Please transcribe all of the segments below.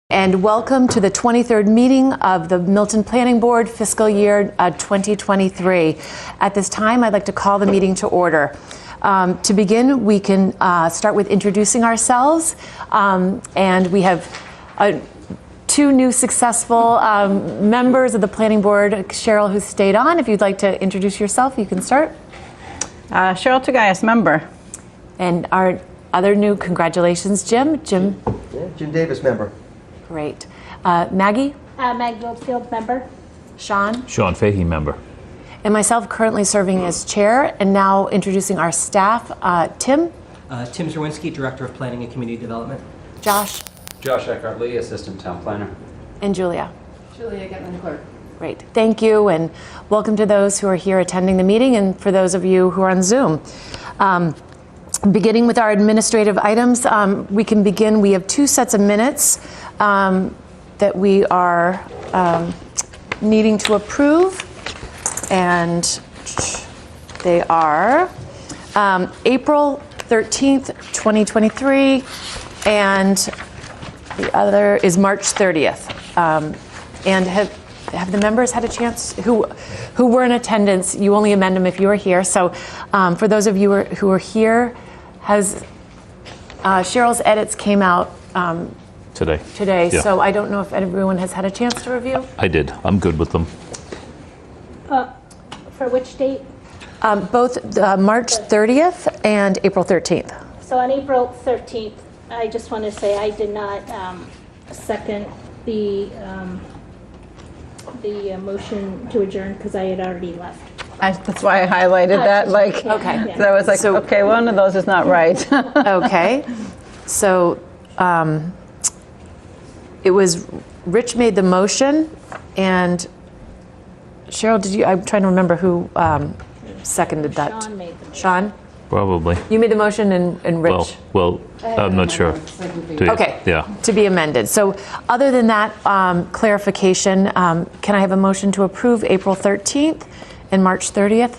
And welcome to the 23rd meeting of the Milton Planning Board fiscal year 2023. At this time, I'd like to call the meeting to order. To begin, we can start with introducing ourselves. And we have two new successful members of the Planning Board. Cheryl, who stayed on. If you'd like to introduce yourself, you can start. Cheryl Tagayas, member. And our other new, congratulations, Jim. Jim Davis, member. Great. Maggie? Mag Goldfield, member. Sean? Sean Fahey, member. And myself, currently serving as chair. And now introducing our staff. Tim? Tim Zerwinski, Director of Planning and Community Development. Josh? Josh Eckhart Lee, Assistant Town Planner. And Julia? Julia Getman, clerk. Great. Thank you, and welcome to those who are here attending the meeting, and for those of you who are on Zoom. Beginning with our administrative items, we can begin. We have two sets of minutes that we are needing to approve, and they are April 13th, 2023, and the other is March 30th. And have the members had a chance who were in attendance? You only amend them if you are here. So for those of you who are here, has Cheryl's edits came out Today. Yeah. So I don't know if everyone has had a chance to review. I did. I'm good with them. For which date? Both March 30th and April 13th. So on April 13th, I just want to say I did not second the motion to adjourn because I had already left. That's why I highlighted that. Okay. So I was like, okay, one of those is not right. Okay. So it was Rich made the motion, and Cheryl, did you? I'm trying to remember who seconded that. Sean made the motion. Sean? Probably. You made the motion, and Rich? Well, I'm not sure. Okay. Yeah. To be amended. So other than that clarification, can I have a motion to approve April 13th and March 30th?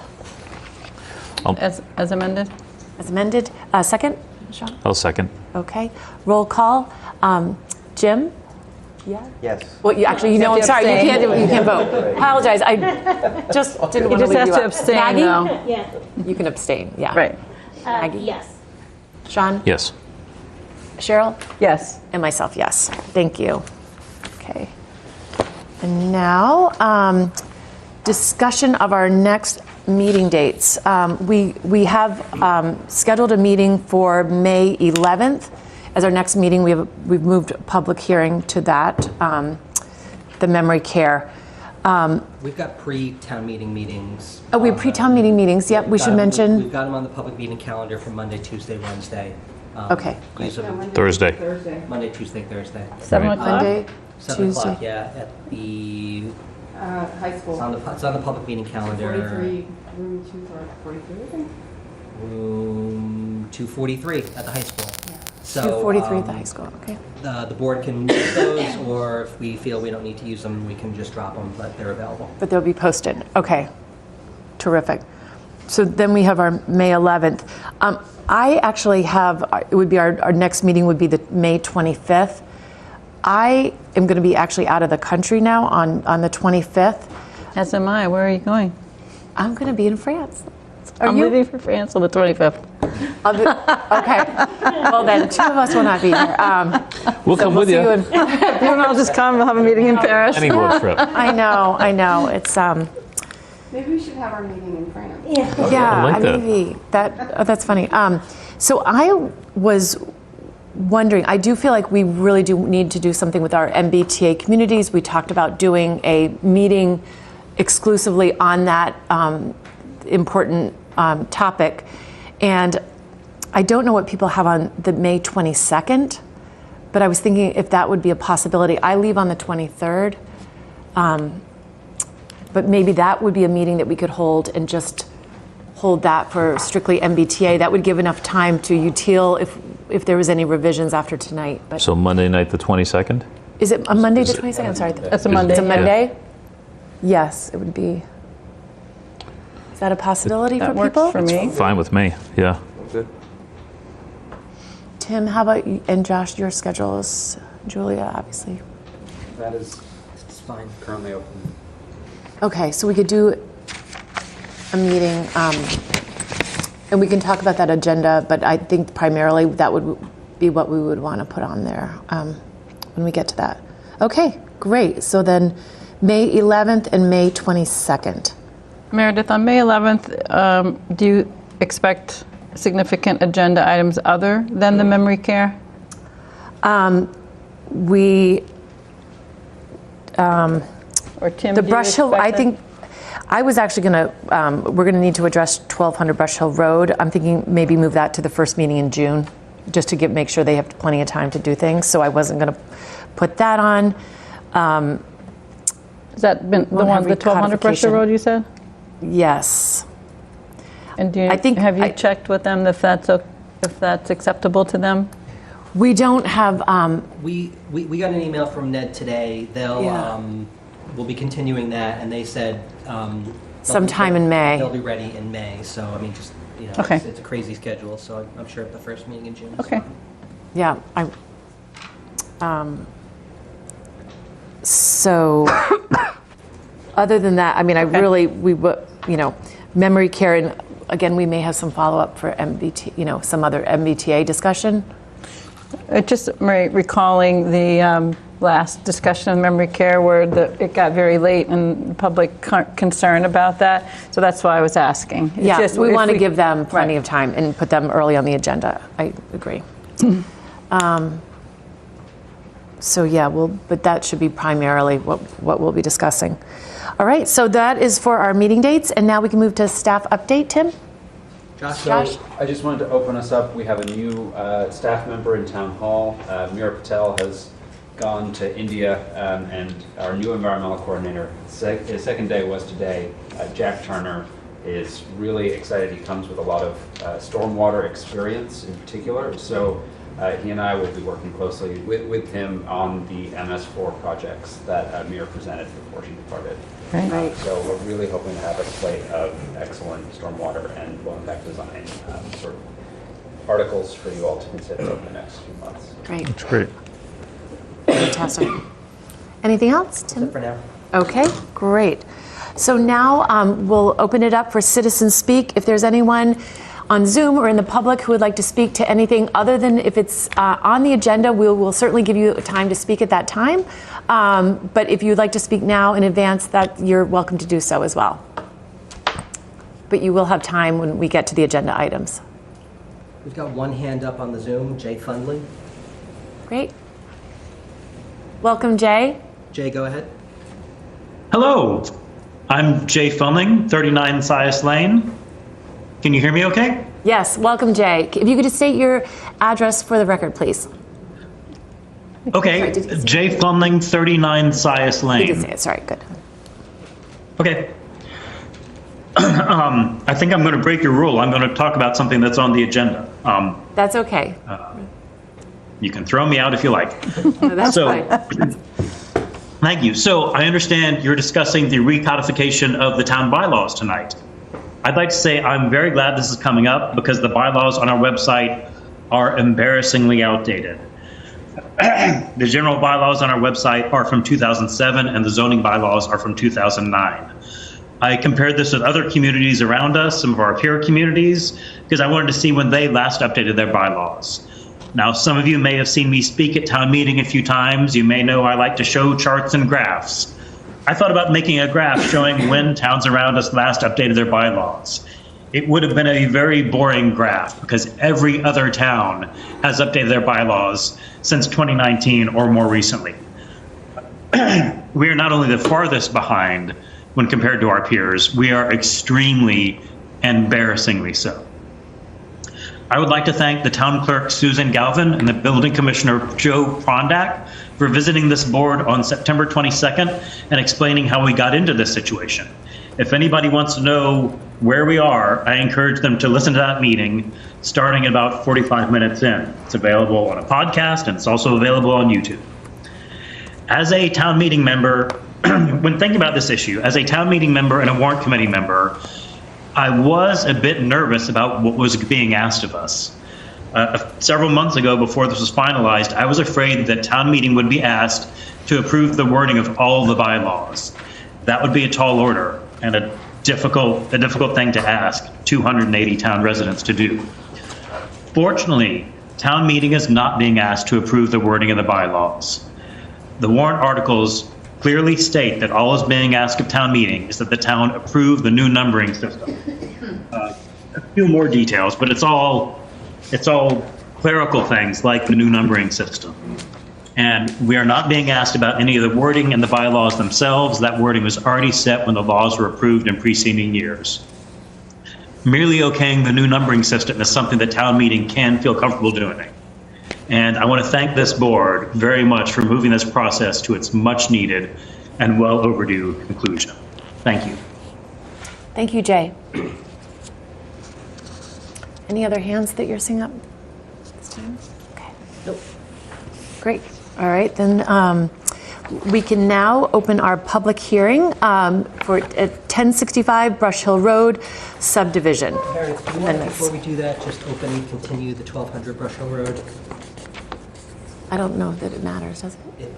As amended? As amended. Second? Sean? I'll second. Okay. Roll call. Jim? Yeah. Yes. Well, I'm sorry. You can't vote. Apologize. I just didn't want to You just leave have you to out. abstain, Maggie? though. Yeah. You can abstain. Yeah. Right. Maggie? Yes. Sean? Yes. Cheryl? Yes. And myself, yes. Thank you. Okay. And now, discussion of our next meeting dates. We have scheduled a meeting for May 11th as our next meeting. We've moved a public hearing to that, the memory care. We've got pre-town meeting meetings. Oh, we have pre-town meeting meetings. Yep, we should mention. We've got them on the public meeting calendar for Monday, Tuesday, Wednesday. Okay. Thursday. Monday, Tuesday, Thursday. 7 o'clock? Monday, 7 Tuesday. o'clock, yeah, at the... High school. It's on the public meeting calendar. 43, room 243, I think. Room 243 at the high school. So, 243 at the high school. Okay. The board can use those, or if we feel we don't need to use them, we can just drop them, but they're available. But they'll be posted. Okay. Terrific. So then we have our May 11th. I actually have, it would be our next meeting would be the May 25th. I am going to be actually out of the country now on the 25th. As am I. Where are you going? I'm going to be in France. I'm leaving for France on the 25th. Okay. Well, then two of us will not be here. We'll come with you. You and I'll just come. We'll have a meeting in Paris. Any road trip. I know. It's Maybe we should have our meeting in France. yeah. I like that. Maybe that's funny. So I was wondering. I do feel like we really do need to do something with our MBTA communities. We talked about doing a meeting exclusively on that important topic, and I don't know what people have on the May 22nd, but I was thinking if that would be a possibility. I leave on the 23rd, but maybe that would be a meeting that we could hold and just hold that for strictly MBTA. That would give enough time to util if there was any revisions after tonight. But So Monday night, the 22nd? is it a Monday the 22nd? I'm sorry. That's a Monday. It's a Monday? Yes, it would be. Is that a possibility That for works people? for me. Fine with me, yeah. Good. Tim, how about you? And Josh, your schedule is Julia, obviously. That is It's fine. currently open. Okay, so we could do a meeting, and we can talk about that agenda, but I think primarily that would be what we would want to put on there when we get to that. Okay, great. So then May 11th and May 22nd. Meredith, on May 11th, do you expect significant agenda items other than the memory care? We, Or Tim, the do you Brush Hill, I expect think, I was actually going to, we're going to need to address 1200 Brush Hill Road. I'm thinking maybe move that to the first meeting in June, just to make sure they have plenty of time to do things. So I wasn't going to put that on. Has that been the Won't have one, the 1200 Brush Hill recodification. Road you said? Yes. And do you, I think have you I- checked with them if that's acceptable to them? We don't have, We got an email from Ned today. They'll, Yeah. we'll be continuing that, and they said. Sometime in May. They'll be ready in May, so, I mean, just, Okay. it's a crazy schedule, so I'm sure at the first meeting in June. is Okay. fine. yeah, so, other than that, I mean, I really, memory care, and again, we may have some follow-up for MBT, some other MBTA discussion. Just recalling the last discussion of memory care where it got very late and public concern about that. So that's why I was asking. It's Yeah, just we if want to give them plenty Right. of time and put them early on the agenda. I agree. So yeah, but that should be primarily what we'll be discussing. All right, so that is for our meeting dates, and now we can move to staff update. Tim? Josh? So I just wanted to open us up. We have a new staff member in Town Hall. Mira Patel has gone to India, and our new environmental coordinator, his second day was today. Jack Turner is really excited. He comes with a lot of stormwater experience in particular. So he and I will be working closely with him on the MS4 projects that Mira presented before she departed. Right. So we're really hoping to have a slate of excellent stormwater and low impact design sort of articles for you all to consider over the next few months. Great, That's great. fantastic. Anything else, That's Tim? it for now. Okay, great. So now we'll open it up for citizen speak. If there's anyone on Zoom or in the public who would like to speak to anything other than if it's on the agenda, we will certainly give you time to speak at that time. But if you'd like to speak now in advance, that you're welcome to do so as well. But you will have time when we get to the agenda items. We've got one hand up on the Zoom, Jay Fundley. Great. Welcome, Jay. Jay, go ahead. Hello, I'm Jay Funling, 39 Sias Lane. Can you hear me okay? Yes, welcome, Jay. If you could just state your address for the record, please. Okay, Sorry, did you say- Jay Funling, 39 Sias You did say Lane. it, sorry, good. Okay. I think I'm going to break your rule. I'm going to talk about something that's on the agenda. That's okay. You can throw me out if you like. No, that's So- fine. Thank you. So I understand you're discussing the recodification of the town bylaws tonight. I'd like to say I'm very glad this is coming up because the bylaws on our website are embarrassingly outdated. The general bylaws on our website are from 2007 and the zoning bylaws are from 2009. I compared this with other communities around us, some of our peer communities, because I wanted to see when they last updated their bylaws. Now, some of you may have seen me speak at town meeting a few times. You may know I like to show charts and graphs. I thought about making a graph showing when towns around us last updated their bylaws. It would have been a very boring graph because every other town has updated their bylaws since 2019 or more recently. We are not only the farthest behind when compared to our peers, we are extremely embarrassingly so. I would like to thank the town clerk, Susan Galvin, and the building commissioner, Joe Prondak, for visiting this board on September 22nd and explaining how we got into this situation. If anybody wants to know where we are, I encourage them to listen to that meeting starting at about 45 minutes in. It's available on a podcast and it's also available on YouTube. As a town meeting member, when thinking about this issue, as a town meeting member and a warrant committee member, I was a bit nervous about what was being asked of us. Several months ago, before this was finalized, I was afraid that town meeting would be asked to approve the wording of all the bylaws. That would be a tall order and a difficult thing to ask 280 town residents to do. Fortunately, town meeting is not being asked to approve the wording of the bylaws. The warrant articles clearly state that all is being asked of town meeting is that the town approve the new numbering system. A few more details, but it's all clerical things like the new numbering system. And we are not being asked about any of the wording in the bylaws themselves. That wording was already set when the laws were approved in preceding years. Merely okaying the new numbering system is something that town meeting can feel comfortable doing. And I want to thank this board very much for moving this process to its much needed and well overdue conclusion. Thank you. Thank you, Jay. Any other hands that you're seeing up this time? Okay. Nope. Great. All right, then we can now open our public hearing for 1065 Brush Hill Road subdivision. Meredith, do you want, before we do that, just continue the 1200 Brush Hill Road? I don't know that it matters, does it?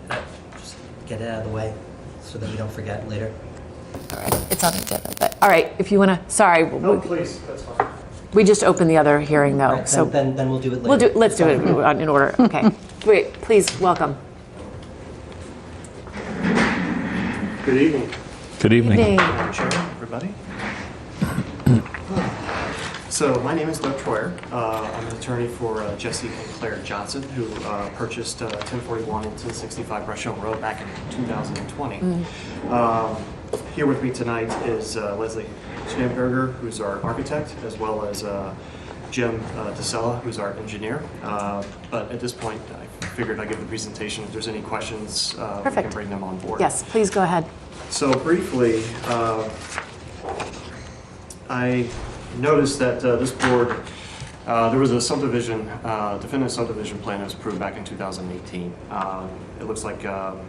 Just get it out of the way so that we don't forget later. All right, it's on the agenda, but, all right, if you want to, sorry. No, please, that's fine. We just opened the other hearing, though, Right, so. then we'll do it later. Let's do it in order, okay. Wait, please, welcome. Good evening. Good evening. Evening. Madam Chair, everybody. So my name is Doug Troyer. I'm an attorney for Jesse and Claire Johnson, who purchased 1041 and 1065 Brush Hill Road back in 2020. Here with me tonight is Leslie Schamberger, who's our architect, as well as Jim DeSella, who's our engineer. But at this point, I figured I'd give the presentation. If there's any questions, we can Perfect. bring them on board. Yes, please go ahead. So briefly, I noticed that this board, there was a subdivision, definitive subdivision plan that was approved back in 2018. It looks like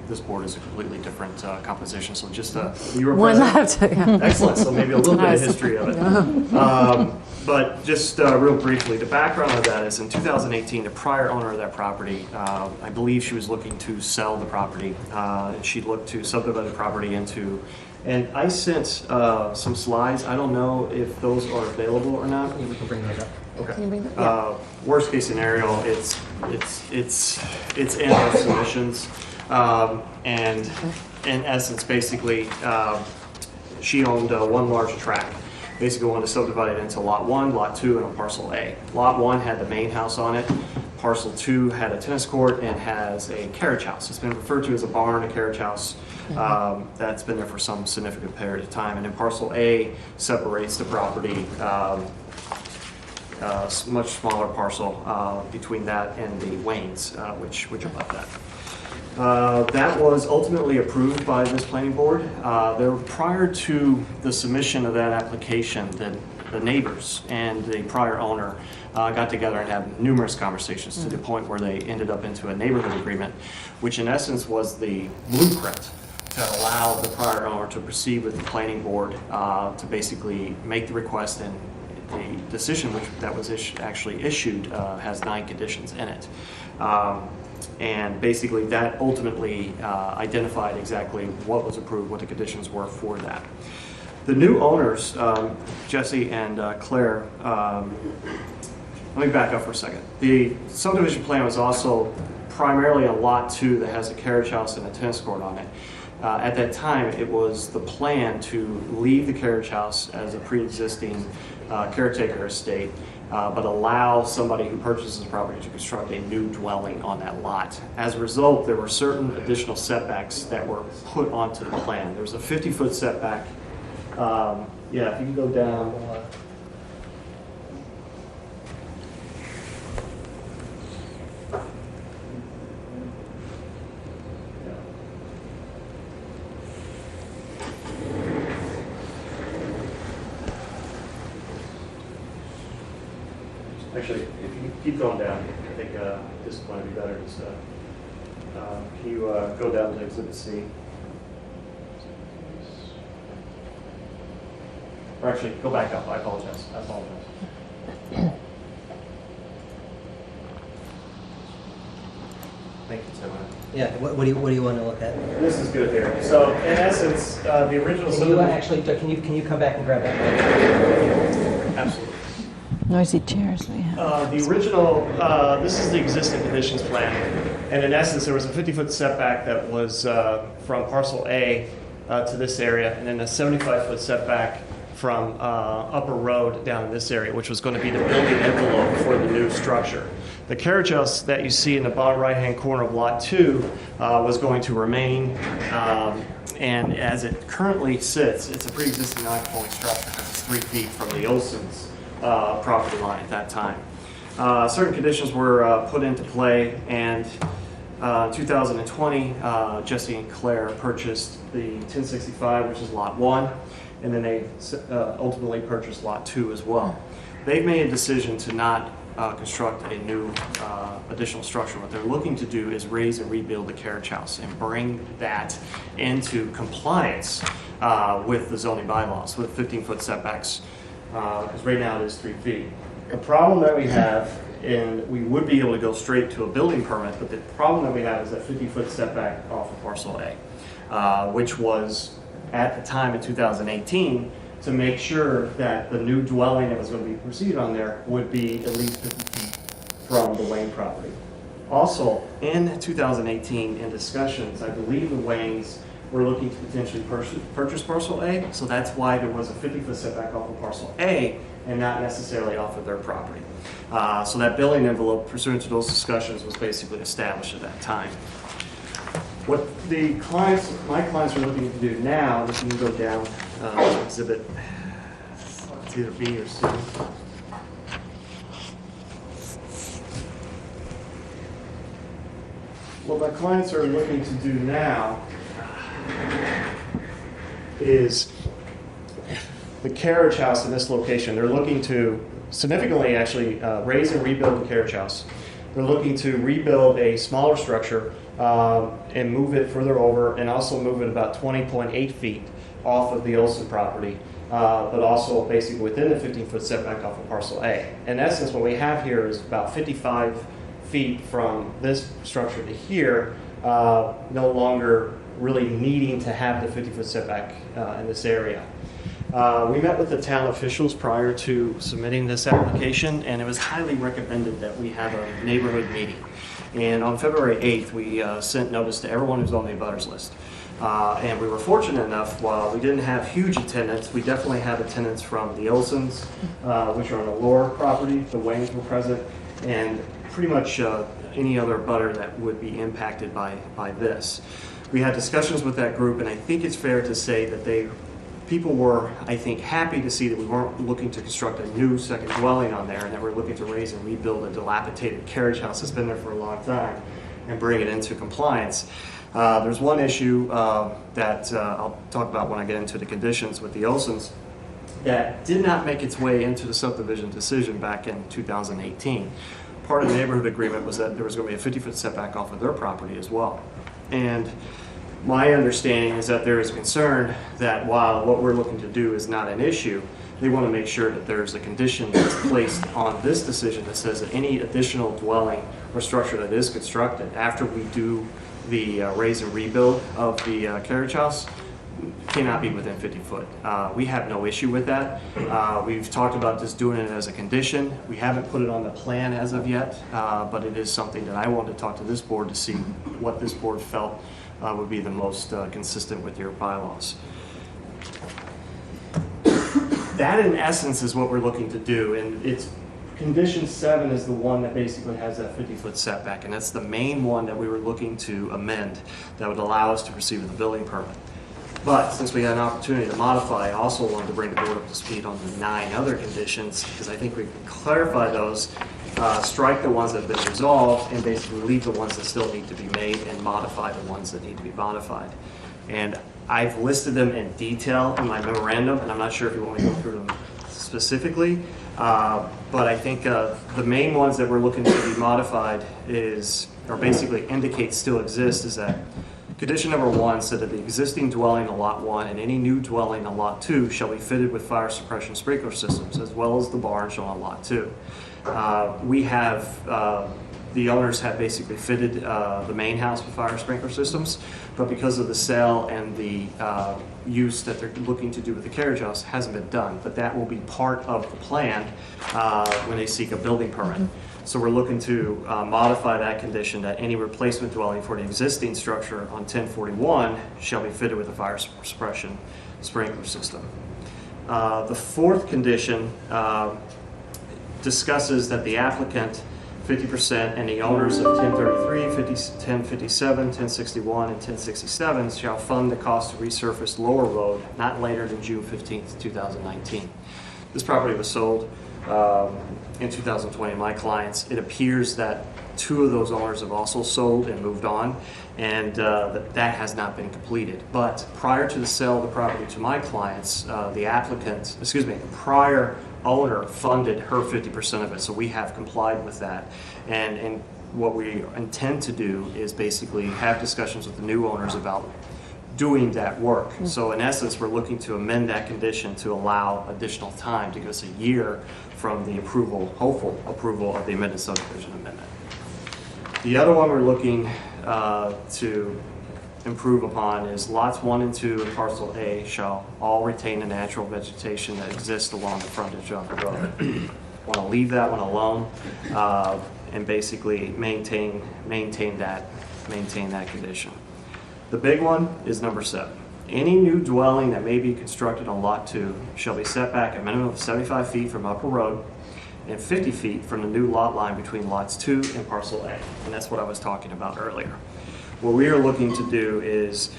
this board is a completely different composition. So just you were One present. left, yeah. Excellent. So maybe a little bit of Nice. history of it. But just real briefly, the background of that is in 2018, the prior owner of that property, I believe she was looking to sell the property, and she looked to subdivide the property into. And I sent some slides. I don't know if those are available or not. We can bring those up. Okay. Can you bring that? Yeah. Worst case scenario, it's in our submissions, and in essence, basically, she owned one large tract. Basically, wanted to subdivide it into Lot 1, Lot 2, and a Parcel A. Lot 1 had the main house on it. Parcel 2 had a tennis court and has a carriage house. It's been referred to as a barn, a carriage house. That's been there for some significant period of time. And then Parcel A separates the property, much smaller parcel between that and the Waynes, which are above that. That was ultimately approved by this planning board. Prior to the submission of that application, the neighbors and the prior owner got together and had numerous conversations to the point where they ended up into a neighborhood agreement, which in essence was the blueprint to allow the prior owner to proceed with the planning board to basically make the request, and the decision that was actually issued has 9 conditions in it. And basically that ultimately identified exactly what was approved, what the conditions were for that. The new owners, Jesse and Claire, let me back up for a second. The subdivision plan was also primarily a Lot 2 that has a carriage house and a tennis court on it. At that time, it was the plan to leave the carriage house as a pre-existing caretaker estate, but allow somebody who purchases property to construct a new dwelling on that lot. As a result, there were certain additional setbacks that were put onto the plan. There was a 50-foot setback. Yeah, if you can go down. Actually, if you keep going down, I think this is going to be better. Can you go down to Exhibit C? Or actually, go back up. I apologize. Yeah, what do you want to look at? This is good here. So in essence, the original Can you actually, can you come back and grab that? Absolutely. Noisy chairs we have. The original, this is the existing conditions plan, and in essence, there was a 50-foot setback that was from parcel A to this area, and then a 75-foot setback from Upper Road down in this area, which was going to be the building envelope for the new structure. The carriage house that you see in the bottom right-hand corner of Lot 2 was going to remain, and as it currently sits, it's a pre-existing non-conforming structure because it's 3 feet from the Olson's property line at that time. Certain conditions were put into play, and 2020, Jesse and Claire purchased the 1065, which is Lot 1, and then they ultimately purchased Lot 2 as well. They've made a decision to not construct a new additional structure. What they're looking to do is raise and rebuild the carriage house and bring that into compliance with the zoning bylaws with 15-foot setbacks, because right now it is 3 feet. The problem that we have, and we would be able to go straight to a building permit, but the problem that we have is that 50-foot setback off of parcel A, which was at the time in 2018 to make sure that the new dwelling that was going to be proceeded on there would be at least 50 feet from the Wayne property. Also, in 2018, in discussions, I believe the Waynes were looking to potentially purchase parcel A, so that's why there was a 50-foot setback off of parcel A and not necessarily off of their property. So that building envelope pursuant to those discussions was basically established at that time. What the clients, my clients are looking to do now, if you can go down exhibit, it's either B or C. What my clients are looking to do now is the carriage house in this location. They're looking to significantly actually raise and rebuild the carriage house. They're looking to rebuild a smaller structure and move it further over, and also move it about 20.8 feet off of the Olson property, but also basically within the 15-foot setback off of parcel A. In essence, what we have here is about 55 feet from this structure to here, no longer really needing to have the 50-foot setback in this area. We met with the town officials prior to submitting this application, and it was highly recommended that we have a neighborhood meeting. And on February 8th, we sent notice to everyone who's on the abutters list. And we were fortunate enough, while we didn't have huge attendance, we definitely had attendance from the Olsons, which are on the lower property. The Waynes were present, and pretty much any other abutter that would be impacted by this. We had discussions with that group, and I think it's fair to say that people were, I think, happy to see that we weren't looking to construct a new second dwelling on there, and that we're looking to raise and rebuild a dilapidated carriage house that's been there for a long time and bring it into compliance. There's one issue that I'll talk about when I get into the conditions with the Olsons that did not make its way into the subdivision decision back in 2018. Part of the neighborhood agreement was that there was going to be a 50-foot setback off of their property as well. And my understanding is that there is concern that while what we're looking to do is not an issue, they want to make sure that there's a condition that's placed on this decision that says that any additional dwelling or structure that is constructed after we do the raise and rebuild of the carriage house cannot be within 50 foot. We have no issue with that. We've talked about just doing it as a condition. We haven't put it on the plan as of yet, but it is something that I wanted to talk to this board to see what this board felt would be the most consistent with your bylaws. That in essence is what we're looking to do, and it's condition 7 is the one that basically has that 50-foot setback, and that's the main one that we were looking to amend that would allow us to proceed with the building permit. But since we had an opportunity to modify, I also wanted to bring the board up to speed on the 9 other conditions, because I think we can clarify those, strike the ones that have been resolved, and basically leave the ones that still need to be made and modify the ones that need to be modified. And I've listed them in detail in my memorandum, and I'm not sure if you want me to go through them specifically, but I think the main ones that we're looking to be modified or basically indicate still exist, is that condition number 1 said that the existing dwelling on Lot 1 and any new dwelling on Lot 2 shall be fitted with fire suppression sprinkler systems, as well as the barn shown on Lot 2. We have the owners had basically fitted the main house with fire sprinkler systems, but because of the sale and the use that they're looking to do with the carriage house hasn't been done. But that will be part of the plan when they seek a building permit. So we're looking to modify that condition that any replacement dwelling for the existing structure on 1041 shall be fitted with a fire suppression sprinkler system. The fourth condition discusses that the applicant 50% and the owners of 1033, 1057, 1061, and 1067 shall fund the cost to resurface Lower Road not later than June 15th, 2019. This property was sold in 2020. My clients, it appears that 2 of those owners have also sold and moved on, and that has not been completed. But prior to the sale of the property to my clients, the applicant, excuse me, the prior owner funded her 50% of it, so we have complied with that. And what we intend to do is basically have discussions with the new owners about doing that work. So in essence, we're looking to amend that condition to allow additional time to give us a year from the approval, hopeful approval of the amended subdivision amendment. The other one we're looking to improve upon is lots 1 and 2 in parcel A shall all retain the natural vegetation that exists along the frontage of the road. Want to leave that one alone and basically maintain that condition. The big one is number 7. Any new dwelling that may be constructed on lot 2 shall be set back a minimum of 75 feet from upper road and 50 feet from the new lot line between lots 2 and parcel A. And that's what I was talking about earlier. What we are looking to do is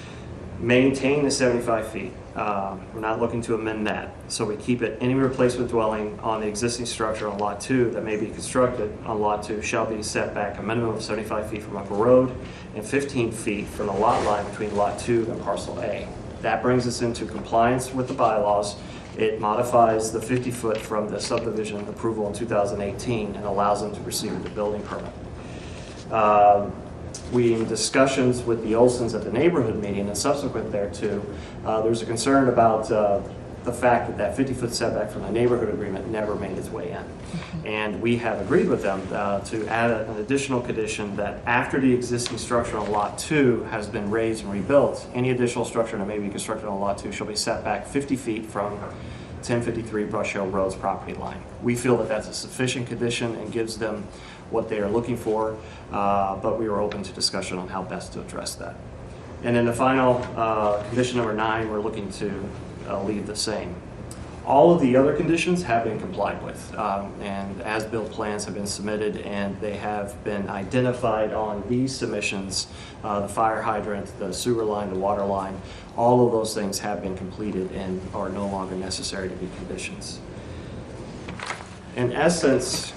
maintain the 75 feet. We're not looking to amend that. So we keep it, any replacement dwelling on the existing structure on lot 2 that may be constructed on lot 2 shall be set back a minimum of 75 feet from upper road and 15 feet from the lot line between lot 2 and parcel A. That brings us into compliance with the bylaws. It modifies the 50-foot from the subdivision approval in 2018 and allows them to proceed with the building permit. We, in discussions with the Olsons at the neighborhood meeting and subsequent thereto, there's a concern about the fact that that 50-foot setback from the neighborhood agreement never made its way in. And we have agreed with them to add an additional condition that after the existing structure on lot 2 has been raised and rebuilt, any additional structure that may be constructed on lot 2 shall be set back 50 feet from 1053 Brush Hill Road's property line. We feel that that's a sufficient condition and gives them what they are looking for, but we were open to discussion on how best to address that. And then the final, condition number 9, we're looking to leave the same. All of the other conditions have been complied with, and as-built plans have been submitted, and they have been identified on these submissions, the fire hydrant, the sewer line, the water line. All of those things have been completed and are no longer necessary to be conditions. In essence,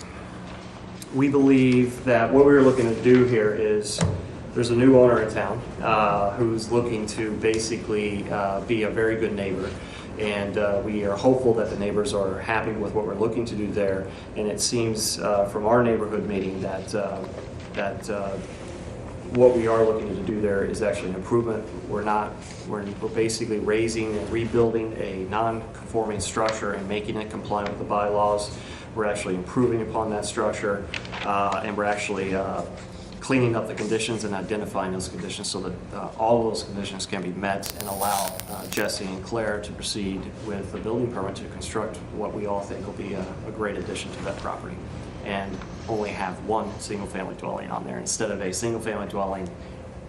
we believe that what we're looking to do here is there's a new owner in town who's looking to basically be a very good neighbor. And we are hopeful that the neighbors are happy with what we're looking to do there. And it seems from our neighborhood meeting that what we are looking to do there is actually an improvement. We're basically raising and rebuilding a non-conforming structure and making it compliant with the bylaws. We're actually improving upon that structure, and we're actually cleaning up the conditions and identifying those conditions so that all of those conditions can be met and allow Jesse and Claire to proceed with the building permit to construct what we all think will be a great addition to that property, and only have one single-family dwelling on there instead of a single-family dwelling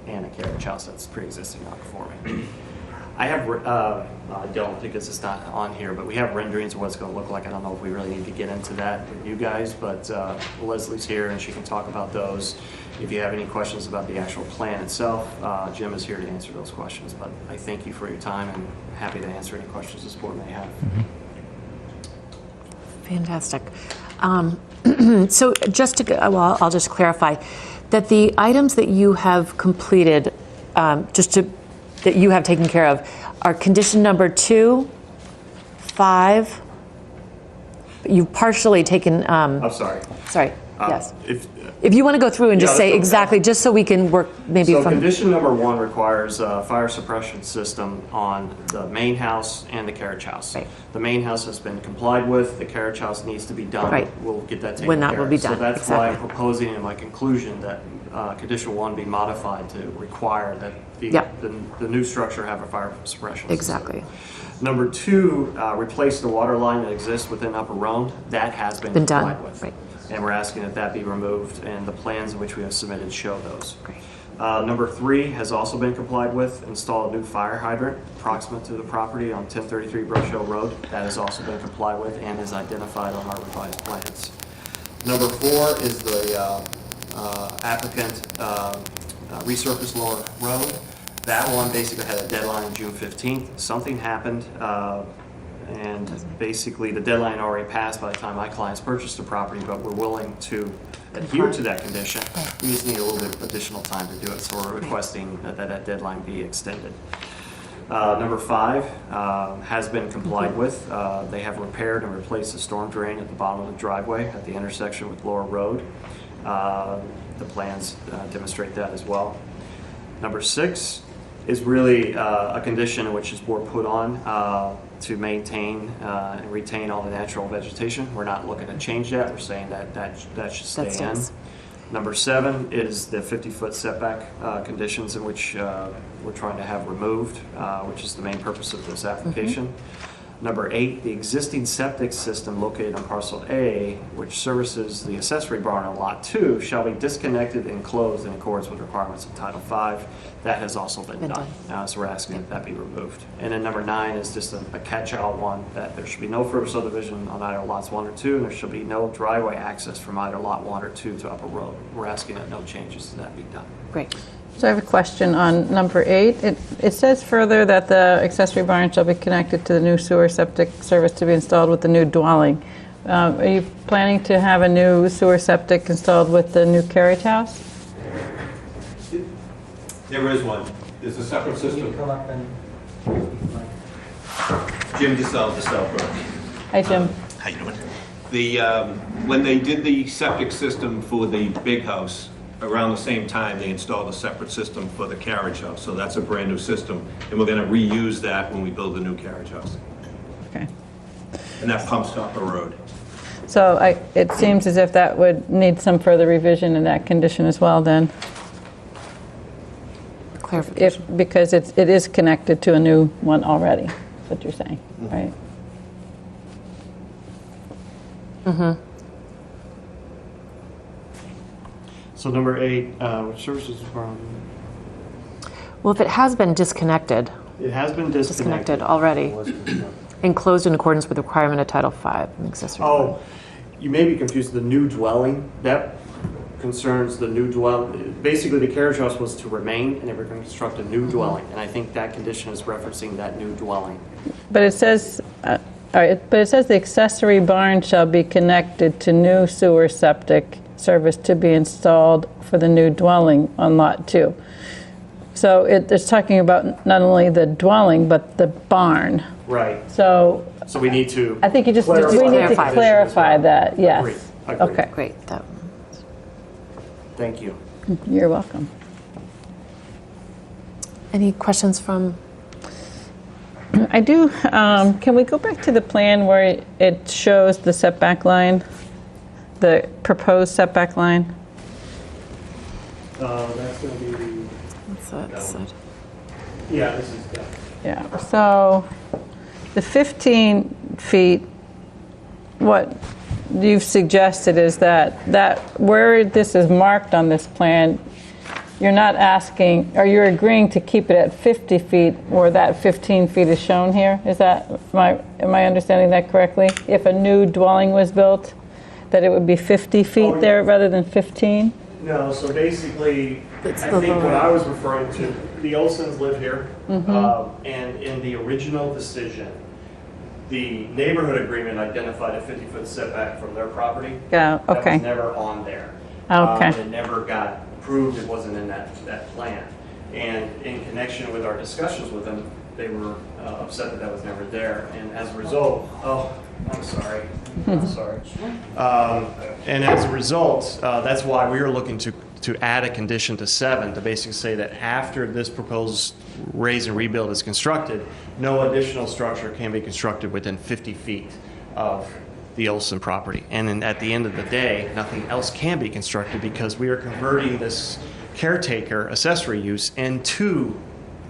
and a carriage house that's pre-existing non-conforming. I have, I don't because it's not on here, but we have renderings of what it's going to look like. I don't know if we really need to get into that with you guys, but Leslie's here and she can talk about those. If you have any questions about the actual plan itself, Jim is here to answer those questions. But I thank you for your time and happy to answer any questions this board may have. Fantastic. So just to, well, I'll just clarify that the items that you have completed, that you have taken care of, are condition number 2, 5. You've partially taken. I'm sorry. Sorry. Yes. If, If you want to go through and just Yeah, say let's go. exactly, just so we can work maybe So from. condition number 1 requires a fire suppression system on the main house and the carriage house. Right. The main house has been complied with, the carriage house needs to be done. Right. We'll get that taken When that care will of. be done, So that's why I'm exactly. proposing in my conclusion that condition 1 be modified to require that Yep. the new structure have a fire suppression system. Exactly. Number 2, replace the water line that exists within Upper Rome. That has been Been done, complied with. right. And we're asking that that be removed, and the plans which we have submitted show those. Great. Number 3 has also been complied with. Install a new fire hydrant proximate to the property on 1033 Brush Hill Road. That has also been complied with and is identified on our revised plans. Number 4 is the applicant resurface Lower Road. That one basically had a deadline June 15th. Something happened, and basically the deadline already passed by the time my clients purchased the property, but we're willing to adhere to that condition. We just need a little bit of additional time to do it, so we're requesting that deadline be extended. Number 5 has been complied with. They have repaired and replaced the storm drain at the bottom of the driveway at the intersection with Lower Road. The plans demonstrate that as well. Number 6 is really a condition which this board put on to maintain and retain all the natural vegetation. We're not looking to change that. We're saying that should stay in. stays. Number 7 is the 50-foot setback conditions in which we're trying to have removed, which is the main purpose of this application. Number 8, the existing septic system located on parcel A, which services the accessory barn on lot 2, shall be disconnected and closed in accordance with requirements of Title V. That has also been done. So we're asking that that be removed. And then number 9 is just a catch-all one, that there should be no further subdivision on either lots 1 or 2, and there should be no driveway access from either lot 1 or 2 to Upper Road. We're asking that no changes to that be done. Great. So I have a question on number 8. It says further that the accessory barn shall be connected to the new sewer septic service to be installed with the new dwelling. Are you planning to have a new sewer septic installed with the new carriage house? There is one. There's a separate Can you system. come up and... Jim DeSalvo. Hi, Jim. How you doing? When they did the septic system for the big house, around the same time, they installed a separate system for the carriage house. So that's a brand new system. And we're going to reuse that when we build the new carriage house. Okay. And that pumps to Upper Road. So it seems as if that would need some further revision in that condition as well then, Clarification. because it is connected to a new one already, is what you're saying, right? So number 8, which services from... Well, if it has been disconnected It has been disconnected already, and closed in accordance with the requirement of Title V, an accessory dwelling. Oh, you may be confused. The new dwelling, that concerns the new dwelling. Basically, the carriage house was to remain, and they were going to construct a new dwelling. And I think that condition is referencing that new dwelling. But it says, all right, but it says the accessory barn shall be connected to new sewer septic service to be installed for the new dwelling on lot 2. So it's talking about not only the dwelling, but the barn. Right. So So we need to... I think we need to Clarify. clarify that, yes. Agreed. Okay, Great. That, Thank you. you're welcome. any questions from? I do, can we go back to the plan where it shows the setback line, the proposed setback line? That's going to be... What's that said? Yeah, this is... Yeah, so the 15 feet, what you've suggested is that where this is marked on this plan, you're not asking, or you're agreeing to keep it at 50 feet where that 15 feet is shown here? Is that, am I understanding that correctly? If a new dwelling was built, that it would be 50 feet there rather than 15? No, so basically, I It's the think what lower. I was referring to, the Olsons live here, and in the original decision, the neighborhood agreement identified a 50-foot setback from their property. Yeah, That okay. was never on there. Okay. It never got approved, it wasn't in that plan. And in connection with our discussions with them, they were upset that that was never there. And as a result, oh, I'm sorry. I'm sorry. And as a result, that's why we were looking to add a condition to 7 to basically say that after this proposed raise and rebuild is constructed, no additional structure can be constructed within 50 feet of the Olson property. And then at the end of the day, nothing else can be constructed because we are converting this caretaker accessory use into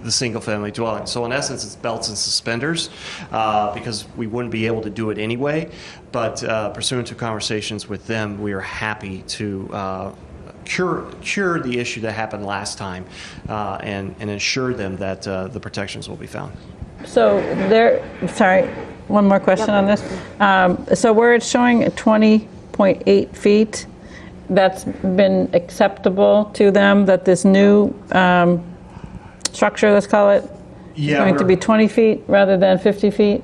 the single-family dwelling. So in essence, it's belts and suspenders because we wouldn't be able to do it anyway. But pursuant to conversations with them, we are happy to cure the issue that happened last time and ensure them that the protections will be found. So sorry, one more question on this. So where it's showing 20.8 feet, that's been acceptable to them, that this new structure, let's call it, is going to be 20 feet rather than 50 feet?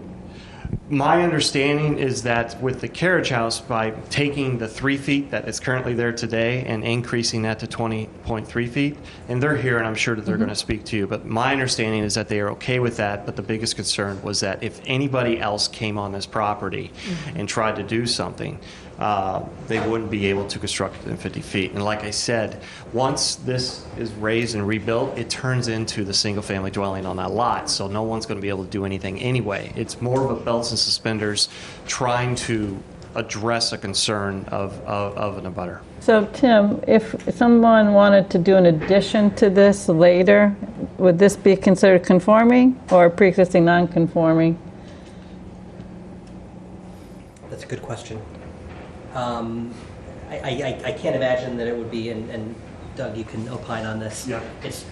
My understanding is that with the carriage house, by taking the 3 feet that is currently there today and increasing that to 20.3 feet, and they're here and I'm sure that they're going to speak to you, but my understanding is that they are okay with that, but the biggest concern was that if anybody else came on this property and tried to do something, they wouldn't be able to construct within 50 feet. And like I said, once this is raised and rebuilt, it turns into the single-family dwelling on that lot, so no one's going to be able to do anything anyway. It's more of a belts and suspenders trying to address a concern of an abutter. So Tim, if someone wanted to do an addition to this later, would this be considered conforming or pre-existing non-conforming? That's a good question. I can't imagine that it would be, and Doug, you can opine on this. Yeah. It's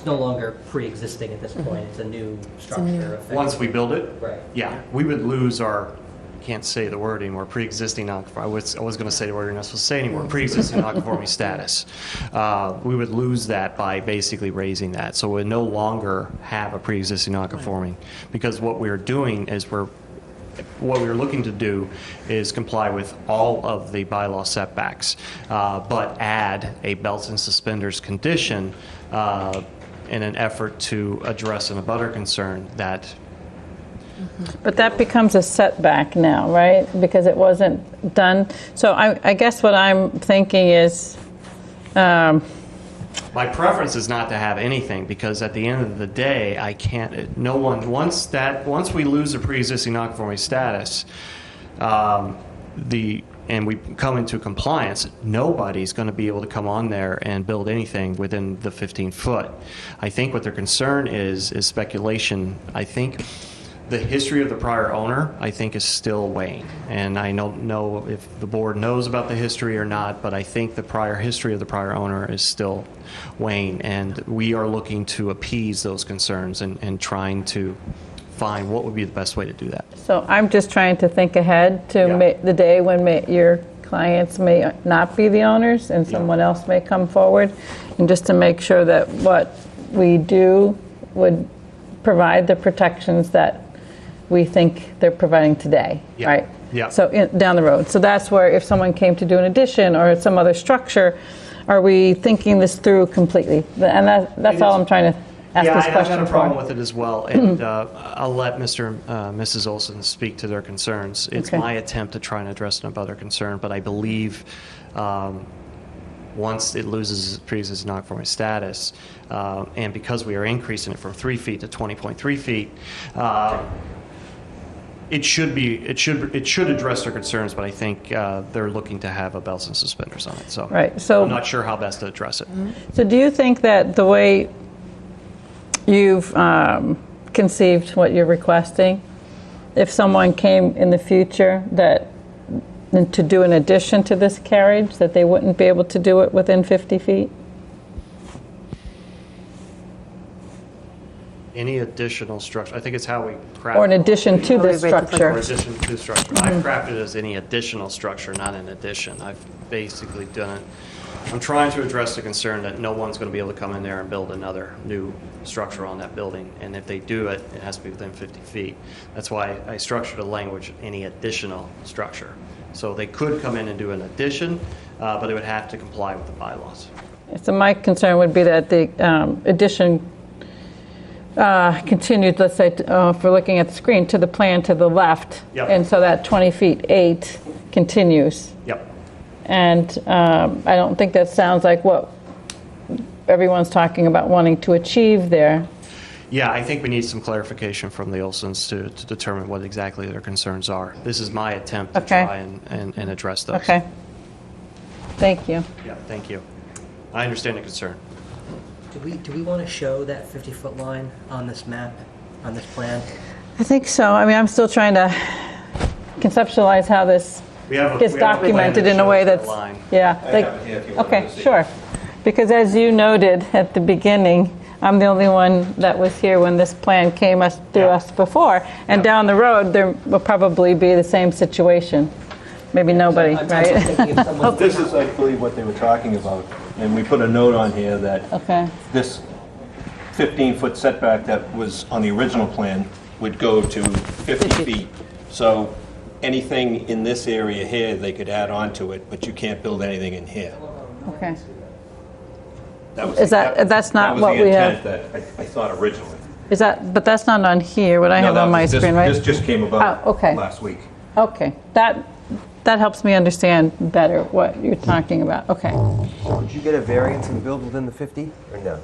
no longer pre-existing at this point. It's a new structure. Once we build it, Right. yeah, we would lose our, can't say the word anymore, pre-existing non-conforming. I was going to say the word you're not supposed to say anymore, pre-existing non-conforming status. We would lose that by basically raising that. So we no longer have a pre-existing non-conforming because what we're doing is what we're looking to do is comply with all of the bylaw setbacks, but add a belts and suspenders condition in an effort to address an abutter concern that. But that becomes a setback now, right? Because it wasn't done. So I guess what I'm thinking is, my preference is not to have anything because at the end of the day, I can't. No one once we lose a pre-existing non-conforming status, and we come into compliance, nobody's going to be able to come on there and build anything within the 15 foot. I think what their concern is speculation. I think the history of the prior owner, I think, is still weighing. And I don't know if the board knows about the history or not, but I think the prior history of the prior owner is still weighing. And we are looking to appease those concerns and trying to find what would be the best way to do that. so I'm just trying to think ahead to the day when your clients may not be the owners and someone else may come forward, and just to make sure that what we do would provide the protections that we think they're providing today, right? Yeah. So down the road. So that's where if someone came to do an addition or some other structure, are we thinking this through completely? And that's all I'm trying to ask this question for. Yeah, I've got a problem with it as well, and I'll let Mrs. Olson speak to their concerns. It's my attempt to try and address an abutter concern, but I believe once it loses its pre-existing non-conforming status, and because we are increasing it from 3 feet to 20.3 feet, it should address their concerns, but I think they're looking to have a belts and suspenders on it. So, I'm not sure how best to address it. So do you think that the way you've conceived what you're requesting, if someone came in the future that to do an addition to this carriage, that they wouldn't be able to do it within 50 feet? Any additional structure, I think it's how we craft. Or in addition to this structure? Or addition to structure. I've crafted it as any additional structure, not an addition. I've basically done it. I'm trying to address the concern that no one's going to be able to come in there and build another new structure on that building. And if they do it, it has to be within 50 feet. That's why I structured a language, any additional structure. So they could come in and do an addition, but it would have to comply with the bylaws. So my concern would be that the addition continued, let's say, if we're looking at the screen, to the plan to the left. Yep. And so that 20 feet 8 continues. Yep. And I don't think that sounds like what everyone's talking about wanting to achieve there. Yeah, I think we need some clarification from the Olsons to determine what exactly their concerns are. This is my attempt to Okay. try and address those. Okay. Thank you. Yeah, thank you. I understand the concern. Do we want to show that 50-foot line on this map, on this plan? I think so. I mean, I'm still trying to conceptualize how this We have a- gets we have a plan documented that in a way shows that that's, line. yeah. I like- have it here if you want Okay, to see. sure. Because as you noted at the beginning, I'm the only one that was here when this plan came through Yeah. us before. And down the road, there will probably be the same situation. Maybe nobody, I'm right? thinking of someone- This is, I believe, what they were talking about, and we put a note on here that Okay, this 15-foot setback that was on the original plan would go to 50 feet. So anything in this area here, they could add on to it, but you can't build anything in here. okay. That was Is that's not that was what the we have? intent that I thought originally. Is that, but that's not on here, what I No, have that on my was- this- screen, right? This just came about Oh, okay. last week. Okay, that helps me understand better what you're talking about. Okay. Would you get a variance and build within the 50, or no?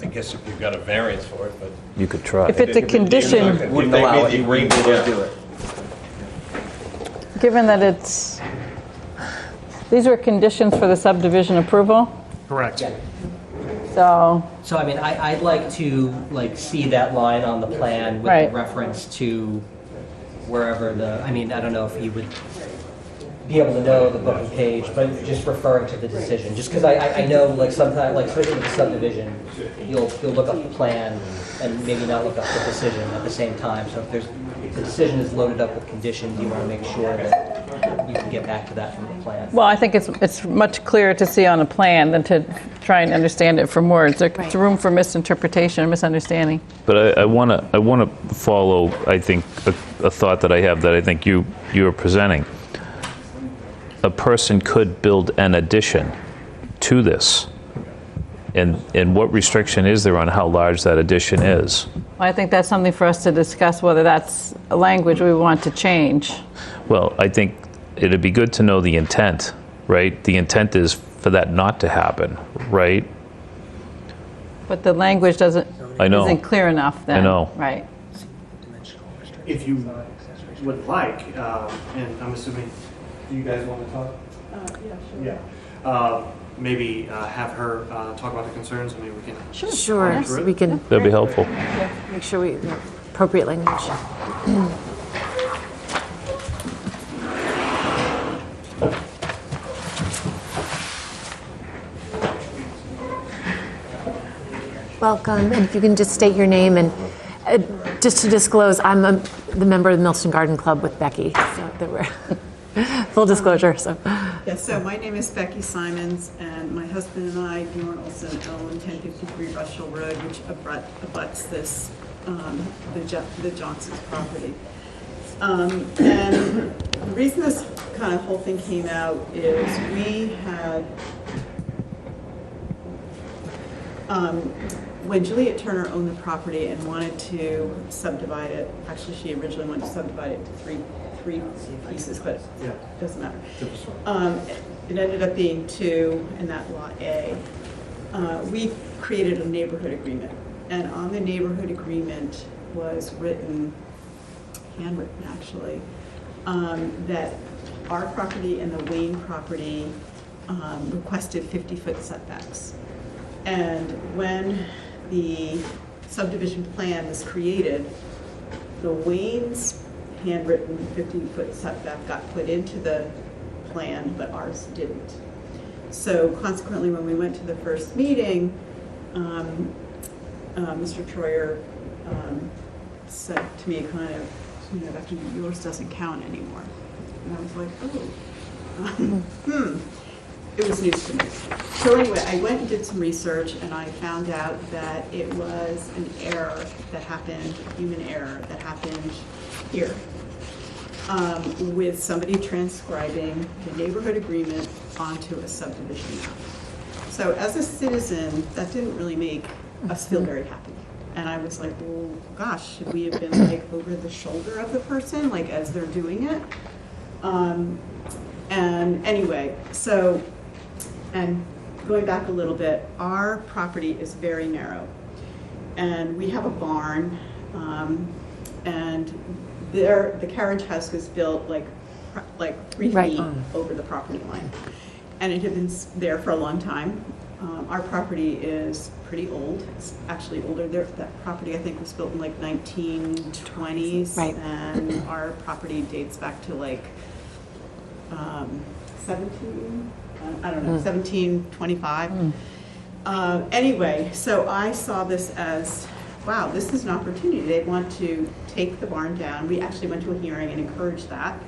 I guess if you've got a variance for it, but. You could try. If it's a condition, Wouldn't allow it, you wouldn't be able to do it. given that it's, these were conditions for the subdivision approval, Correct. so, So, I mean, I'd like to, see that line on the plan with Right. the reference to wherever I don't know if you would be able to know the book and page, but just referring to the decision. Just because I know, sometimes, especially with the subdivision, you'll look up the plan and maybe not look up the decision at the same time. So if the decision is loaded up with conditions, you want to make sure that you can get back to that from the plan. well, I think it's much clearer to see on a plan than to try and understand it from words. There's room for misinterpretation and misunderstanding. But I want to follow, I think, a thought that I have that I think you are presenting. A person could build an addition to this. And what restriction is there on how large that addition is? I think that's something for us to discuss, whether that's a language we want to change. Well, I think it'd be good to know the intent, right? The intent is for that not to happen, right? But the language doesn't, I know. isn't clear enough then. I know. Right. If you would like, and I'm assuming you guys want to talk? Yeah, sure. Yeah. Maybe have her talk about the concerns, and maybe we can. Sure, Yes. so we can That'd be helpful. make sure we, appropriate language. Welcome, and if you can just state your name and just to disclose, I'm the member of the Milton Garden Club with Becky, so that we're full disclosure. So, Yes, so my name is Becky Simons, and my husband and I, Bjorn Olson, own 1053 Russell Road, which abuts this, the Johnson's property. And the reason this kind of whole thing came out is we had, when Juliet Turner owned the property and wanted to subdivide it, actually she originally wanted to subdivide it to three pieces, but it doesn't matter. It ended up being 2 in that lot A. We created a neighborhood agreement, and on the neighborhood agreement was written, handwritten actually, that our property and the Wayne property requested 50-foot setbacks. And when the subdivision plan was created, the Wayne's handwritten 50-foot setback got put into the plan, but ours didn't. So consequently, when we went to the first meeting, Mr. Troyer said to me kind of, Becky, yours doesn't count anymore. And I was like, oh, It was news to me. So anyway, I went and did some research, and I found out that it was an error that happened, human error that happened here, with somebody transcribing the neighborhood agreement onto a subdivision map. So as a citizen, that didn't really make us feel very happy. And I was like, well, gosh, should we have been like over the shoulder of the person, like as they're doing it? And anyway, so, and going back a little bit, our property is very narrow. And we have a barn, and there, the carriage house was built like 3 Right. feet over the property line. And it had been there for a long time. Our property is pretty old. It's actually older. That property, I think, was built in like 1920s. Right. And our property dates back to like 1725. Anyway, so I saw this as, wow, this is an opportunity. They want to take the barn down. We actually went to a hearing and encouraged that.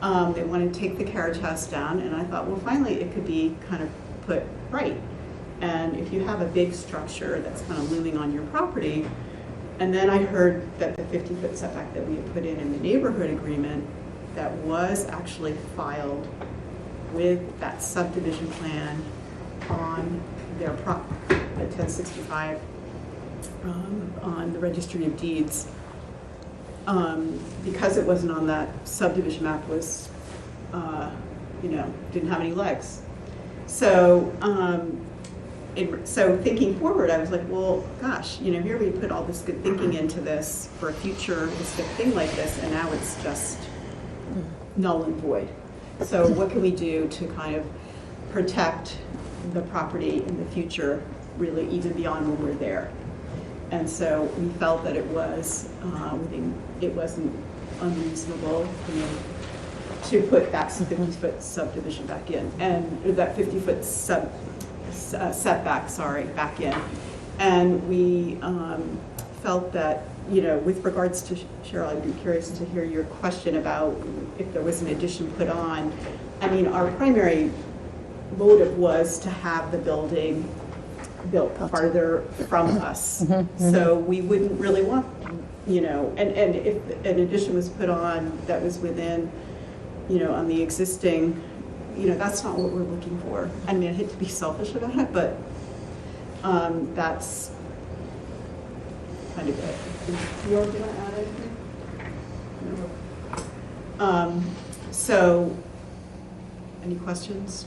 They wanted to take the carriage house down, and I thought, well, finally, it could be kind of put right. And if you have a big structure that's kind of looming on your property, and then I heard that the 50-foot setback that we had put in the neighborhood agreement that was actually filed with that subdivision plan on their at 1065 on the Registry of Deeds. Because it wasn't on that subdivision map, was, didn't have any legs. So, so thinking forward, I was like, well, gosh, here we put all this good thinking into this for a futuristic thing like this, and now it's just null and void. So what can we do to kind of protect the property in the future, really even beyond when we're there? And so we felt that it wasn't unreasonable, to put that 50-foot subdivision back in, and that 50-foot setback, back in. And we felt that, with regards to, Cheryl, I'd be curious to hear your question about if there was an addition put on. I mean, our primary motive was to have the building built farther from us. So we wouldn't really want, and if an addition was put on that was within, on the existing, that's not what we're looking for. I mean, I hate to be selfish about it, but that's kind of it. You want to add anything? No. So, any questions?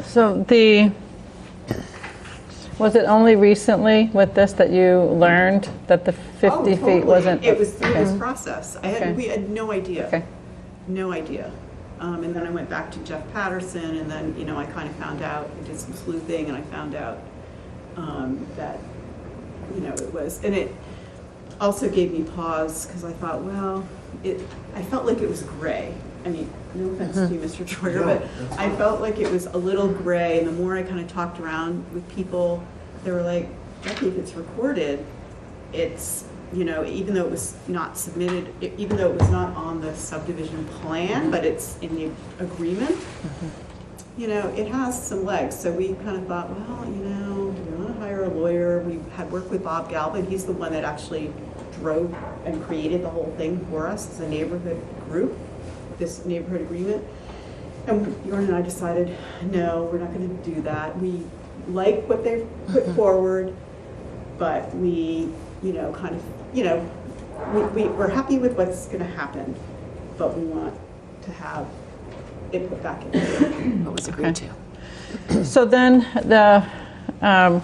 So was it only recently with this that you learned that the 50 feet wasn't? It was through this process. We had no idea. Okay. No idea. And then I went back to Jeff Patterson, and then, I kind of found out, I did some sleuthing, and I found out that, it was, and it also gave me pause, because I thought, well, I felt like it was gray. I mean, no offense to you, Mr. Troyer, but I felt like it was a little gray, and the more I kind of talked around with people, they were like, Becky, if it's recorded, it's, even though it was not submitted, even though it was not on the subdivision plan, but it's in the agreement, it has some legs. So we kind of thought, well, do we want to hire a lawyer? We had worked with Bob Galvin. He's the one that actually drove and created the whole thing for us as a neighborhood group, this neighborhood agreement. And Jordan and I decided, no, we're not going to do that. We like what they've put forward, but we, we're happy with what's going to happen, but we want to have it put back in. What was agreed to. So then the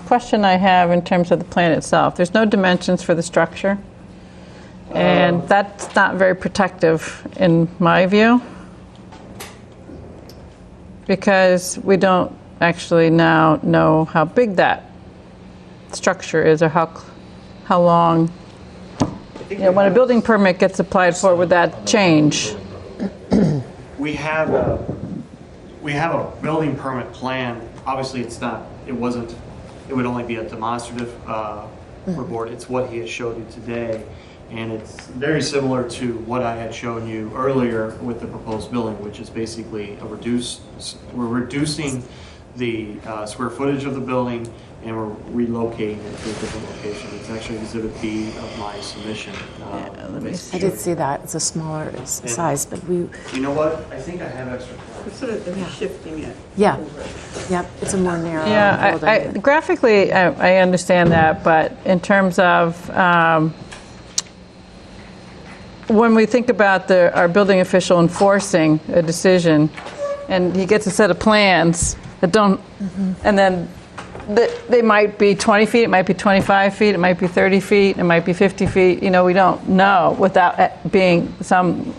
question I have in terms of the plan itself, there's no dimensions for the structure, and that's not very protective in my view, because we don't actually now know how big that structure is, or how long. When a building permit gets applied for, would that change? We have a building permit plan. Obviously, it would only be a demonstrative report. It's what he has showed you today. And it's very similar to what I had shown you earlier with the proposed building, which is basically we're reducing the square footage of the building, and we're relocating it to a different location. It's actually Exhibit B of my submission. I did see that. It's a smaller size, but we... You know what? I think I have extra. It's sort of shifting it. Yeah, yep, it's a more narrow Yeah, building. graphically, I understand that, but in terms of when we think about our building official enforcing a decision, and he gets a set of plans that don't, and then they might be 20 feet, it might be 25 feet, it might be 30 feet, it might be 50 feet, you know, we don't know without it being some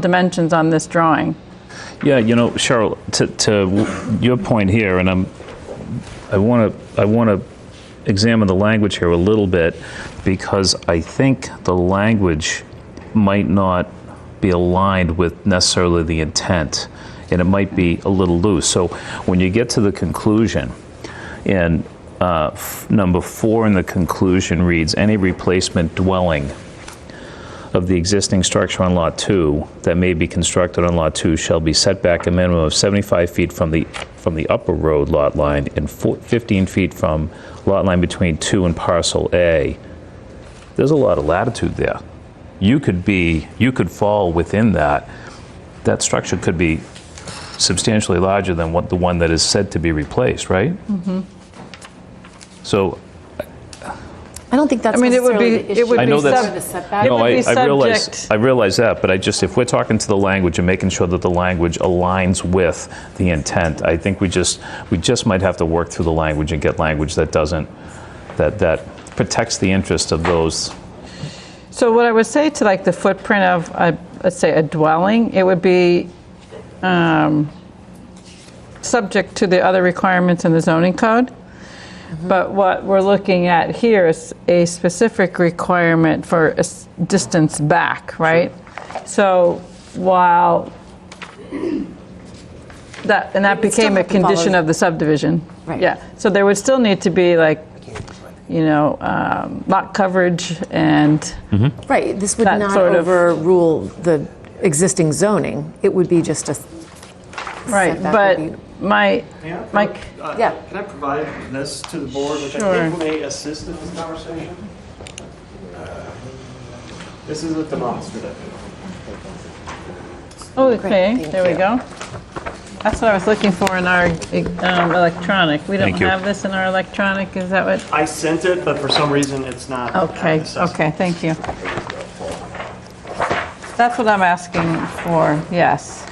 dimensions on this drawing. Yeah, you know, Cheryl, to your point here, and I want to examine the language here a little bit, because I think the language might not be aligned with necessarily the intent, and it might be a little loose. So when you get to the conclusion, and number 4 in the conclusion reads, any replacement dwelling of the existing structure on Lot 2 that may be constructed on Lot 2 shall be set back a minimum of 75 feet from the upper road lot line and 15 feet from lot line between 2 and parcel A. There's a lot of latitude there. You could fall within that. That structure could be substantially larger than the one that is said to be replaced, right? Mm-hmm. So I don't think that's I mean, it would necessarily be- the issue. it would I know be that's- sub- The setback. It would be I realize that, but if we're talking to the language and making sure that the language aligns with the intent, I think we just might have to work through the language and get language that that protects the interest of those. So what I would say to like the footprint of, let's say, a dwelling, it would be subject to the other requirements in the zoning code. But what we're looking at here is a specific requirement for a distance back, right? So while that became a condition of the subdivision. Right. Yeah, so there would still need to be like, you know, lot coverage and Right, this would that not sort of- overrule the existing zoning. It would be just a right, setback but would be- my Yeah. Can I provide this to the board, which Sure. I think may assist in this conversation? This is a demonstrative. oh, okay, thank there we you. go. That's what I was looking for in our electronic. We don't Thank you. have this in our electronic, is that what? I sent it, but for some reason it's not. Okay, okay, thank you. That's what I'm asking for, yes.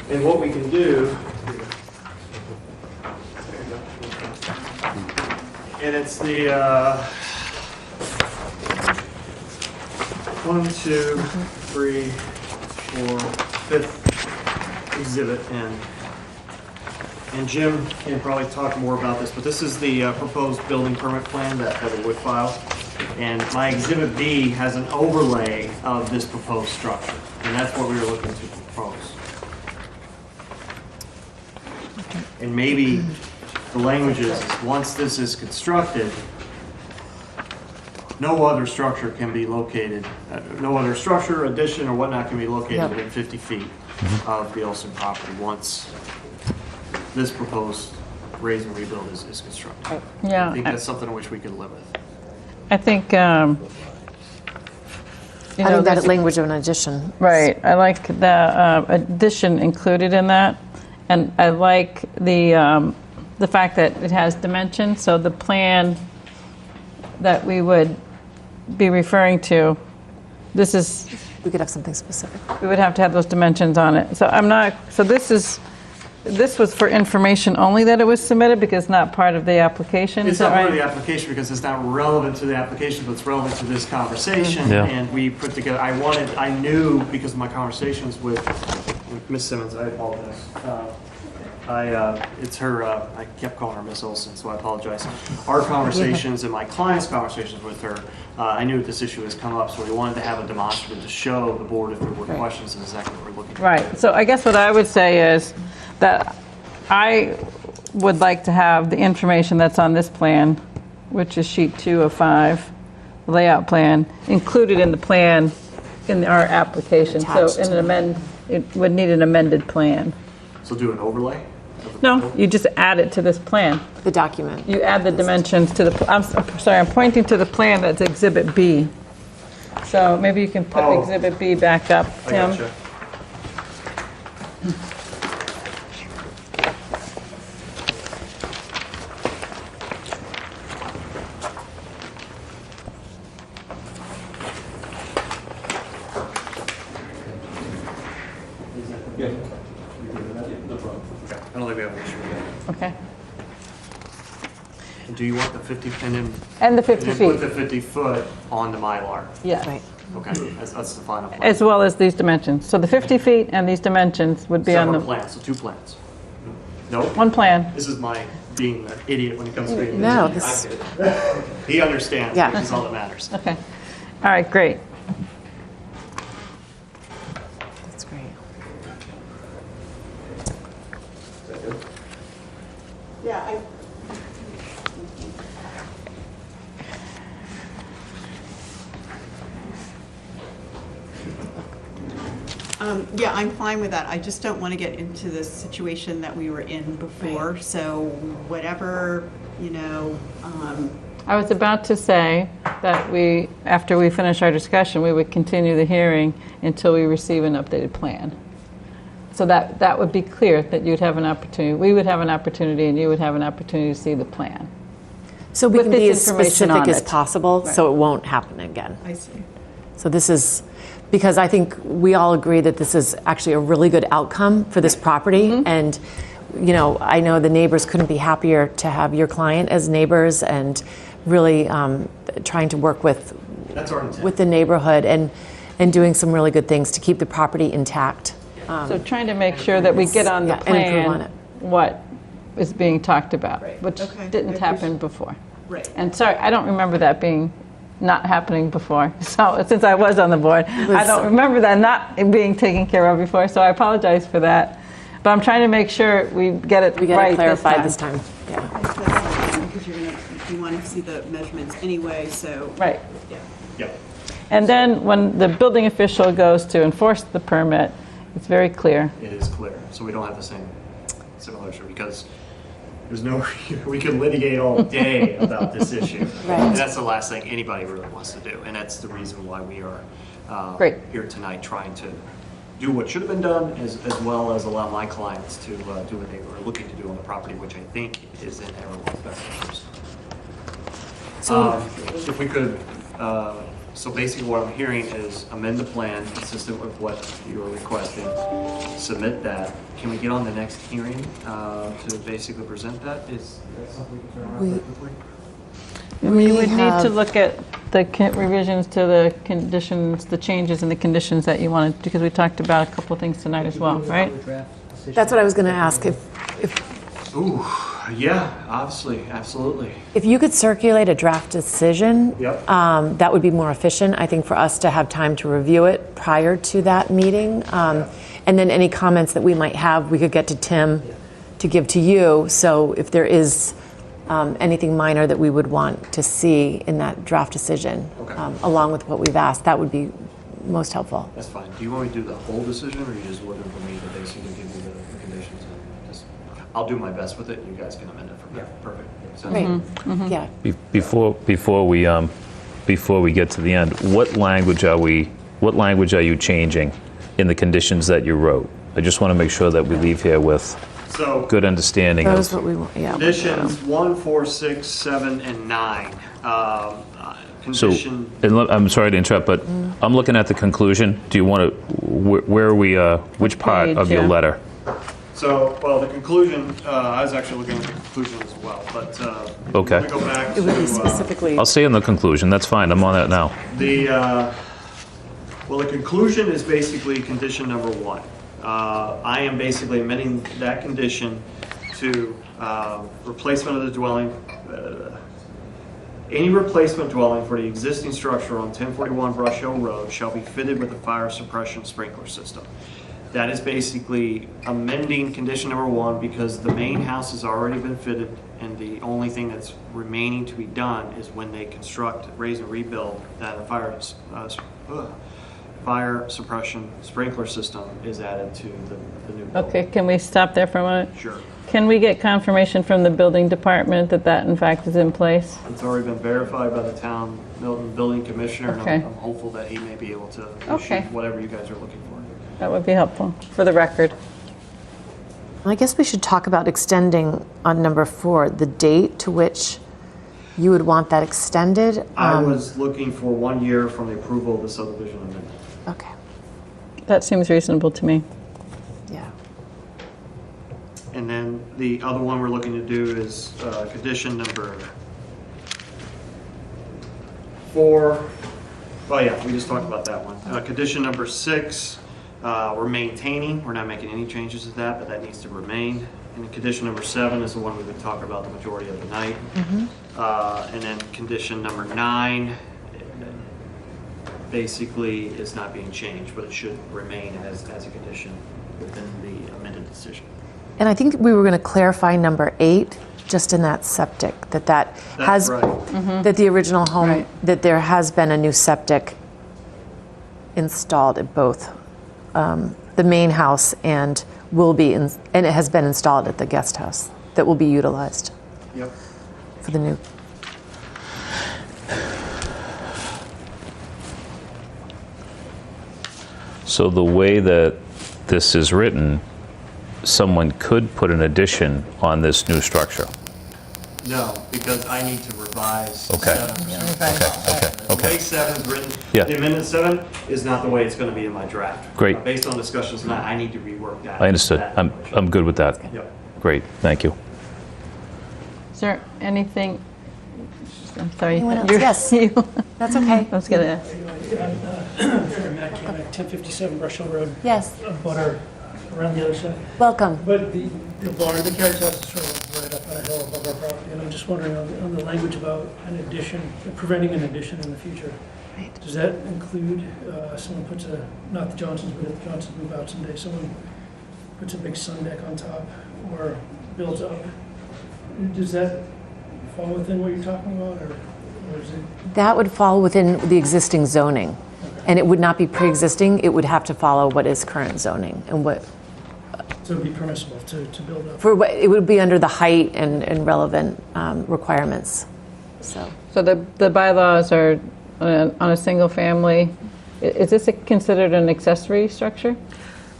And what we can do, and it's the 1, 2, 3, 4, 5th exhibit in. And Jim can probably talk more about this, but this is the proposed building permit plan that we would file. And my exhibit B has an overlay of this proposed structure, and that's what we were looking to propose. And maybe the language is, once this is constructed, no other structure can be located, no other structure, addition, or whatnot can be located Yep. within 50 feet of the Olson property once this proposed raise and rebuild is constructed. Yeah, I think that's something which we could live with. I think, you I know, think that there's- language of an addition. right, I like the addition included in that, and I like the fact that it has dimensions, so the plan that we would be referring to, this is, We could have something specific. we would have to have those dimensions on it. So I'm not, so this was for information only that it was submitted because not part of the application, is It's that not part of the right? application because it's not relevant to the application, but it's relevant to this conversation. Yeah. And we put together, I knew because of my conversations with Miss Simmons, I apologize. It's her, I kept calling her Miss Olson, so I apologize. Our conversations and my client's conversations with her, I knew this issue has come up, so we wanted to have a demonstrative to show the board if there were questions and exactly what we're looking at. Right, so I guess what I would say is that I would like to have the information that's on this plan, which is sheet 2 of 5, the layout plan, included in the plan in our application. So Attached. it would need an amended plan. So do an overlay? No, you just add it to this plan. The document. You add the dimensions to the, I'm sorry, I'm pointing to the plan that's Exhibit B. So maybe you can put Oh. Exhibit B back up, I Tim. gotcha. I don't think we have an issue with that. Okay. And do you want the 50, and then And the 50 and then put feet, the 50 foot on the Mylar? yes. Right. Okay, that's the final plan. As well as these dimensions. So the 50 feet and these dimensions would be on Separate the, plans, so 2 plans. No? one plan. This is my being an idiot when it comes to being No, busy. this, He understands, Yeah. which is all that matters. Okay. All right, great. that's great. Yeah, yeah, I'm fine with that. I just don't want to get into the situation that we were in before. So whatever, I was about to say that we, after we finish our discussion, we would continue the hearing until we receive an updated plan. So that would be clear, that you'd have an opportunity, we would have an opportunity, and you would have an opportunity to see the plan. So we With can be this as information specific on as it. possible, so it won't happen again. I see. So this is, because I think we all agree that this is actually a really good outcome for this property. And, I know the neighbors couldn't be happier to have your client as neighbors and really trying to work with That's our intent. the neighborhood and doing some really good things to keep the property intact. So trying to make sure that we get on the Yeah, and improve on plan it. what is being talked about, which Okay. didn't happen before. Right. And sorry, I don't remember that being not happening before. So since I was on the board, I don't remember that not being taken care of before. So I apologize for that. But I'm trying to make sure we get it We get right it clarified this time. Yeah. Because you want to see the measurements anyway, so. Right. Yeah. And then when the building official goes to enforce the permit, it's very clear. It is clear, so we don't have the same similar issue, because there's no, we could litigate all day about this issue. Right. And that's the last thing anybody really wants to do, and that's the reason why we are Great. here tonight, trying to do what should have been done, as well as allow my clients to do what they were looking to do on the property, which I think is in everyone's best interest. So- If we could, so basically what I'm hearing is amend the plan consistent with what you were requesting, submit that. Can we get on the next hearing to basically present that? Is that something we can turn around quickly? We would need to have- look at the revisions to the conditions, the changes in the conditions that you wanted, because we talked about a couple of things tonight as well, right? That's what I was going to ask. Ooh, yeah, obviously, absolutely. If you could circulate a draft decision, Yep. that would be more efficient, I think, for us to have time to review it prior to that meeting. And then any comments that we might have, we could get to Tim to give to you. So if there is anything minor that we would want to see in that draft decision, Okay. along with what we've asked, that would be most helpful. That's fine. Do you want me to do the whole decision, or are you just looking for me to basically give you the conditions? And just, I'll do my best with it, you guys can amend it from there. Perfect. Sounds Great. good. Yeah. Before we get to the end, what language are you changing in the conditions that you wrote? I just want to make sure that we leave here with So, good understanding That was of. what we want. Yeah. conditions 1, 4, 6, 7, and 9. So, Condition, I'm sorry to interrupt, but I'm looking at the conclusion. Do you want to, where are we, which part page, of your yeah. letter? well, the conclusion, I was actually looking at the conclusion as well, but Okay. we go back It would be to specifically. I'll stay in the conclusion, that's fine, I'm on that now. the conclusion is basically condition number 1. I am basically amending that condition to replacement of the dwelling. Any replacement dwelling for the existing structure on 1041 Brush Hill Road shall be fitted with a fire suppression sprinkler system. That is basically amending condition number 1, because the main house has already been fitted, and the only thing that's remaining to be done is when they construct, raise and rebuild, that a fire suppression sprinkler system is added to the new building. Okay, can we stop there for a moment? Sure. Can we get confirmation from the building department that that in fact is in place? It's already been verified by the town Milton Building Commissioner, and Okay. I'm hopeful that he may be able to issue Okay. whatever you guys are looking for. That would be helpful, for the record. I guess we should talk about extending on number 4, the date to which you would want that extended. I was looking for 1 year from the approval of the subdivision amendment. Okay, That seems reasonable to me. yeah. And then the other one we're looking to do is condition number 4. Oh yeah, we just talked about that one. Condition number 6, we're maintaining. We're not making any changes to that, but that needs to remain. And then condition number 7 is the one we've been talking about the majority of the night. And then condition number 9 basically is not being changed, but it should remain as a condition within the amended decision. And I think we were going to clarify number 8, just in that septic, that has, right. that the original home, Right. that there has been a new septic installed at both the main house and will be, and it has been installed at the guest house that will be utilized Yep. for the new. So the way that this is written, someone could put an addition on this new structure. No, because I need to revise Okay. 7. Okay. The way 7 is written, Yeah. the amendment 7 is not the way it's going to be in my draft. Great. Based on discussions tonight, I need to rework that. I understood. that I'm information. good with that. Yep. Great, thank you. Is there anything, I'm sorry. Anyone else? you're- Yes. you- That's okay. I was going to ask. Matt Kamek, 1057 Brush Hill Road, Yes, butter around the other side. welcome. But the barn, the carriage house is sort of right up on a hill above our property, and I'm just wondering on the language about an addition, preventing an addition in the future. Right. Does that include, someone puts not the Johnsons, but if the Johnsons move out someday, someone puts a big sun deck on top or builds up? Does that fall within what you're talking about, or is it? That would fall within the existing zoning, and it would not be pre-existing. It would have to follow what is current zoning and what, So it'd be permissible to build up? for what, it would be under the height and relevant requirements, so. So the bylaws are on a single family. Is this considered an accessory structure?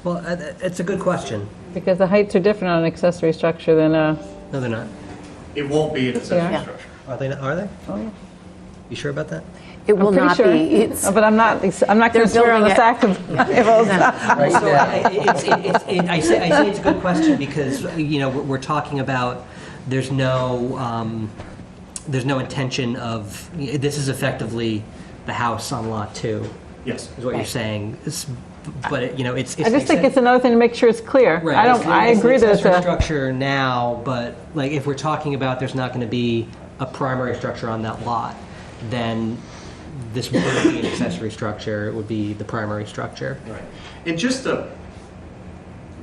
Well, it's a good question. Because the heights are different on an accessory structure than a, No, they're not. It won't be an accessory Yeah. structure. Are they? Are they? oh yeah. You sure about that? It will I'm pretty not sure. be, it's, But I'm not going to swear on building the it. fact of Right. So I say it's a good question because we're talking about there's no intention of this is effectively the house on lot 2 Yes. is what you're saying. But it's. I just think it's another thing to make sure it's clear. Right. I agree that it's accessory a, structure now, but like if we're talking about there's not going to be a primary structure on that lot, then this wouldn't be an accessory structure. It would be the primary structure. Right. And just to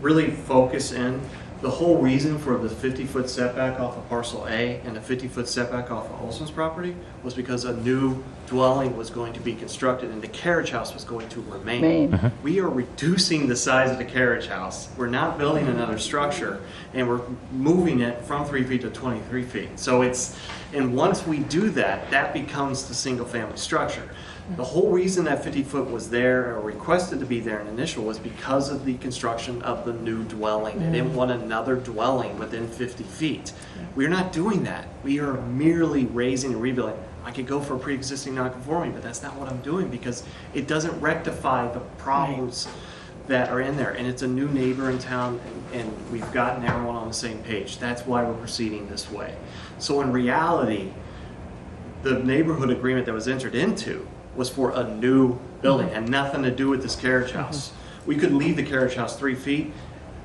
really focus in, the whole reason for the 50-foot setback off of parcel A and the 50-foot setback off of Olson's property was because a new dwelling was going to be constructed and the carriage house was going to remain. We are reducing the size of the carriage house. We're not building another structure, and we're moving it from 3 feet to 23 feet. So and once we do that, that becomes the single-family structure. The whole reason that 50-foot was there or requested to be there in initial was because of the construction of the new dwelling. They didn't want another dwelling within 50 feet. We're not doing that. We are merely raising and rebuilding. I could go for pre-existing non-conforming, but that's not what I'm doing because it doesn't rectify the problems that are in there. And it's a new neighbor in town, and we've gotten everyone on the same page. That's why we're proceeding this way. So in reality, the neighborhood agreement that was entered into was for a new building, had nothing to do with this carriage house. We could leave the carriage house 3 feet.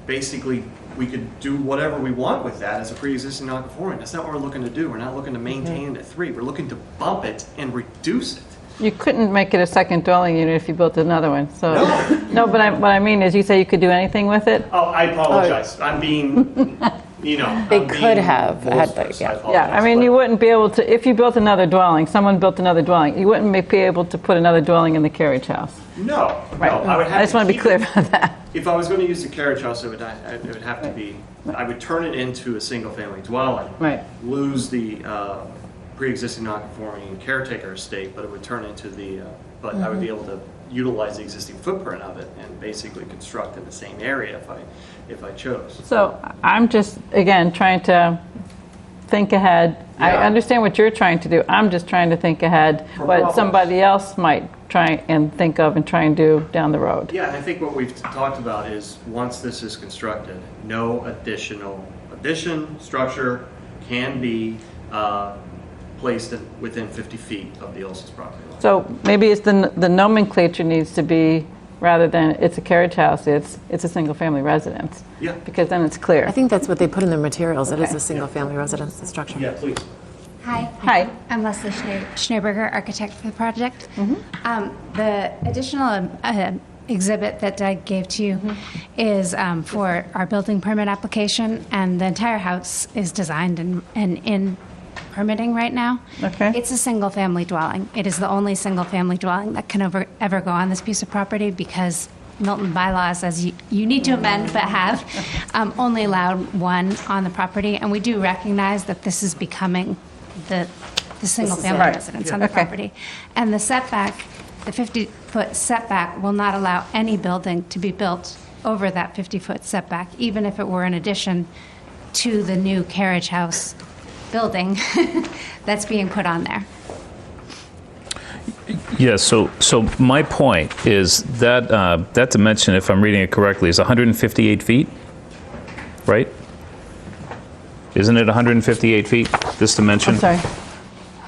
Basically, we could do whatever we want with that as a pre-existing non-conforming. That's not what we're looking to do. We're not looking to maintain it at 3. We're looking to bump it and reduce it. you couldn't make it a second dwelling unit if you built another one. So no, but what I mean is you say you could do anything with it? Oh, I apologize. I'm being, They could have had, but yeah. Yeah, I mean, you wouldn't be able to, if you built another dwelling, someone built another dwelling, you wouldn't be able to put another dwelling in the carriage house. No, Right. no. I would have I just want to be keep clear it- about that. If I was going to use the carriage house, it would have to be, I would turn it into a single-family dwelling. Right. Lose the pre-existing non-conforming caretaker estate, but it would turn into the, but I would be able to utilize the existing footprint of it and basically construct in the same area if I chose. So I'm just, again, trying to think ahead. I Yeah. understand what you're trying to do. I'm just trying to think ahead what somebody else might try and think of and try and do down the road. Yeah, and I think what we've talked about is once this is constructed, no structure can be placed within 50 feet of the Olson's property line. So maybe it's the nomenclature needs to be, rather than it's a carriage house, it's a single-family residence. Yeah. Because then it's clear. I think that's what they put in the materials. It is a single-family residence structure. Yeah, please. Hi. Hi. I'm Leslie Schneeberger, architect for the project. The additional exhibit that Doug gave to you is for our building permit application, and the entire house is designed and in permitting right now. Okay. It's a single-family dwelling. It is the only single-family dwelling that can ever go on this piece of property because Milton bylaws, as you need to amend but have, only allowed one on the property, and we do recognize that this is becoming the single-family Right. residence on the Okay. property. And the setback, the 50-foot setback will not allow any building to be built over that 50-foot setback, even if it were an addition to the new carriage house building that's being put on there. Yeah, so my point is that that dimension, if I'm reading it correctly, is 158 feet, right? Isn't it 158 feet, this dimension? I'm sorry.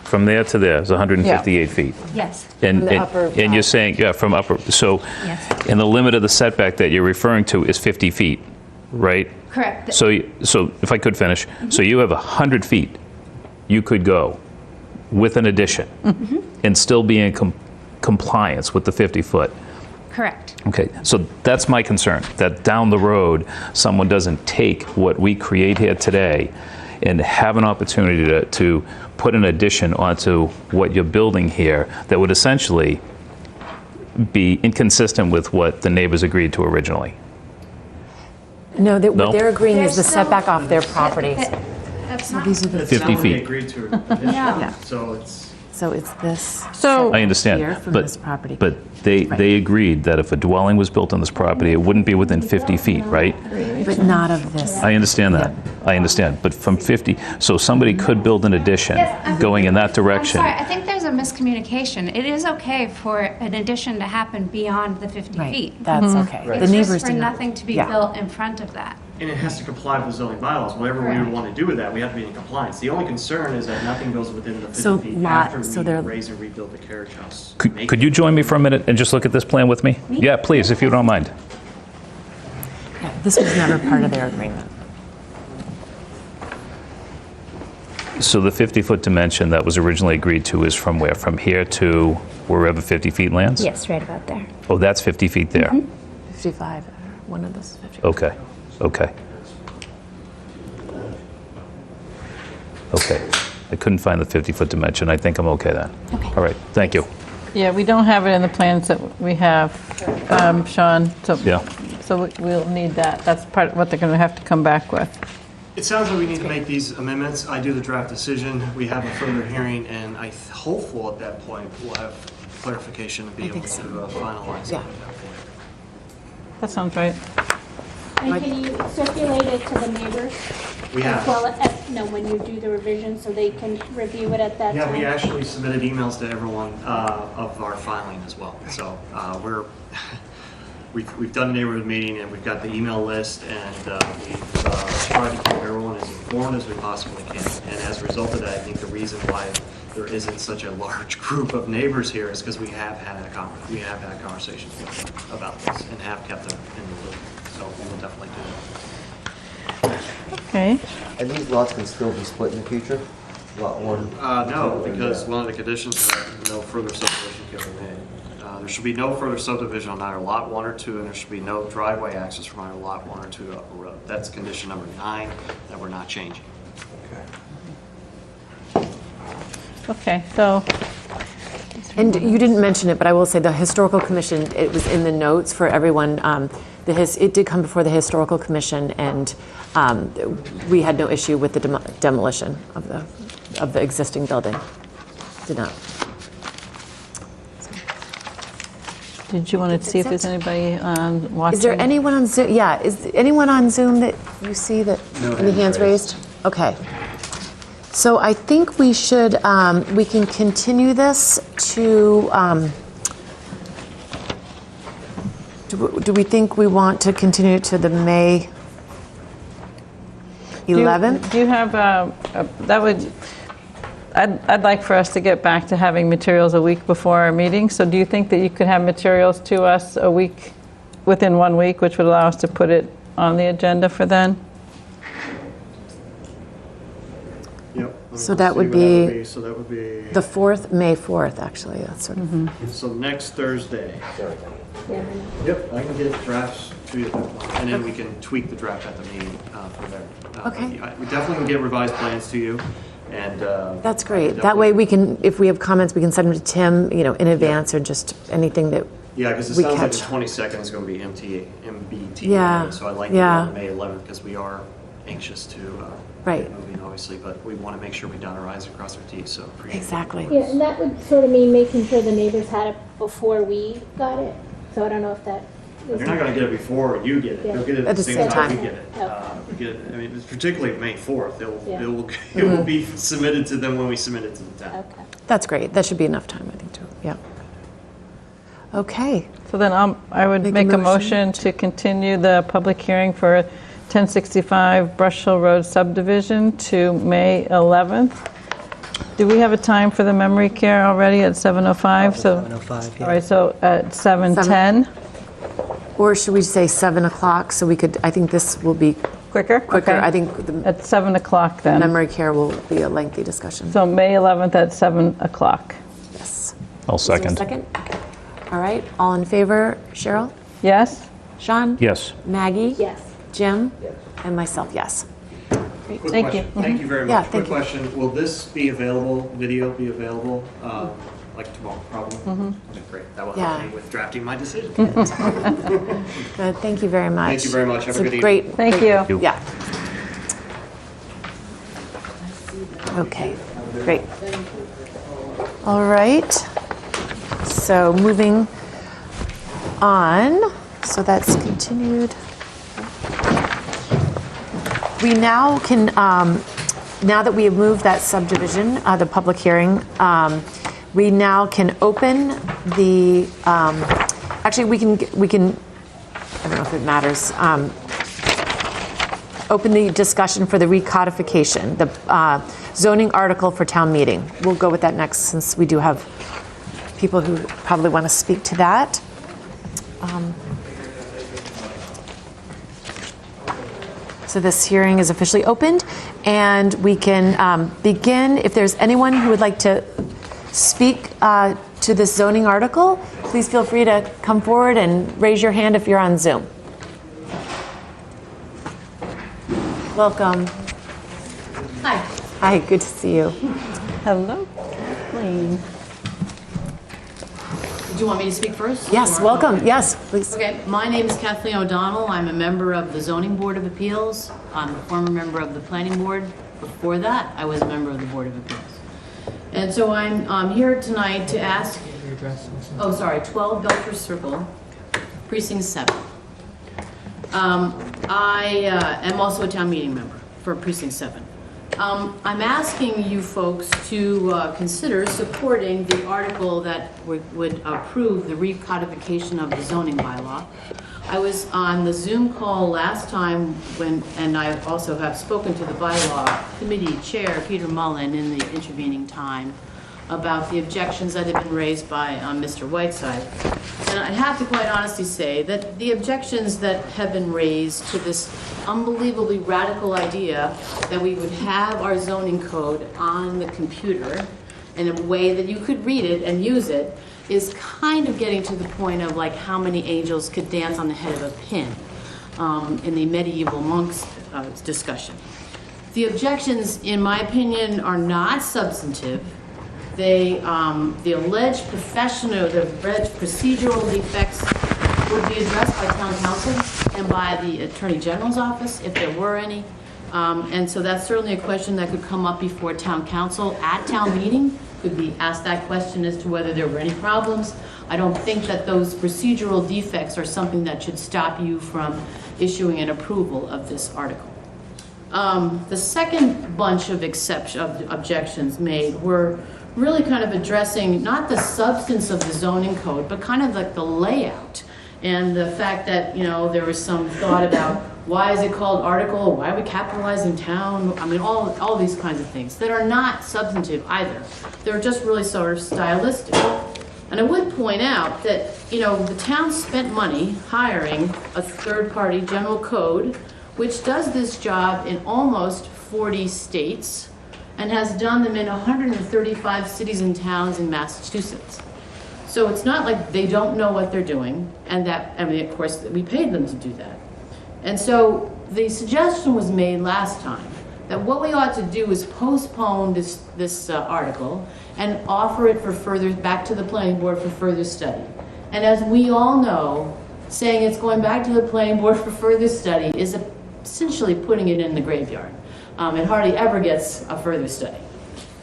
From there to there is 158 feet. Yes. And, From the and, upper and you're saying, yeah, from upper, so, Yes. and the limit of the setback that you're referring to is 50 feet, right? Correct. So if I could finish, so you have 100 feet you could go with an addition and still be in compliance with the 50-foot. Correct. Okay, so that's my concern, that down the road, someone doesn't take what we create here today and have an opportunity to put an addition onto what you're building here that would essentially be inconsistent with what the neighbors agreed to originally. No, No? what they're agreeing is the There's still- setback off their property. That's not. These are the, It's 50 not what they feet. agreed to initially, Yeah. so it's. so it's this. So I understand, Here from this property. but they agreed that if a dwelling was built on this property, it wouldn't be within 50 feet, right? But not of this. I understand that. I understand. But from 50, so somebody could build an addition going in that direction. I'm sorry, I think there's a miscommunication. It is okay for an addition to happen beyond the 50 Right, feet. that's okay. The It's neighbors just for do not. nothing to be Yeah. built in front of that. And it has to comply with the zoning bylaws. Whatever we would Correct. want to do with that, we have to be in compliance. The only concern is that nothing goes within the 50 So feet lot- after so we they're- raise and rebuild the carriage house. Could you join me for a minute and just look at this plan with me? Yeah, please, if you don't mind. Yeah, this was never part of their agreement. So the 50-foot dimension that was originally agreed to is from where? From here to wherever 50 feet lands? Yes, right about there. Oh, that's 50 feet there. 55, one of those is 50. Okay, okay. Okay, I couldn't find the 50-foot dimension. I think I'm okay then. Okay. All right, thank you. yeah, we don't have it in the plans that we have, Sean. So Yeah. So we'll need that. That's part of what they're going to have to come back with. It sounds like we need to make these amendments. I do the draft decision. We have a further hearing, and hopeful at that point we'll have clarification and be able to finalize. Yeah. That sounds right. And can you circulate it to the neighbors? We have. As well as, no, when you do the revision, so they can review it at that Yeah, time? we actually submitted emails to everyone of our filing as well. So we've done a neighborhood meeting and we've got the email list and we've tried to keep everyone as informed as we possibly can. And as a result of that, I think the reason why there isn't such a large group of neighbors here is because we have had conversations with them about this and have kept them in the loop. So we will definitely do that. Okay. And these lots can still be split in the future? Lot one? No, because one of the conditions is that no further subdivision can be made. There should be no further subdivision on either lot 1 or 2, and there should be no driveway access from either lot 1 or 2 to Upper Road. That's condition number 9 that we're not changing. Okay, so And you didn't mention it, but I will say the Historical Commission, it was in the notes for everyone. It did come before the Historical Commission, and we had no issue with the demolition of the existing building. Did not. Did you want to see if there's anybody watching? Is there anyone on Zoom? Yeah, is anyone on Zoom that you see that, any hands raised? Okay. So I think we should, we can continue this to, do we think we want to continue it to the May 11th? Do you have, that would, I'd like for us to get back to having materials a week before our meeting. So do you think that you could have materials to us a week, within 1 week, which would allow us to put it on the agenda for then? Yep. So that would be So that would be. the 4th, May 4th, actually. That's sort of. So next Thursday. Yep, I can get drafts to you, and then we can tweak the draft at the meeting from there. Okay. We definitely can get revised plans to you, and. That's great. That way we can, if we have comments, we can send them to Tim, in advance or just anything that Yeah, because it we sounds like the catch. 22nd is going to be MBTA. Yeah, So I'd like to yeah. go to May 11th because we are anxious to Right. get moving, obviously, but we want to make sure we dot our i's and cross our t's, so appreciate it. Exactly. Yeah, and that would sort of mean making sure the neighbors had it before we got it. So I don't know if that is. You're not going to get it before you get it. Yeah. You'll get it at the same time we get it. Okay. We get it. I mean, it's particularly May 4th. Yeah. It will be submitted to them when we submit it to the town. Okay. That's great. That should be enough time, I think, too. Yeah. Okay. So then I would make a motion to continue the public hearing for 1065 Brush Hill Road subdivision to May 11th. Do we have a time for the memory care already at 7:05? So 7:05, all right, so at 7:10. Or should we say 7 o'clock so we could, I think this will be Quicker? quicker. Okay. I think the At 7 o'clock then. memory care will be a lengthy discussion. So May 11th at 7 o'clock. Yes. I'll Is there a second. second? All right. All in favor? Cheryl? Yes? Sean? Yes. Maggie? Yes. Jim? And myself, yes. Quick Thank you. question. Thank you very much. Yeah, Quick thank you. question. Will this be available, video be available, like tomorrow, probably? Okay, great. That will help Yeah. me with drafting my decision. Good. Thank you very much. Thank you very much. Have It's a good evening. Great. Thank great- you. Yeah. Okay, great. All right. So moving on, so that's continued. We now can, now that we have moved that subdivision, the public hearing, we now can open the, actually, we can, I don't know if it matters, open the discussion for the recodification, the zoning article for town meeting. We'll go with that next since we do have people who probably want to speak to that. So this hearing is officially opened, and we can begin. If there's anyone who would like to speak to this zoning article, please feel free to come forward and raise your hand if you're on Zoom. Welcome. Hi. Hi, good to see you. Hello. Clean. Do you want me to speak first? Yes, Or- welcome. Yes, please. Okay, my name is Kathleen O'Donnell. I'm a member of the Zoning Board of Appeals. I'm a former member of the Planning Board. Before that, I was a member of the Board of Appeals. And so I'm here tonight to ask, oh, sorry, 12 Belcher Circle, Precinct 7. I am also a town meeting member for Precinct 7. I'm asking you folks to consider supporting the article that would approve the recodification of the zoning bylaw. I was on the Zoom call last time and I also have spoken to the bylaw committee chair, Peter Mullen, in the intervening time about the objections that have been raised by Mr. Whiteside. And I have to quite honestly say that the objections that have been raised to this unbelievably radical idea that we would have our zoning code on the computer in a way that you could read it and use it is kind of getting to the point of like how many angels could dance on the head of a pin in the medieval monks discussion. The objections, in my opinion, are not substantive. They, the alleged procedural defects would be addressed by town council and by the Attorney General's office if there were any. And so that's certainly a question that could come up before town council at town meeting could be asked that question as to whether there were any problems. I don't think that those procedural defects are something that should stop you from issuing an approval of this article. The second bunch of objections made were really kind of addressing not the substance of the zoning code, but kind of like the layout and the fact that, you know, there was some thought about why is it called article, why are we capitalizing town? I mean, all these kinds of things that are not substantive either. They're just really sort of stylistic. And I would point out that, you know, the town spent money hiring a third-party general code, which does this job in almost 40 states and has done them in 135 cities and towns in Massachusetts. So it's not like they don't know what they're doing, and that, I mean, of course, we paid them to do that. And so the suggestion was made last time that what we ought to do is postpone this article and offer it for further, back to the planning board for further study. And as we all know, saying it's going back to the planning board for further study is essentially putting it in the graveyard. It hardly ever gets a further study.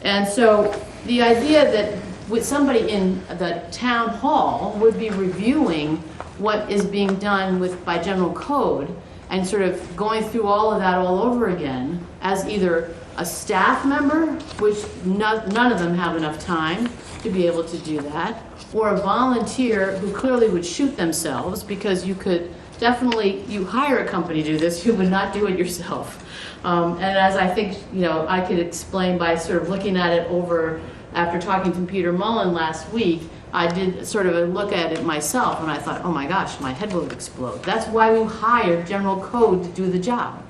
And so the idea that with somebody in the town hall would be reviewing what is being done by general code and sort of going through all of that all over again as either a staff member, which none of them have enough time to be able to do that, or a volunteer who clearly would shoot themselves, because you could definitely, you hire a company to do this, you would not do it yourself. And as I think, you know, I could explain by sort of looking at it over, after talking to Peter Mullen last week, I did sort of a look at it myself, and I thought, oh my gosh, my head will explode. That's why we hired general code to do the job.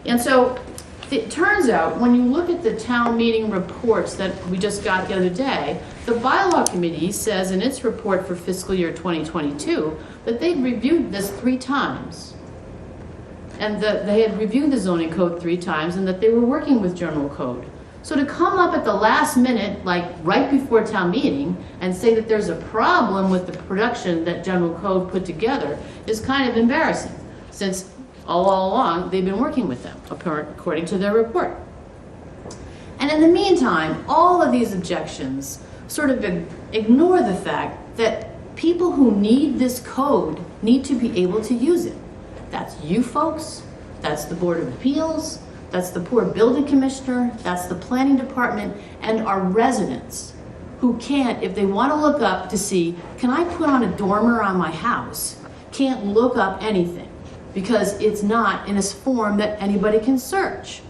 And so it turns out, when you look at the town meeting reports that we just got the other day, the bylaw committee says in its report for fiscal year 2022 that they'd reviewed this 3 times. And that they had reviewed the zoning code 3 times, and that they were working with general code. So to come up at the last minute, like right before town meeting, and say that there's a problem with the production that general code put together is kind of embarrassing, since all along they've been working with them, according to their report. And in the meantime, all of these objections sort of ignore the fact that people who need this code need to be able to use it. That's you folks, that's the Board of Appeals, that's the poor building commissioner, that's the planning department, and our residents who can't, if they want to look up to see, can I put on a dormer on my house, can't look up anything because it's not in a form that anybody can search.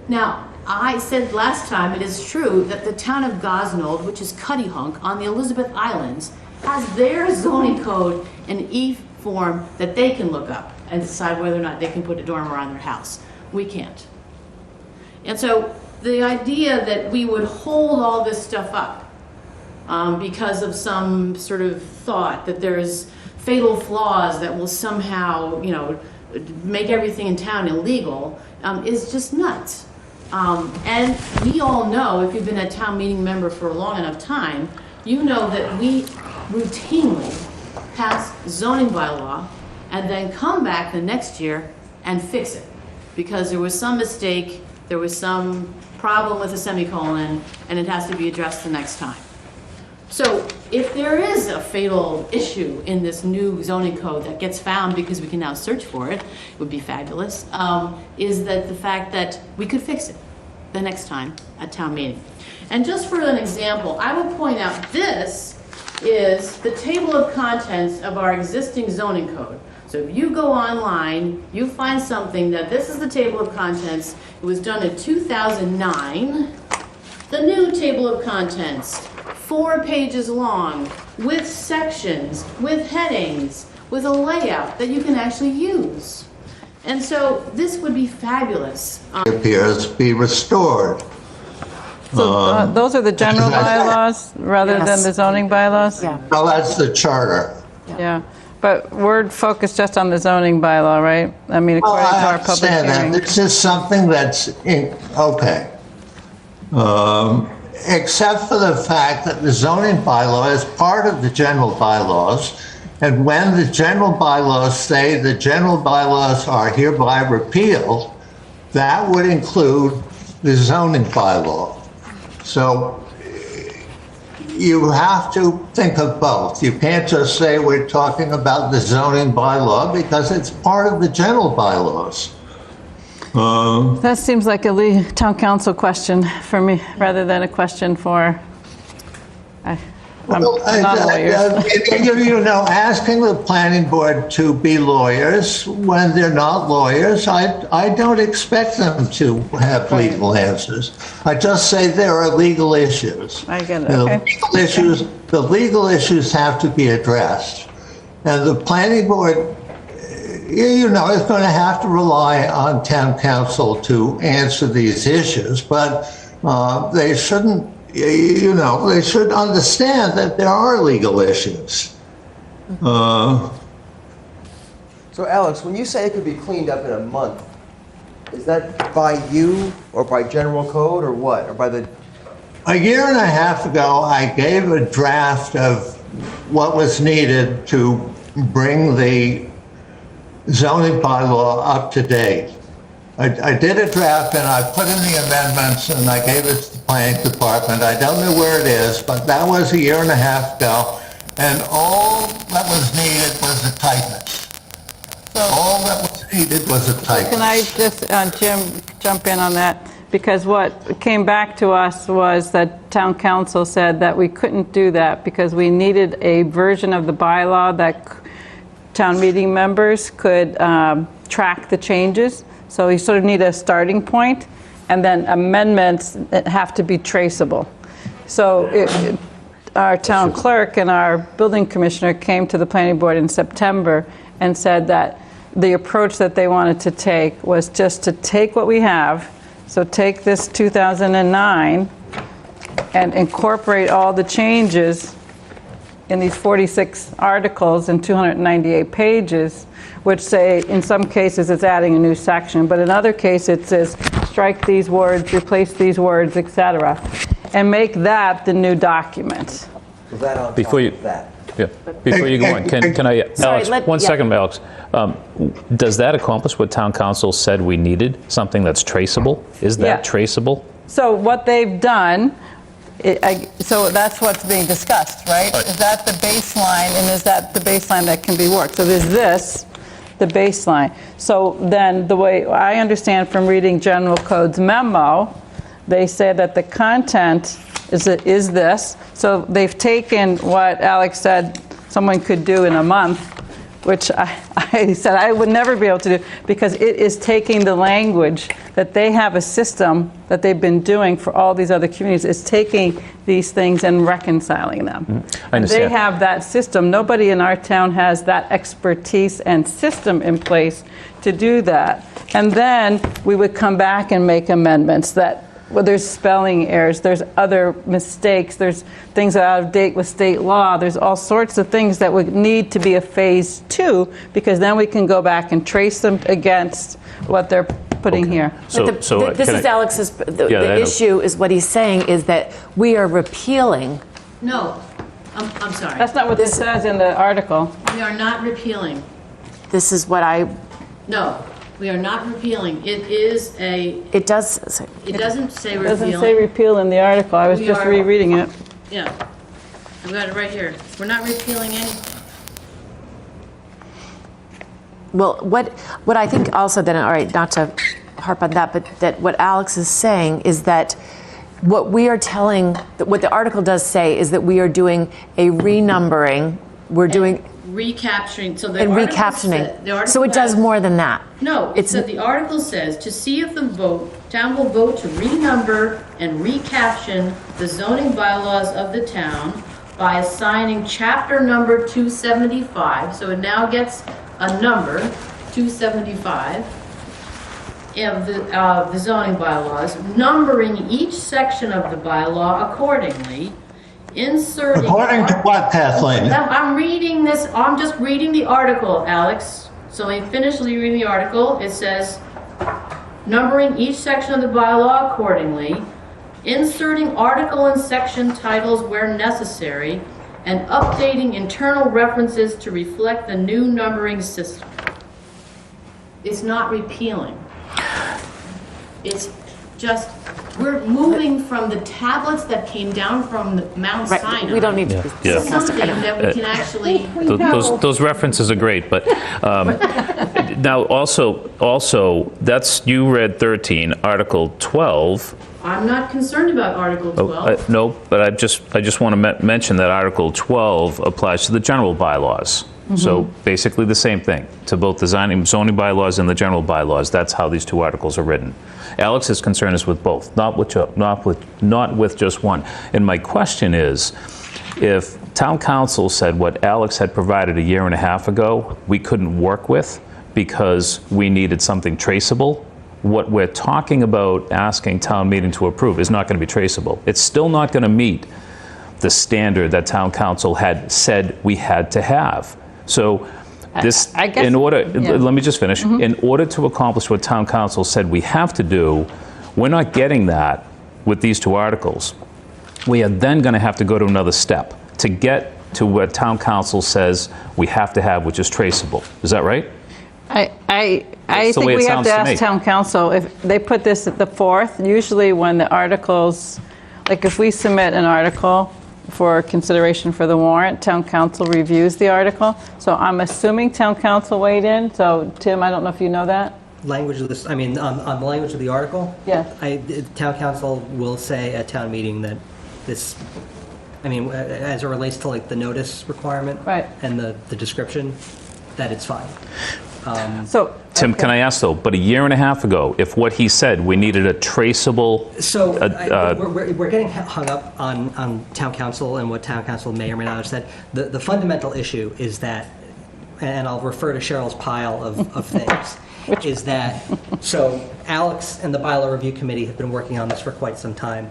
Now, I said last time, it is true that the town of Gosnold, which is Cuttyhunk on the Elizabeth Islands, has their zoning code in e-form that they can look up and decide whether or not they can put a dormer on their house. We can't. And so the idea that we would hold all this stuff up because of some sort of thought that there's fatal flaws that will somehow, you know, make everything in town illegal is just nuts. And we all know, if you've been a town meeting member for a long enough time, you know that we routinely pass zoning bylaw and then come back the next year and fix it because there was some mistake, there was some problem with a semicolon, and it has to be addressed the next time. So if there is a fatal issue in this new zoning code that gets found because we can now search for it, it would be fabulous, is that the fact that we could fix it the next time at town meeting. And just for an example, I will point out this is the table of contents of our existing zoning code. So if you go online, you find something that this is the table of contents. It was done in 2009. The new table of contents, 4 pages long, with sections, with headings, with a layout that you can actually use. And so this would be fabulous. Appears to be restored. So those are the general bylaws rather than the zoning bylaws? Yeah. Well, that's the charter. Yeah. But we're focused just on the zoning bylaw, right? I mean, according to our public hearing. I understand that. This is something that's okay. Except for the fact that the zoning bylaw is part of the general bylaws, and when the general bylaws say the general bylaws are hereby repealed, that would include the zoning bylaw. So you have to think of both. You can't just say we're talking about the zoning bylaw because it's part of the general bylaws. That seems like a town council question for me, rather than a question for, I'm not a lawyer. Asking the planning board to be lawyers when they're not lawyers, I don't expect them to have legal answers. I just say there are legal issues. I get it, The legal issues have to be addressed. And the planning board, is going to have to rely on town council to answer these issues, but they shouldn't, they should understand that there are legal issues. So Alex, when you say it could be cleaned up in a month, is that by you or by general code or what? Or by the... A year and a half ago, I gave a draft of what was needed to bring the zoning bylaw up to date. I did a draft and I put in the amendments and I gave it to the planning department. I don't know where it is, but that was a year and a half ago. And all that was needed was a typist. All that was needed was a typist. Can I just, Jim, jump in on that? Because what came back to us was that town council said that we couldn't do that because we needed a version of the bylaw that town meeting members could track the changes. So you sort of need a starting point, and then amendments that have to be traceable. So our town clerk and our building commissioner came to the planning board in September and said that the approach that they wanted to take was just to take what we have, so take this 2009 and incorporate all the changes in these 46 articles and 298 pages, which say in some cases it's adding a new section, but in other cases it says strike these words, replace these words, etc., and make that the new document. Is that on Before top you, of that? yeah, before you go on, can I, Sorry, Alex, one second, Alex. Does that accomplish what town council said we needed? Something that's traceable? Is that Yeah. traceable? So what they've done, so that's what's being discussed, right? Is that the baseline, and is that the baseline that can be worked? So there's this, the baseline. So then the way I understand from reading General Code's memo, they say that the content is this. So they've taken what Alex said someone could do in a month, which I said I would never be able to do, because it is taking the language that they have a system that they've been doing for all these other communities, is taking these things and reconciling them. I understand. They have that system. Nobody in our town has that expertise and system in place to do that. And then we would come back and make amendments that, well, there's spelling errors, there's other mistakes, there's things that are out of date with state law, there's all sorts of things that would need to be a phase 2, because then we can go back and trace them against what they're putting here. This is Alex's, the issue is what he's saying is that we are repealing. No, I'm sorry. That's not what this says in the article. We are not repealing. This is what No, we are not repealing. It is a... It does say... It doesn't say It repealing. doesn't say repeal in the article. I was We just are- rereading it. Yeah, I've got it right here. We're not repealing any... Well, what I think also then, all right, not to harp on that, but that what Alex is saying is that what we are telling, what the article does say is that we are doing a renumbering, we're doing... Recapturing, so the And article recaptioning. the article So it does has- more than that. No, it's that the article says, to see if the town will vote to renumber and recaption the zoning bylaws of the town by assigning chapter number 275, so it now gets a number, 275, of the zoning bylaws, numbering each section of the bylaw accordingly, inserting... According to what, Kathleen? I'm reading this, I'm just reading the article, Alex. So let me finish reading the article. It says, numbering each section of the bylaw accordingly, inserting article and section titles where necessary, and updating internal references to reflect the new numbering system. It's not repealing. It's just We're moving from the tablets that came down from the Mount Right, Sinai. we don't need to. Yeah. To something that we can actually. Those references are great, but now also that's, you read 13, Article 12. I'm not concerned about Article 12. No, but I just want to mention that Article 12 applies to the general bylaws. So basically the same thing, to both the zoning bylaws and the general bylaws. That's how these two articles are written. Alex's concern is with both, not with just one. And my question is, if town council said what Alex had provided a year and a half ago, we couldn't work with because we needed something traceable, what we're talking about asking town meeting to approve is not going to be traceable. It's still not going to meet the standard that town council had said we had to have. So this, I guess, in order, yeah. let me just finish. In order to accomplish what town council said we have to do, we're not getting that with these two articles. We are then going to have to go to another step to get to what town council says we have to have, which is traceable. Is that right? I That's the think way it we have sounds to to me. ask town council if they put this at the 4th. Usually when the articles, like if we submit an article for consideration for the warrant, town council reviews the article. So I'm assuming town council weighed in. So Tim, I don't know if you know that. Language of this, I mean, on the language of the article? Yeah. The town council will say at town meeting that this, I mean, as it relates to like the notice requirement. Right. And the description, that it's fine. So Tim, can I ask though, but a year and a half ago, if what he said, we needed a traceable... So we're getting hung up on town council and what town council may or may not have said. The fundamental issue is that, and I'll refer to Cheryl's pile of things, is that, so Alex and the bylaw review committee have been working on this for quite some time.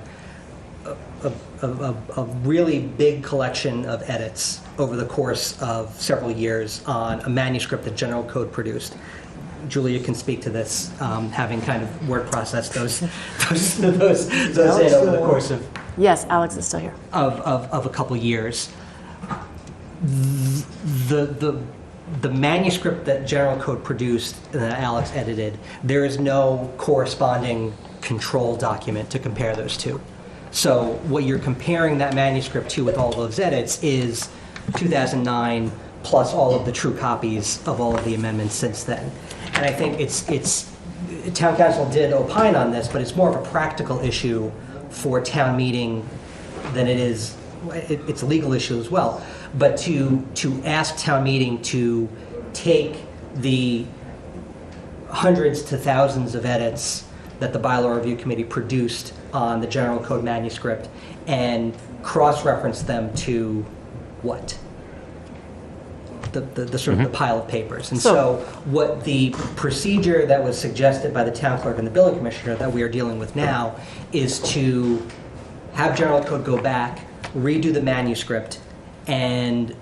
A really big collection of edits over the course of several years on a manuscript that General Code produced. Julia can speak to this, having kind of word processed those in over the course of Yes, Alex is still here. of a couple years. The manuscript that General Code produced and that Alex edited, there is no corresponding control document to compare those two. So what you're comparing that manuscript to with all those edits is 2009 plus all of the true copies of all of the amendments since then. And I think it's town council did opine on this, but it's more of a practical issue for town meeting than it is, it's a legal issue as well. But to ask town meeting to take the hundreds to thousands of edits that the bylaw review committee produced on the general code manuscript and cross-reference them to what? The sort of the pile of papers. And so what the procedure that was suggested by the town clerk and the building commissioner that we are dealing with now is to have general code go back, redo the manuscript, and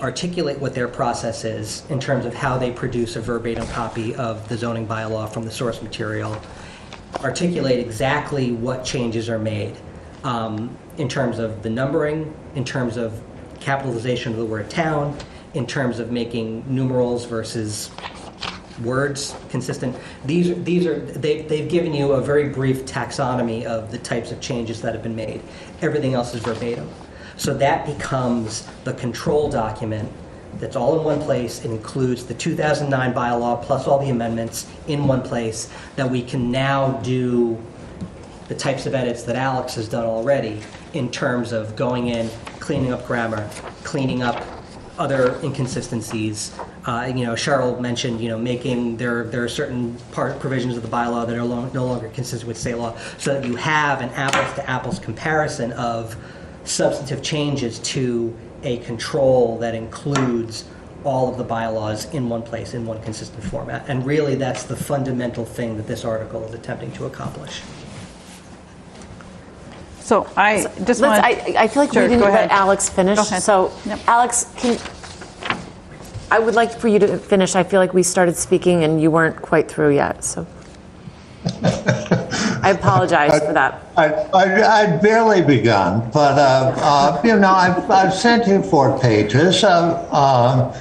articulate what their process is in terms of how they produce a verbatim copy of the zoning bylaw from the source material, articulate exactly what changes are made in terms of the numbering, in terms of capitalization of the word town, in terms of making numerals versus words consistent. They've given you a very brief taxonomy of the types of changes that have been made. Everything else is verbatim. So that becomes the control document that's all in one place. It includes the 2009 bylaw plus all the amendments in one place that we can now do the types of edits that Alex has done already in terms of going in, cleaning up grammar, cleaning up other inconsistencies. Cheryl mentioned, making there are certain provisions of the bylaw that are no longer consistent with state law, so that you have an apples-to-apples comparison of substantive changes to a control that includes all of the bylaws in one place, in one consistent format. And really, that's the fundamental thing that this article is attempting to accomplish. So I just want. I feel like Sure, we didn't go let ahead. Alex finish. Go ahead. So, Yep. Alex, I would like for you to finish. I feel like we started speaking and you weren't quite through yet. So, I apologize for that. I'd barely begun, but I've sent you 4 pages, to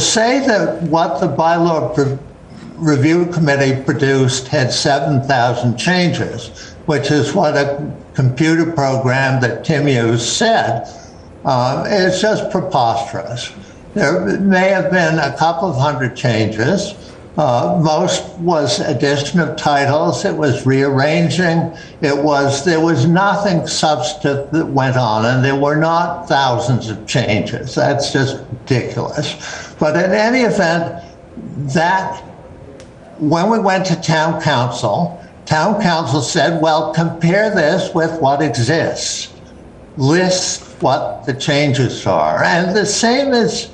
say that what the bylaw review committee produced had 7,000 changes, which is what a computer program that Tim used said. It's just preposterous. There may have been a couple of hundred changes. Most was addition of titles. It was rearranging. There was nothing substantive that went on, and there were not thousands of changes. That's just ridiculous. But in any event, that when we went to town council said, well, compare this with what exists. List what the changes are. And the same is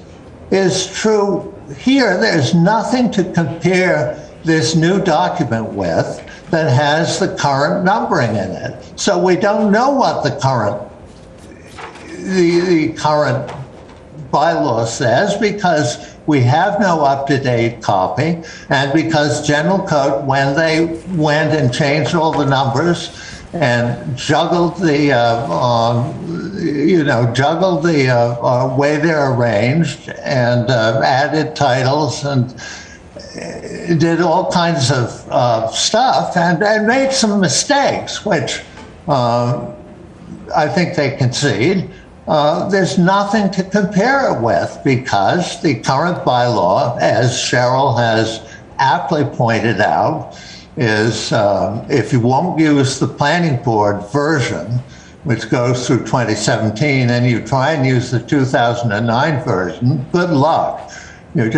true here. There's nothing to compare this new document with that has the current numbering in it. So we don't know what the current bylaw says, because we have no up-to-date copy, and because General Code, when they went and changed all the numbers and juggled the way they're arranged, and added titles and did all kinds of stuff, and made some mistakes, which I think they concede. There's nothing to compare it with, because the current bylaw, as Cheryl has aptly pointed out, is if you won't use the planning board version, which goes through 2017, and you try and use the 2009 version, good luck. We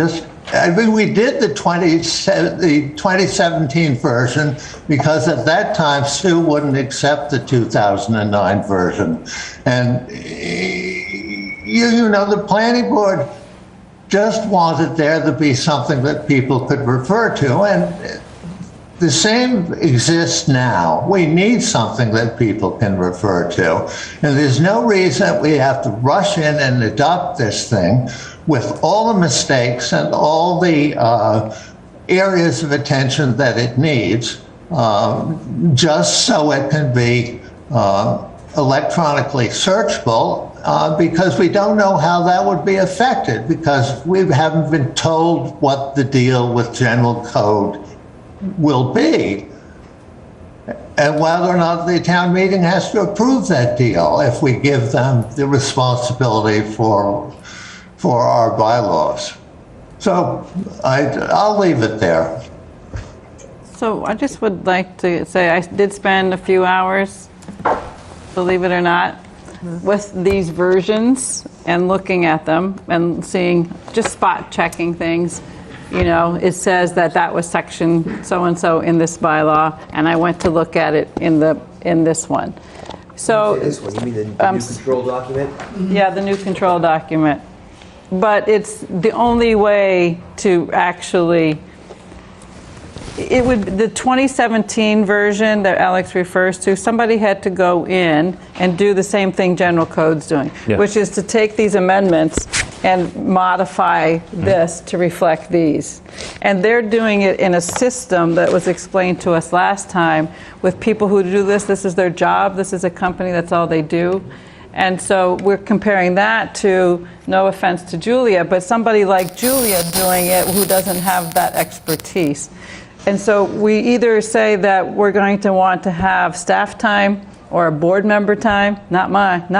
did the 2017 version because at that time Stu wouldn't accept the 2009 version. And the planning board just wanted there to be something that people could refer to, and the same exists now. We need something that people can refer to. And there's no reason we have to rush in and adopt this thing with all the mistakes and all the areas of attention that it needs, just so it can be electronically searchable, because we don't know how that would be affected, because we haven't been told what the deal with General Code will be, and whether or not the town meeting has to approve that deal if we give them the responsibility for our bylaws. So I'll leave it there. So I just would like to say I did spend a few hours, believe it or not, with these versions and looking at them and seeing, just spot checking things. It says that was section so-and-so in this bylaw, and I went to look at it in this one. So this one, you mean the new control document? Yeah, the new control document. But it's the only way to actually, the 2017 version that Alex refers to, somebody had to go in and do the same thing General Code's doing, which is to take these amendments and modify this to reflect these. And they're doing it in a system that was explained to us last time with people who do this. This is their job. This is a company. That's all they do. And so we're comparing that to, no offense to Julia, but somebody like Julia doing it who doesn't have that expertise. And so we either say that we're going to want to have staff time or a board member time, not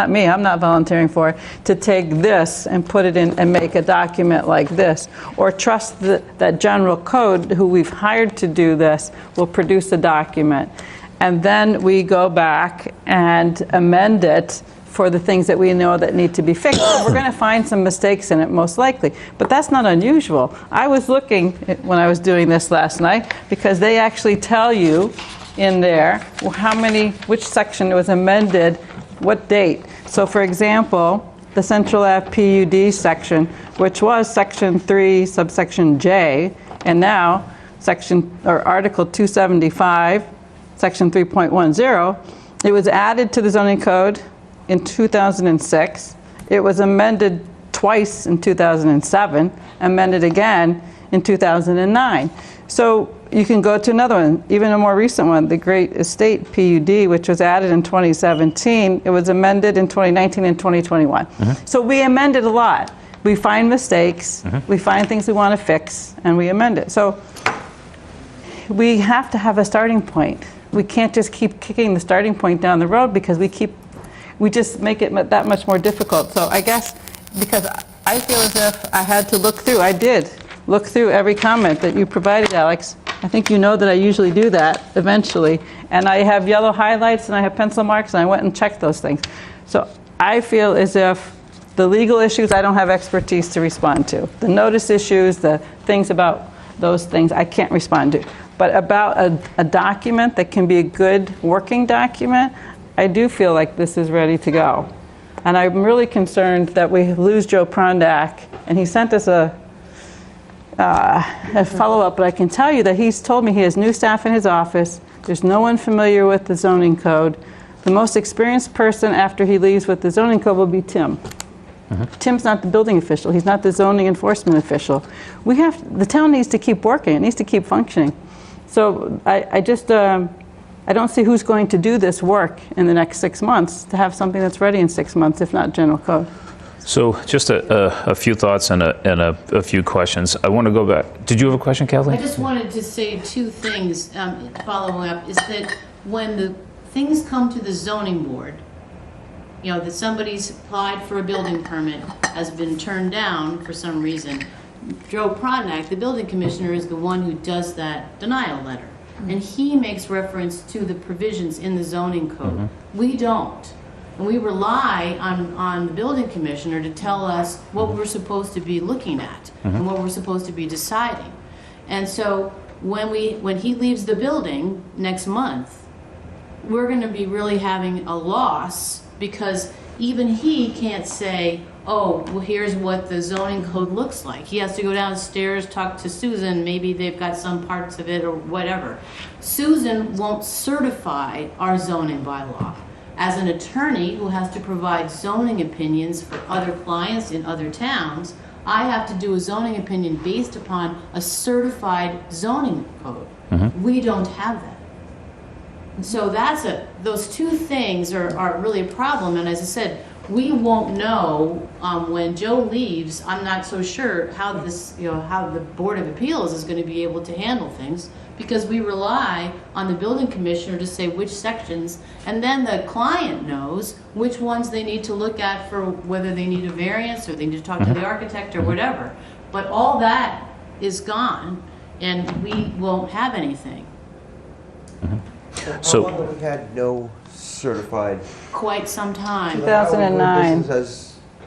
me, I'm not volunteering for it, to take this and put it in and make a document like this, or trust that General Code, who we've hired to do this, will produce a document. And then we go back and amend it for the things that we know that need to be fixed. We're going to find some mistakes in it, most likely. But that's not unusual. I was looking when I was doing this last night, because they actually tell you in there which section was amended, what date. So for example, the Central Ave PUD section, which was section 3, subsection J, and now Article 275, section 3.10, it was added to the zoning code in 2006. It was amended twice in 2007, amended again in 2009. So you can go to another one, even a more recent one, the Great Estate PUD, which was added in 2017. It was amended in 2019 and 2021. So we amended a lot. We find mistakes, we find things we want to fix, and we amend it. So we have to have a starting point. We can't just keep kicking the starting point down the road because we just make it that much more difficult. So I guess because I feel as if I had to I did look through every comment that you provided, Alex. I think you know that I usually do that eventually. And I have yellow highlights and I have pencil marks and I went and checked those things. So I feel as if the legal issues I don't have expertise to respond to. The notice issues, the things about those things I can't respond to. But about a document that can be a good working document, I do feel like this is ready to go. And I'm really concerned that we lose Joe Prondak, and he sent us a follow-up, but I can tell you that he's told me he has new staff in his office. There's no one familiar with the zoning code. The most experienced person after he leaves with the zoning code will be Tim. Tim's not the building official. He's not the zoning enforcement official. The town needs to keep working. It needs to keep functioning. So I don't see who's going to do this work in the next 6 months to have something that's ready in 6 months, if not general code. So just a few thoughts and a few questions. I want to go back. Did you have a question, Kathleen? I just wanted to say two things following up, is that when the things come to the zoning board, you know, that somebody's applied for a building permit, has been turned down for some reason, Joe Prodnak, the building commissioner, is the one who does that denial letter. And he makes reference to the provisions in the zoning code. We don't. And we rely on the building commissioner to tell us what we're supposed to be looking at and what we're supposed to be deciding. And so when he leaves the building next month, we're going to be really having a loss, because even he can't say, oh, well, here's what the zoning code looks like. He has to go downstairs, talk to Susan, maybe they've got some parts of it or whatever. Susan won't certify our zoning bylaw. As an attorney who has to provide zoning opinions for other clients in other towns, I have to do a zoning opinion based upon a certified zoning code. We don't have that. And so those two things are really a problem. And as I said, we won't know when Joe leaves. I'm not so sure how how the Board of Appeals is going to be able to handle things, because we rely on the building commissioner to say which sections, and then the client knows which ones they need to look at for whether they need a variance or they need to talk to the architect or whatever. But all that is gone, and we won't have anything. So how long have we had no certified? Quite some time. 2009.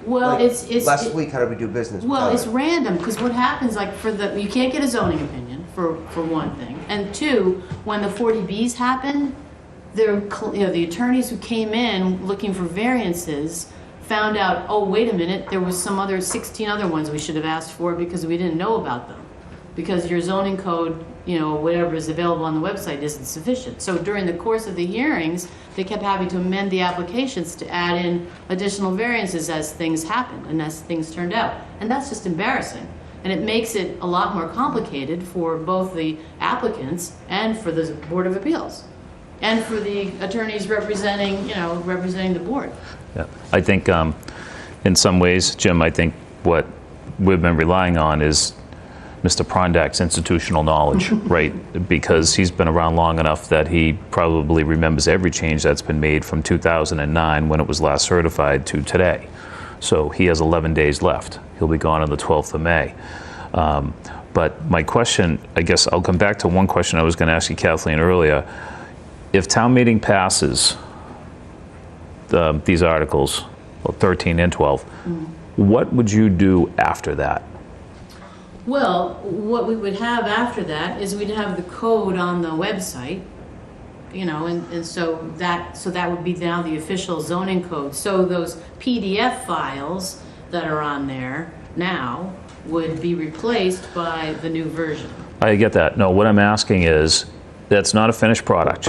Well, like, it's last week. How do we do business? Well, without it's it? random, because what happens, like you can't get a zoning opinion for one thing, and two, when the 40Bs happen, the attorneys who came in looking for variances found out, oh, wait a minute, there was 16 other ones we should have asked for because we didn't know about them, because your zoning code, whatever is available on the website isn't sufficient. So during the course of the hearings, they kept having to amend the applications to add in additional variances as things happened and as things turned out. And that's just embarrassing. And it makes it a lot more complicated for both the applicants and for the Board of Appeals and for the attorneys representing the board. Yeah. I think in some ways, Jim, I think what we've been relying on is Mr. Prondak's institutional knowledge, right? Because he's been around long enough that he probably remembers every change that's been made from 2009 when it was last certified to today. So he has 11 days left. He'll be gone on the 12th of May. But my question, I guess I'll come back to one question I was going to ask you, Kathleen, earlier. If town meeting passes these articles, well, 13 and 12, what would you do after that? Well, what we would have after that is we'd have the code on the website, and so that would be now the official zoning code. So those PDF files that are on there now would be replaced by the new version. I get that. No, what I'm asking is, that's not a finished product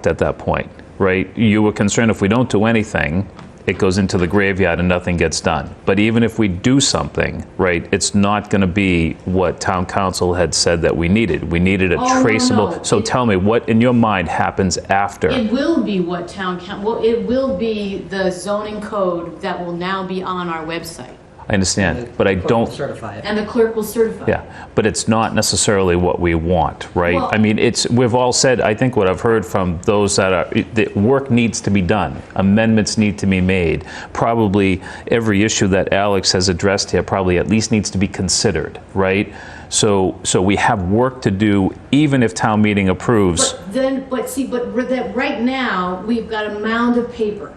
at that point, right? You were concerned if we don't do anything, it goes into the graveyard and nothing gets done. But even if we do something, right, it's not going to be what town council had said that we needed. We needed a traceable. No. So tell me, what in your mind happens after? It will be what it will be the zoning code that will now be on our website. I understand, but I Clerk will don't. certify it. And the clerk will certify. Yeah, but it's not necessarily what we want, right? Well- I mean, we've all said, I think what I've heard from those that work needs to be done, amendments need to be made. Probably every issue that Alex has addressed here probably at least needs to be considered, right? So we have work to do, even if town meeting approves. But right now, we've got a mound of paper.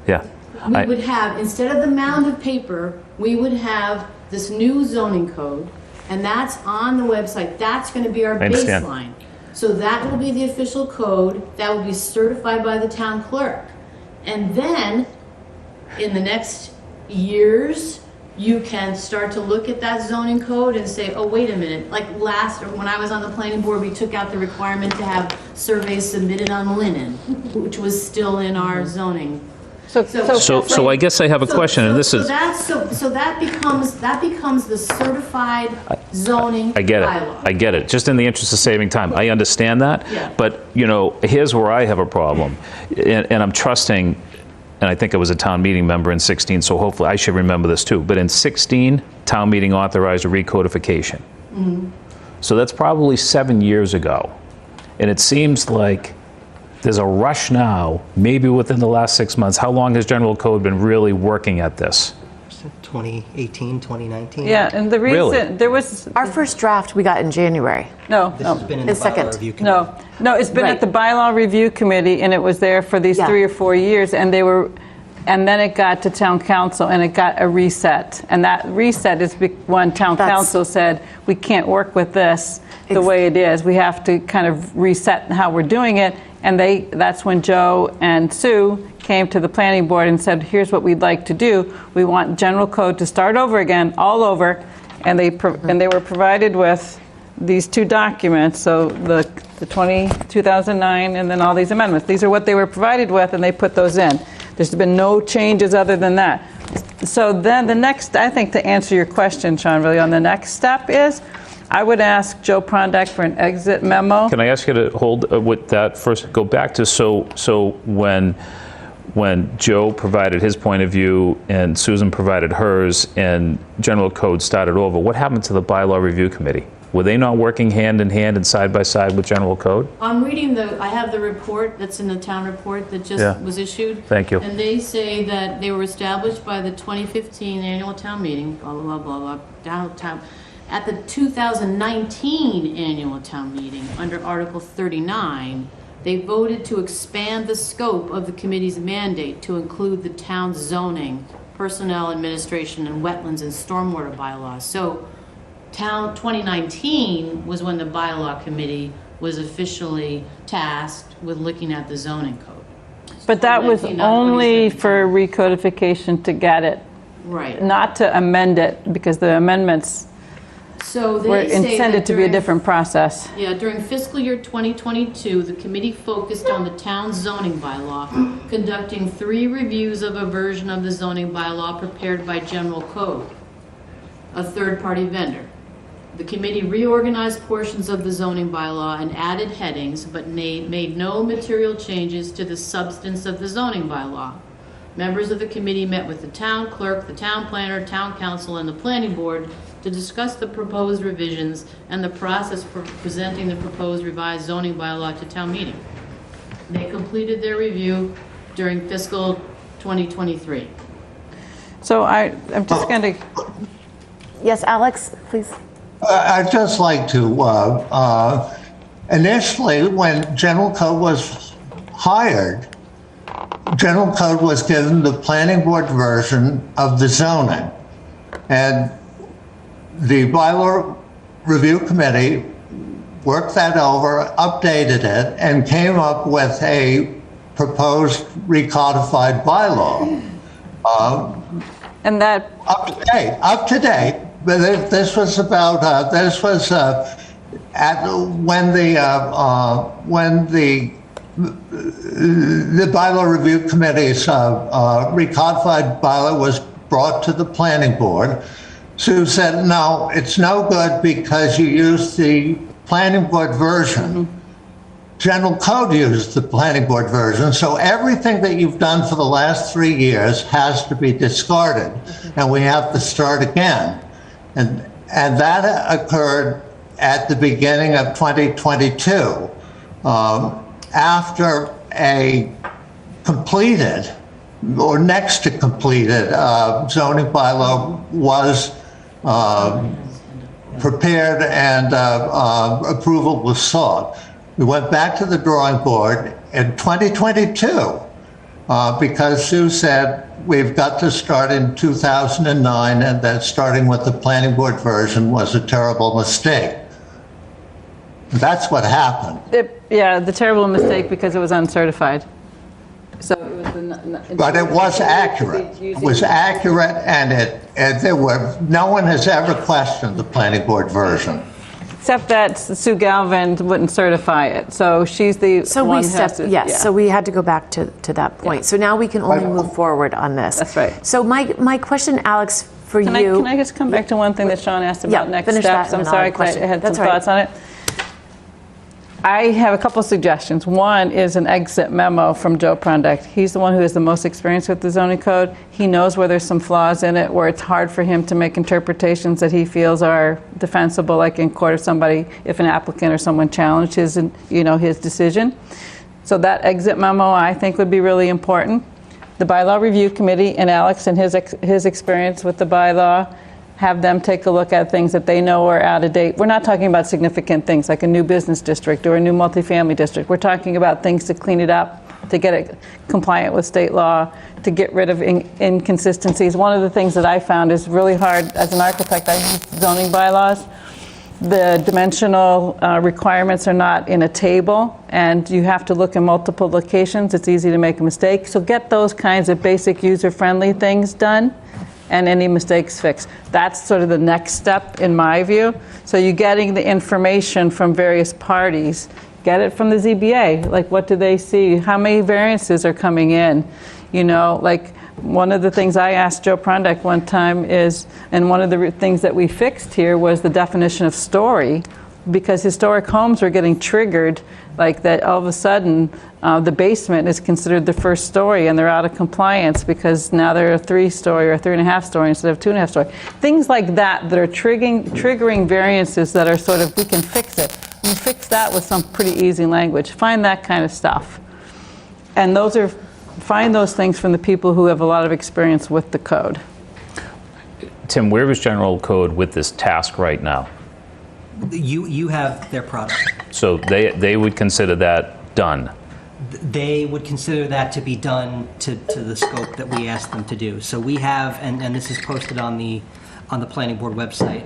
Yeah. We would have, instead of the mound of paper, we would have this new zoning code, and that's on the website. That's going to be our I understand. baseline. So that will be the official code, that will be certified by the town clerk. And then, in the next years, you can start to look at that zoning code and say, oh, wait a minute, like when I was on the planning board, we took out the requirement to have surveys submitted on linen, which was still in our zoning. So I guess I have a question, and this is. So that becomes the certified zoning I get it. bylaw. I get it. Just in the interest of saving time, I understand that. Yeah. But here's where I have a problem, and I'm trusting. And I think I was a town meeting member in 16, so hopefully I should remember this too. But in 16, town meeting authorized a recodification. Mm-hmm. So that's probably 7 years ago. And it seems like there's a rush now, maybe within the last 6 months. How long has General Code been really working at this? 2018, 2019. Yeah, and the reason, Really? there was, Our first draft we got in January. no, This has been in the The second. bylaw review committee. no, it's been Right. at the bylaw review committee, and it was there for these Yeah. 3 or 4 years, and then it got to town council, and it got a reset. And that reset is when town That's- council said, we can't work with this the way it is. We have to kind of reset how we're doing it. And that's when Joe and Sue came to the planning board and said, here's what we'd like to do. We want general code to start over again, all over. And they were provided with these 2 documents, so the 2009 and then all these amendments. These are what they were provided with, and they put those in. There's been no changes other than that. So then the next, I think to answer your question, Sean, really on the next step is, I would ask Joe Prondak for an exit memo. Can I ask you to hold with that first? Go back to so when Joe provided his point of view and Susan provided hers and General Code started over, what happened to the bylaw review committee? Were they not working hand in hand and side by side with General Code? I'm reading I have the report that's in the town report that just Yeah. was issued. Thank you. And they say that they were established by the 2015 annual town meeting, blah, blah, blah, blah, downtown. At the 2019 annual town meeting, under Article 39, they voted to expand the scope of the committee's mandate to include the town's zoning, personnel administration, and wetlands and stormwater bylaws. So 2019 was when the bylaw committee was officially tasked with looking at the zoning code. But that was 2019, not only 2017. for recodification to get it, Right. not to amend it, because the amendments So they were say that intended to be a during- different process. Yeah, during fiscal year 2022, the committee focused on the town's zoning bylaw, conducting 3 reviews of a version of the zoning bylaw prepared by General Code, a third-party vendor. The committee reorganized portions of the zoning bylaw and added headings, but made no material changes to the substance of the zoning bylaw. Members of the committee met with the town clerk, the town planner, town council, and the planning board to discuss the proposed revisions and the process for presenting the proposed revised zoning bylaw to town meeting. They completed their review during fiscal 2023. So I'm just going to, Yes, Alex, please. I'd just like to, initially, when General Code was hired, General Code was given the planning board version of the zoning. And the bylaw review committee worked that over, updated it, and came up with a proposed recodified bylaw. and that, Up to date. But this was about, when the bylaw review committee's recodified bylaw was brought to the planning board. Sue said, no, it's no good because you used the planning board version general code uses the planning board version, so everything that you've done for the last 3 years has to be discarded, and we have to start again. And that occurred at the beginning of 2022, after a completed or next to completed zoning bylaw was prepared and approval was sought. We went back to the drawing board in 2022 because Sue said we've got to start in 2009 and that starting with the planning board version was a terrible mistake. That's what happened. Yeah, the terrible mistake because it was uncertified. So it was but it was accurate. It was accurate, and no one has ever questioned the planning board version. Except that Sue Galvin wouldn't certify it, so she's the one who has to. Yes, so we had to go back to that point. Yeah. So now we can only move forward on this. That's right. So my question, Alex, for you. Can I just come back to one thing that Sean asked about next finish steps? that, I'm sorry, because I had some thoughts on it. I have a couple suggestions. One is an exit memo from Joe Prundeck. He's the one who has the most experience with the zoning code. He knows where there's some flaws in it, where it's hard for him to make interpretations that he feels are defensible, like in court, if an applicant or someone challenged his decision. So that exit memo, I think, would be really important. The bylaw review committee and Alex and his experience with the bylaw, have them take a look at things that they know are out of date. We're not talking about significant things like a new business district or a new multifamily district. We're talking about things to clean it up, to get it compliant with state law, to get rid of inconsistencies. One of the things that I found is really hard as an architect. I use zoning bylaws. The dimensional requirements are not in a table, and you have to look in multiple locations. It's easy to make a mistake. So get those kinds of basic user-friendly things done, and any mistakes fixed. That's sort of the next step in my view. So you're getting the information from various parties. Get it from the ZBA. Like, what do they see? How many variances are coming in? Like, one of the things I asked Joe Prundeck one time is, and one of the things that we fixed here was the definition of story, because historic homes were getting triggered, like that all of a sudden the basement is considered the first story and they're out of compliance because now they're a 3-story or a 3.5-story instead of 2.5-story. Things like that are triggering variances that are sort of, we can fix it. We fix that with some pretty easy language. Find that kind of stuff. And find those things from the people who have a lot of experience with the code. Tim, where is general code with this task right now? You have their product. So they would consider that done? They would consider that to be done to the scope that we asked them to do. So we have, and this is posted on the planning board website.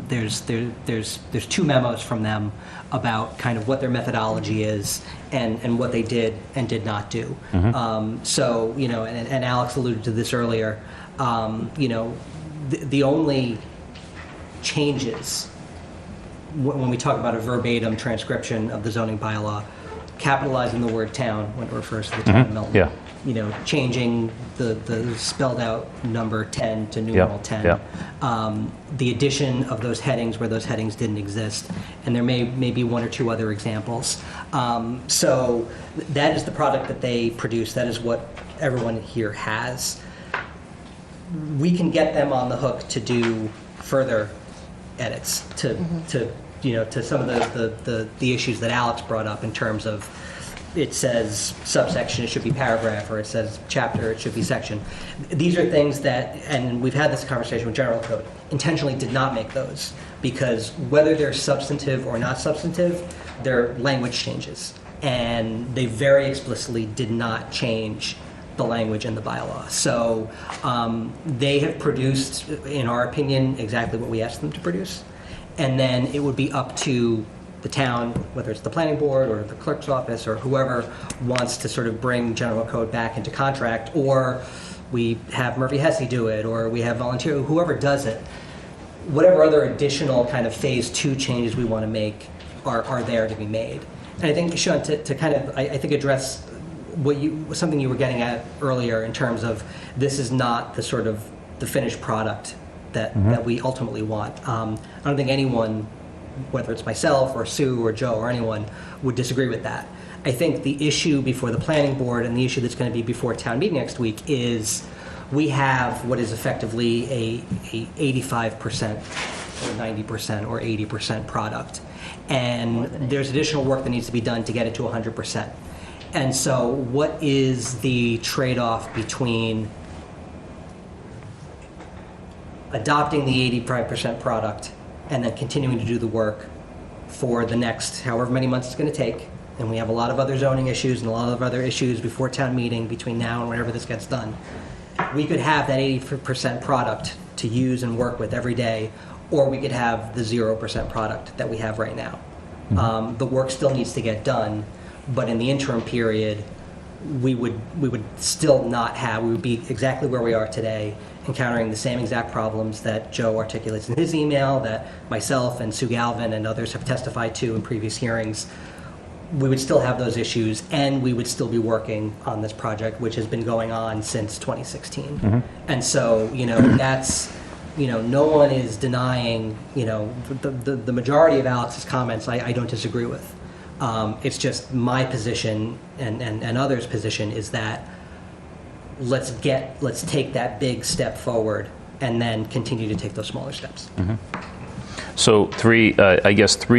There's 2 memos from them about kind of what their methodology is and what they did and did not do. Mm-hmm. So and Alex alluded to this earlier. The only changes when we talk about a verbatim transcription of the zoning bylaw, capitalizing the word town when it refers to the town of Milton. Yeah. Changing the spelled out number 10 to numeral 10. Yeah. The addition of those headings where those headings didn't exist. And there may be 1 or 2 other examples. So that is the product that they produce. That is what everyone here has. We can get them on the hook to do further edits to some of the issues that Alex brought up in terms of, it says subsection, it should be paragraph, or it says chapter, it should be section. These are things that, and we've had this conversation with general code, intentionally did not make those, because whether they're substantive or not substantive, their language changes. And they very explicitly did not change the language in the bylaw. So they have produced, in our opinion, exactly what we asked them to produce. And then it would be up to the town, whether it's the planning board or the clerk's office or whoever wants to sort of bring general code back into contract, or we have Murphy Hesse do it, or we have volunteer, whoever does it. Whatever other additional kind of phase 2 changes we want to make are there to be made. And I think, Sean, to kind of, I think address something you were getting at earlier in terms of this is not the sort of the finished product that we ultimately want. I don't think anyone, whether it's myself or Sue or Joe or anyone, would disagree with that. I think the issue before the planning board and the issue that's going to be before town meeting next week is we have what is effectively a 85% or 90% or 80% product. And there's additional work that needs to be done to get it to 100%. And so what is the trade-off between adopting the 85% product and then continuing to do the work for the next however many months it's going to take? And we have a lot of other zoning issues and a lot of other issues before town meeting between now and whenever this gets done. We could have that 80% product to use and work with every day, or we could have the 0% product that we have right now. The work still needs to get done, but in the interim period, we would still not have, we would be exactly where we are today, encountering the same exact problems that Joe articulates in his email, that myself and Sue Galvin and others have testified to in previous hearings. We would still have those issues, and we would still be working on this project, which has been going on since 2016. And so, that's, no one is denying, the majority of Alex's comments I don't disagree with. It's just my position and others' position is that let's take that big step forward and then continue to take those smaller steps. So three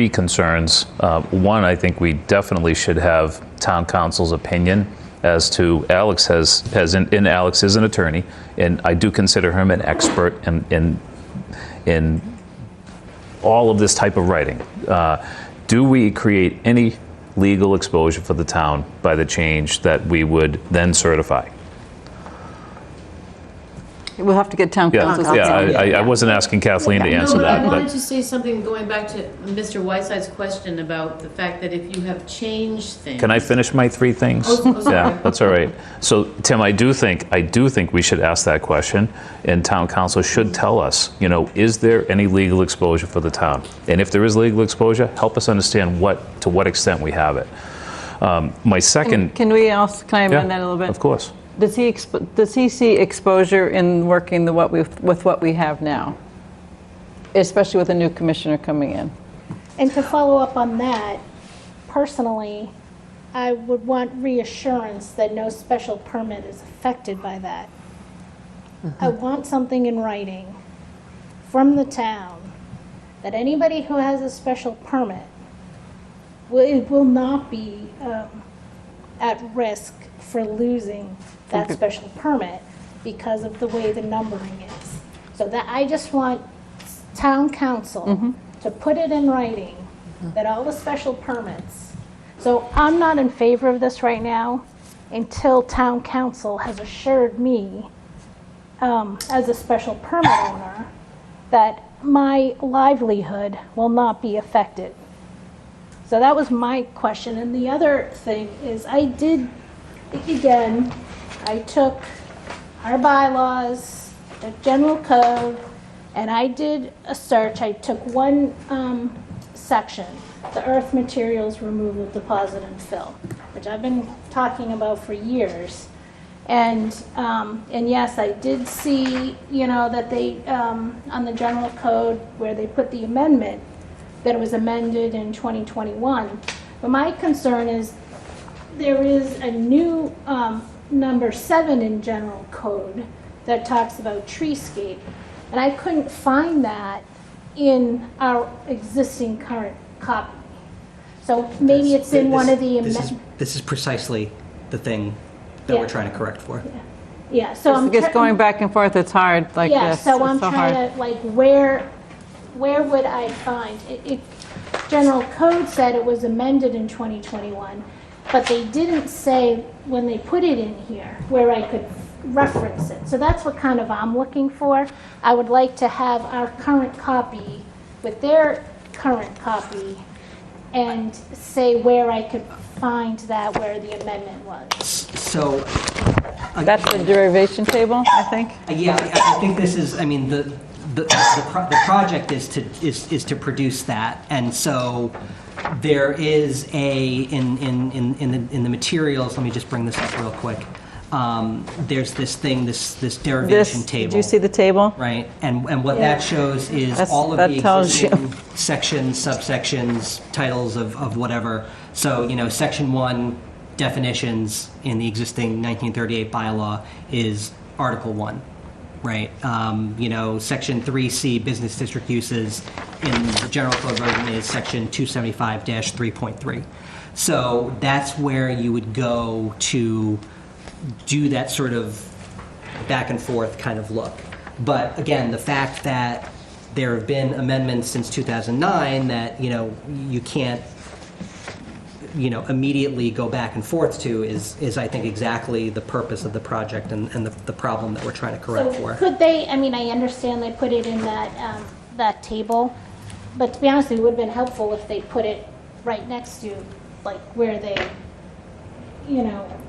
concerns. One, I think we definitely should have town council's opinion as to Alex and Alex is an attorney, and I do consider him an expert in all of this type of writing. Do we create any legal exposure for the town by the change that we would then certify? We'll have to get town council's opinion. I wasn't asking Kathleen to answer that. I wanted to say something going back to Mr. Whiteside's question about the fact that if you have changed things. Can I finish my three things? sorry. Yeah, that's all right. So, Tim, I do think we should ask that question, and town council should tell us, is there any legal exposure for the town? And if there is legal exposure, help us understand to what extent we have it. My second. Can I amend that a little bit? Of course. Does he see exposure in working with what we have now, especially with a new commissioner coming in? And to follow up on that, personally, I would want reassurance that no special permit is affected by that. I want something in writing from the town that anybody who has a special permit will not be at risk for losing that special permit because of the way the numbering is. So that I just want town council to put it in writing that all the special permits. So I'm not in favor of this right now until town council has assured me as a special permit owner that my livelihood will not be affected. So that was my question. And the other thing is I took our bylaws, the general code, and I did a search. I took one section, the earth materials removal, deposit, and fill, which I've been talking about for years. And yes, I did see, that they, on the general code where they put the amendment, that it was amended in 2021. But my concern is there is a new number 7 in general code that talks about treescape, and I couldn't find that in our existing current copy. So maybe it's in one of the amendments. This is precisely the thing that we're trying to correct for. Yeah, so I'm just going back and forth, it's hard like this. So I'm It's so trying hard. to, where would I find it? General code said it was amended in 2021, but they didn't say when they put it in here where I could reference it. So that's what kind of I'm looking for. I would like to have our current copy with their current copy and say where I could find that, where the amendment was. So that's the derivation table, I think. Yeah, I think this is. I mean, the project is to produce that, and so there is in the materials. Let me just bring this up real quick. There's this thing, this derivation table. Did you see the table? Right, and what that shows is all of the existing sections, subsections, titles of whatever So, Section 1 definitions in the existing 1938 bylaw is Article 1, right? Section 3C, business district uses, in the general code version is Section 275-3.3. So that's where you would go to do that sort of back and forth kind of look. But again, the fact that there have been amendments since 2009 that, you can't, immediately go back and forth to is I think exactly the purpose of the project and the problem that we're trying to correct So for. could they, I understand they put it in that, that table, but to be honest, it would have been helpful if they put it right next to, like, where they,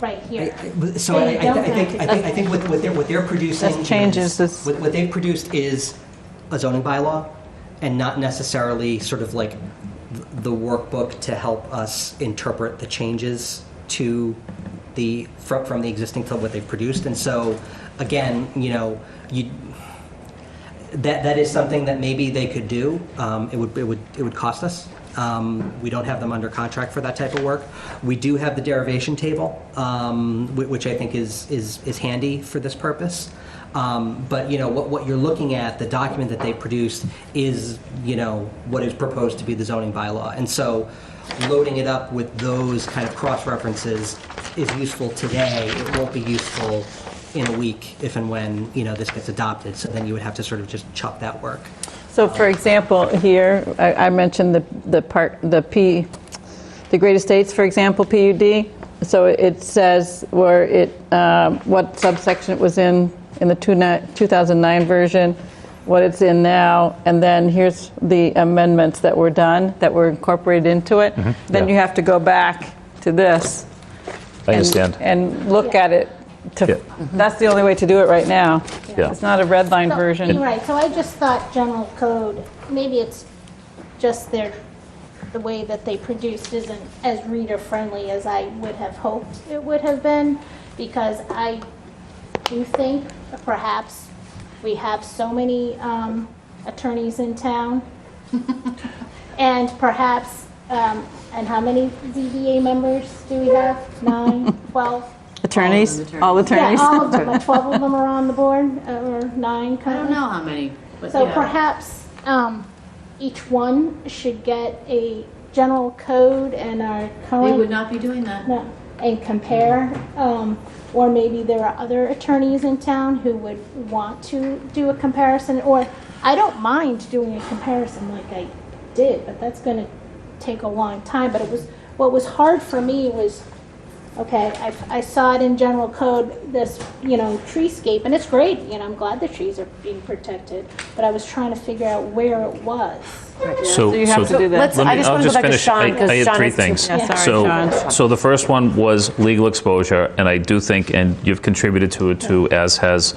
right here. So I think what they're producing That changes this. what they've produced is a zoning bylaw, and not necessarily sort of like the workbook to help us interpret the changes to from the existing to what they've produced. And so again, that is something that maybe they could do. It would cost us. We don't have them under contract for that type of work. We do have the derivation table, which I think is handy for this purpose. But what you're looking at, the document that they produced is what is proposed to be the zoning bylaw, and so loading it up with those kind of cross-references is useful today. It won't be useful in a week if and when this gets adopted. So then you would have to sort of just chop that work. So for example, here, I mentioned the Great Estates, for example, PUD. So it says where what subsection it was in the 2009 version, what it's in now, and then here's the amendments that were done, that were incorporated into it. Then you have to go back to this. I understand. And look at it. That's the only way to do it right now. Yeah. It's not a red line version. You're right, so I just thought general code, maybe it's just the way that they produced isn't as reader-friendly as I would have hoped it would have been, because I do think perhaps we have so many attorneys in town, and perhaps, and how many ZBA members do we have? 9, 12? Attorneys? All attorneys? Yeah, all of them. 12 of them are on the board, or 9 I currently. don't know how many, but So yeah. perhaps each one should get a general code and our current. They would not be doing that. No, and compare. Or maybe there are other attorneys in town who would want to do a comparison. Or I don't mind doing a comparison like I did, but that's going to take a long time. But what was hard for me was, okay, I saw it in general code, this, treescape, and it's great, I'm glad the trees are being protected, but I was trying to figure out where it was. So you have to do that. I just want to go back to Sean, because I had Sean three has two- things. Yeah, sorry, Sean. So the first one was legal exposure, and I do think, and you've contributed to it too, as has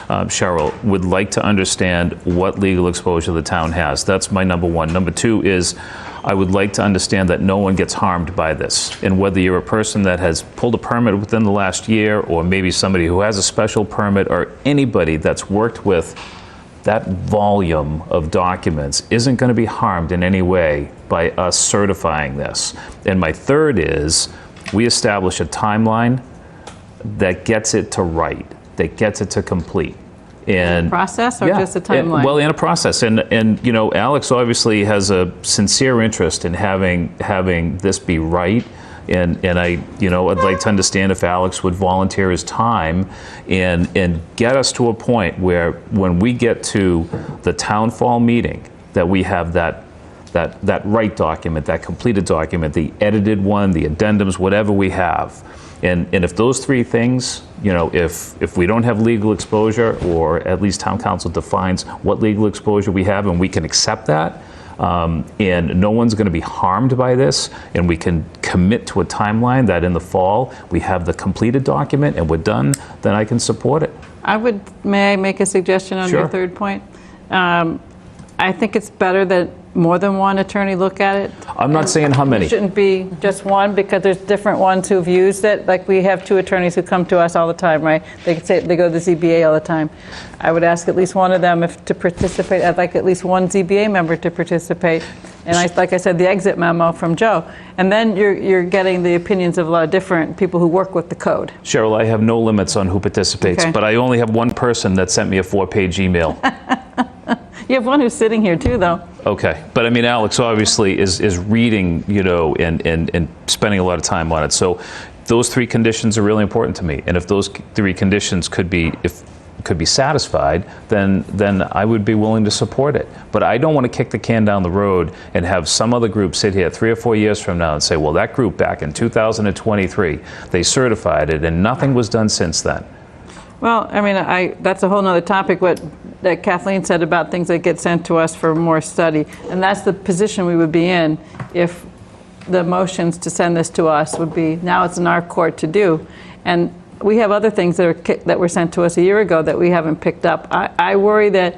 Cheryl, would like to understand what legal exposure the town has. That's my number one. Number two is, I would like to understand that no one gets harmed by this. And whether you're a person that has pulled a permit within the last year, or maybe somebody who has a special permit, or anybody that's worked with that volume of documents isn't going to be harmed in any way by us certifying this. And my third is, we establish a timeline that gets it to right, that gets it to complete. And Process or just a timeline? Well, in a process. And Alex obviously has a sincere interest in having this be right. And I'd like to understand if Alex would volunteer his time and get us to a point where when we get to the town fall meeting, that we have that right document, that completed document, the edited one, the addendums, whatever we have. And if those three things, if we don't have legal exposure, or at least town council defines what legal exposure we have, and we can accept that, and no one's going to be harmed by this, and we can commit to a timeline that in the fall we have the completed document and we're done, then I can support it. May I make a suggestion on your Sure. third point? I think it's better that more than one attorney look at it. I'm not saying how many. It shouldn't be just one, because there's different ones who've used it. Like, we have 2 attorneys who come to us all the time, right? They go to the ZBA all the time. I would ask at least one of them to participate. I'd like at least one ZBA member to participate, And like I said, the exit memo from Joe. And then you're getting the opinions of a lot of different people who work with the code. Cheryl, I have no limits on who participates, Okay. but I only have one person that sent me a 4-page email. You have one who's sitting here too, though. Okay, but I mean, Alex obviously is reading, and spending a lot of time on it. So those 3 conditions are really important to me. And if those 3 conditions could be satisfied, then I would be willing to support it. But I don't want to kick the can down the road and have some other group sit here 3 or 4 years from now and say, well, that group back in 2023, they certified it and nothing was done since then. Well, I mean, that's a whole nother topic, what that Kathleen said about things that get sent to us for more study. And that's the position we would be in if the motions to send this to us would be, now it's in our court to do. And we have other things that were sent to us a year ago that we haven't picked up. I worry that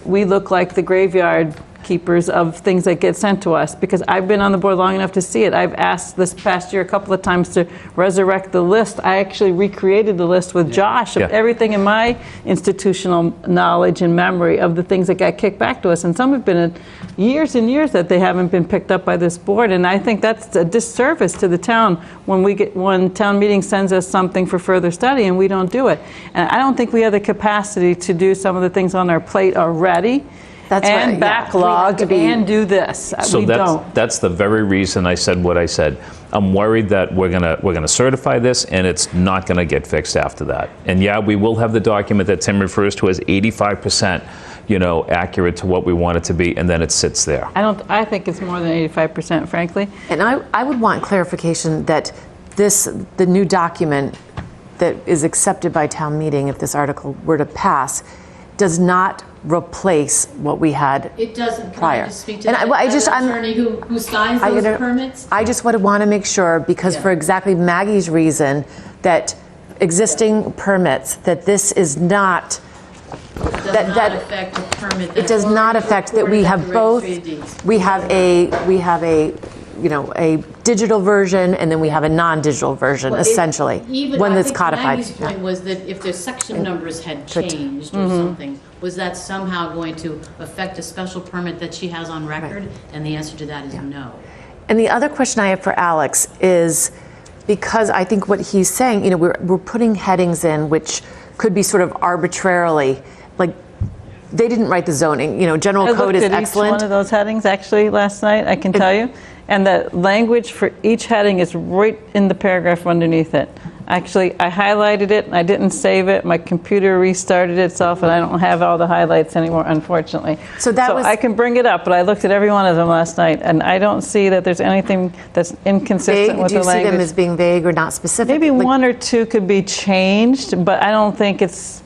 we look like the graveyard keepers of things that get sent to us, because I've been on the board long enough to see it. I've asked this past year a couple of times to resurrect the list. I actually recreated the list with Josh of everything in my institutional knowledge and memory of the things that got kicked back to us. And some have been years and years that they haven't been picked up by this board. And I think that's a disservice to the town when town meeting sends us something for further study and we don't do it. And I don't think we have the capacity to do some of the things on our plate already. That's and right, backlog and do this. So we don't. That's the very reason I said what I said. I'm worried that we're gonna certify this and it's not gonna get fixed after that. And yeah, we will have the document that Tim refers to as 85%, accurate to what we want it to be, and then it sits there. I think it's more than 85%, frankly. And I would want clarification that the new document that is accepted by town meeting, if this article were to pass, does not replace what we had It doesn't. prior. Can I just speak to that attorney who signs those permits? I just would want to make sure, because for exactly Maggie's reason, that existing permits, that this is not, Does not affect a permit. it does not affect that we have both, we have a digital version and then we have a non-digital version, essentially, when it's codified. Maggie's point was that if their section numbers had changed or something, was that somehow going to affect a special permit that she has on record? Right. And the answer to that is no. And the other question I have for Alex is, because I think what he's saying, we're putting headings in which could be sort of arbitrarily, like, they didn't write the zoning, general code is excellent. I looked at each one of those headings actually last night, I can tell you. And the language for each heading is right in the paragraph underneath it. Actually, I highlighted it, and I didn't save it. My computer restarted itself, and I don't have all the highlights anymore, unfortunately. So I can bring it up, but I looked at every one of them last night, and I don't see that there's anything that's inconsistent with the language. Do you see them as being vague or not specific? Maybe one or two could be changed, but I don't think it's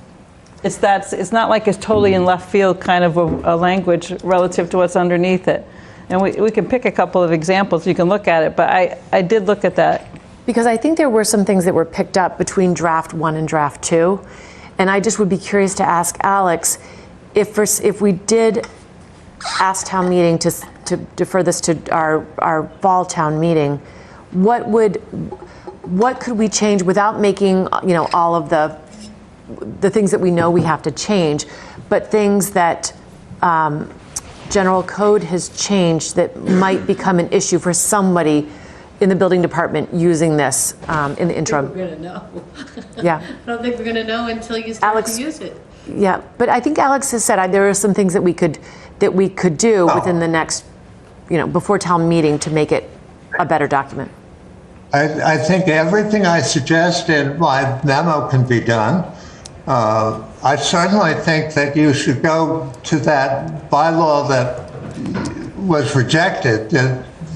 not like it's totally in left field kind of a language relative to what's underneath it. And we can pick a couple of examples, you can look at it, but I did look at that. Because I think there were some things that were picked up between draft 1 and draft 2. And I just would be curious to ask Alex, if we did ask town meeting to defer this to our fall town meeting, what could we change without making, all of the things that we know we have to change, but things that general code has changed that might become an issue for somebody in the building department using this in the interim? We're going to know. Yeah. I don't think we're going to know until you start to use it. Yeah, but I think Alex has said there are some things that we could do within the next, before town meeting to make it a better document. I think everything I suggest in my memo can be done. I certainly think that you should go to that bylaw that was rejected,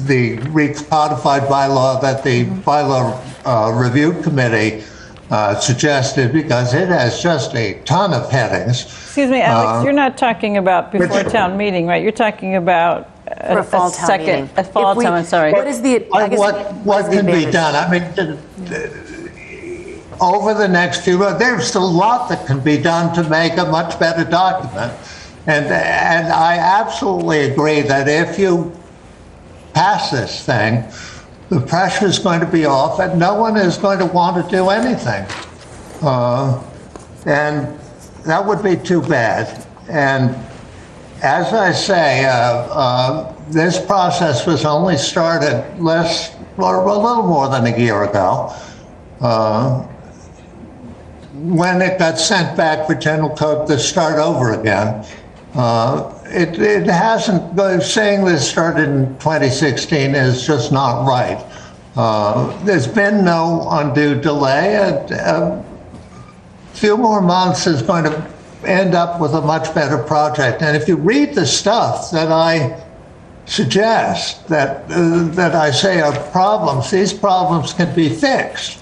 the recodified bylaw that the bylaw review committee suggested, because it has just a ton of headings. Excuse me, Alex, you're not talking about before town meeting, right? You're talking about a fall town meeting. A fall town, I'm sorry. What is the, what can be done? I mean, over the next few months, there's a lot that can be done to make a much better document. And I absolutely agree that if you pass this thing, the pressure is going to be off and no one is going to want to do anything. And that would be too bad. And as I say, this process was only started a little more than a year ago. When it got sent back for general code to start over again, it hasn't, saying this started in 2016 is just not right. There's been no undue delay. A few more months is going to end up with a much better project. And if you read the stuff that I suggest, that I say are problems, these problems can be fixed.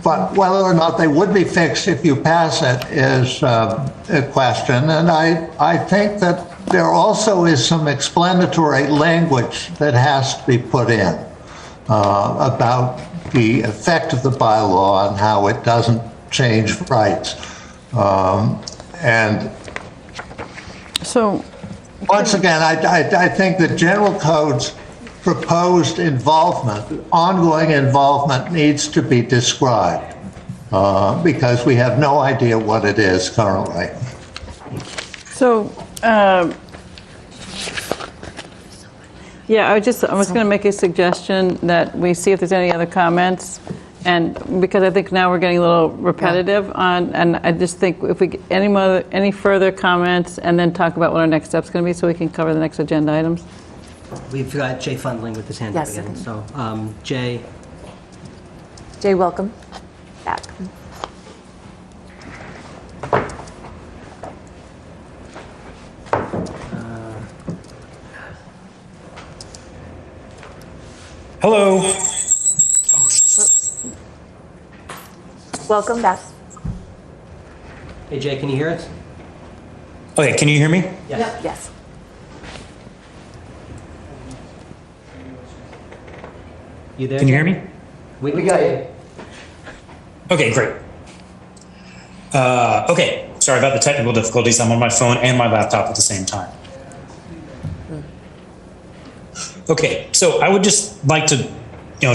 But whether or not they would be fixed if you pass it is a question. And I think that there also is some explanatory language that has to be put in about the effect of the bylaw and how it doesn't change rights. And so, once again, I think the general code's proposed involvement, ongoing involvement, needs to be described because we have no idea what it is currently. So, yeah, I was going to make a suggestion that we see if there's any other comments, and because I think now we're getting a little repetitive on, and I just think if we get any further comments, and then talk about what our next step's going to be, so we can cover the next agenda items. We've got Jay Fundling with his hand up again. So, Jay. Jay, welcome back. Hello. Welcome back. Hey, Jay, can you hear us? Okay, can you hear me? Yes. Yes. You there? Can you hear me? We got you. Okay, great. Okay, sorry about the technical difficulties. I'm on my phone and my laptop at the same time. Okay, so I would just like to,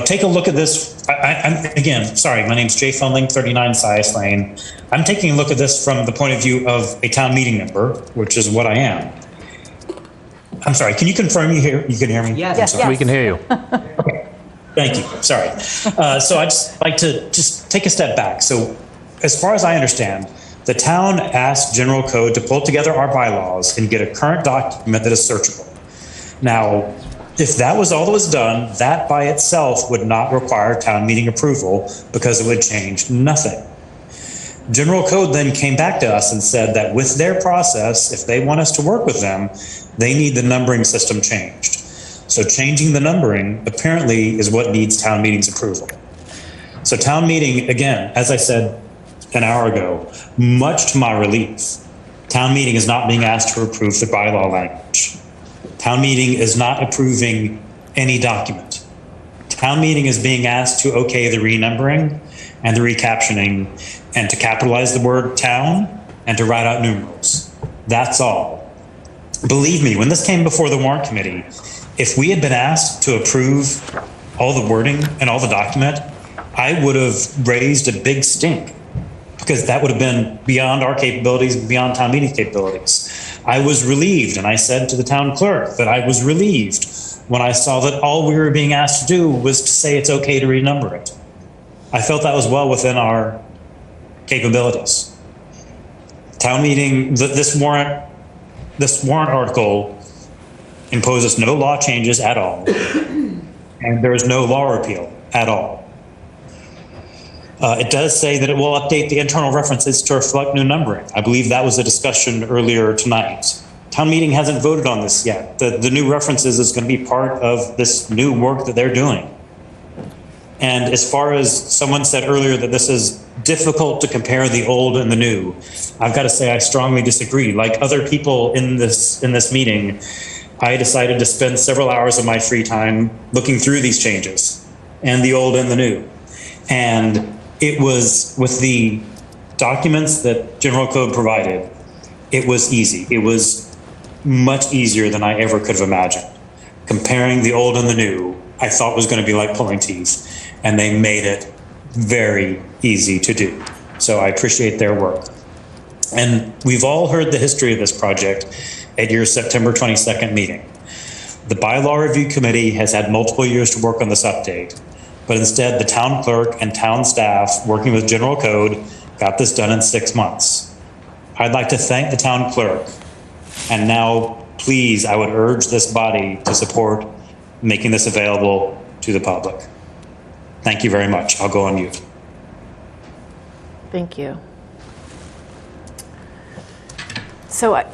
take a look at this. I'm again, sorry, my name's Jay Fundling, 39 Sias Lane. I'm taking a look at this from the point of view of a town meeting member, which is what I am. I'm sorry, can you confirm you can hear me? Yes. We can hear you. Okay. Thank you. Sorry. So I'd just like to take a step back. So as far as I understand, the town asked General Code to pull together our bylaws and get a current document that is searchable. Now, if that was all that was done, that by itself would not require town meeting approval because it would change nothing. General Code then came back to us and said that with their process, if they want us to work with them, they need the numbering system changed. So changing the numbering apparently is what needs town meeting's approval. So town meeting, again, as I said an hour ago, much to my relief, town meeting is not being asked to approve the bylaw language. Town meeting is not approving any document. Town meeting is being asked to okay the renumbering and the recaptioning and to capitalize the word town and to write out numerals. That's all. Believe me, when this came before the warrant committee, if we had been asked to approve all the wording and all the document, I would have raised a big stink because that would have been beyond our capabilities, beyond town meeting capabilities. I was relieved, and I said to the town clerk that I was relieved when I saw that all we were being asked to do was to say it's okay to renumber it. I felt that was well within our capabilities. Town meeting, this warrant article imposes no law changes at all, and there is no law repeal at all. It does say that it will update the internal references to reflect new numbering. I believe that was a discussion earlier tonight. Town meeting hasn't voted on this yet. The new references is going to be part of this new work that they're doing. And as far as someone said earlier that this is difficult to compare the old and the new, I've got to say I strongly disagree. Like other people in this meeting, I decided to spend several hours of my free time looking through these changes and the old and the new. And it was with the documents that General Code provided, it was easy. It was much easier than I ever could have imagined. Comparing the old and the new, I thought was going to be like pulling teeth, and they made it very easy to do. So I appreciate their work. And we've all heard the history of this project at your September 22nd meeting. The bylaw review committee has had multiple years to work on this update, but instead the town clerk and town staff working with general code got this done in 6 months. I'd like to thank the town clerk, and now please, I would urge this body to support making this available to the public. Thank you very much. I'll go on mute. Thank you. So,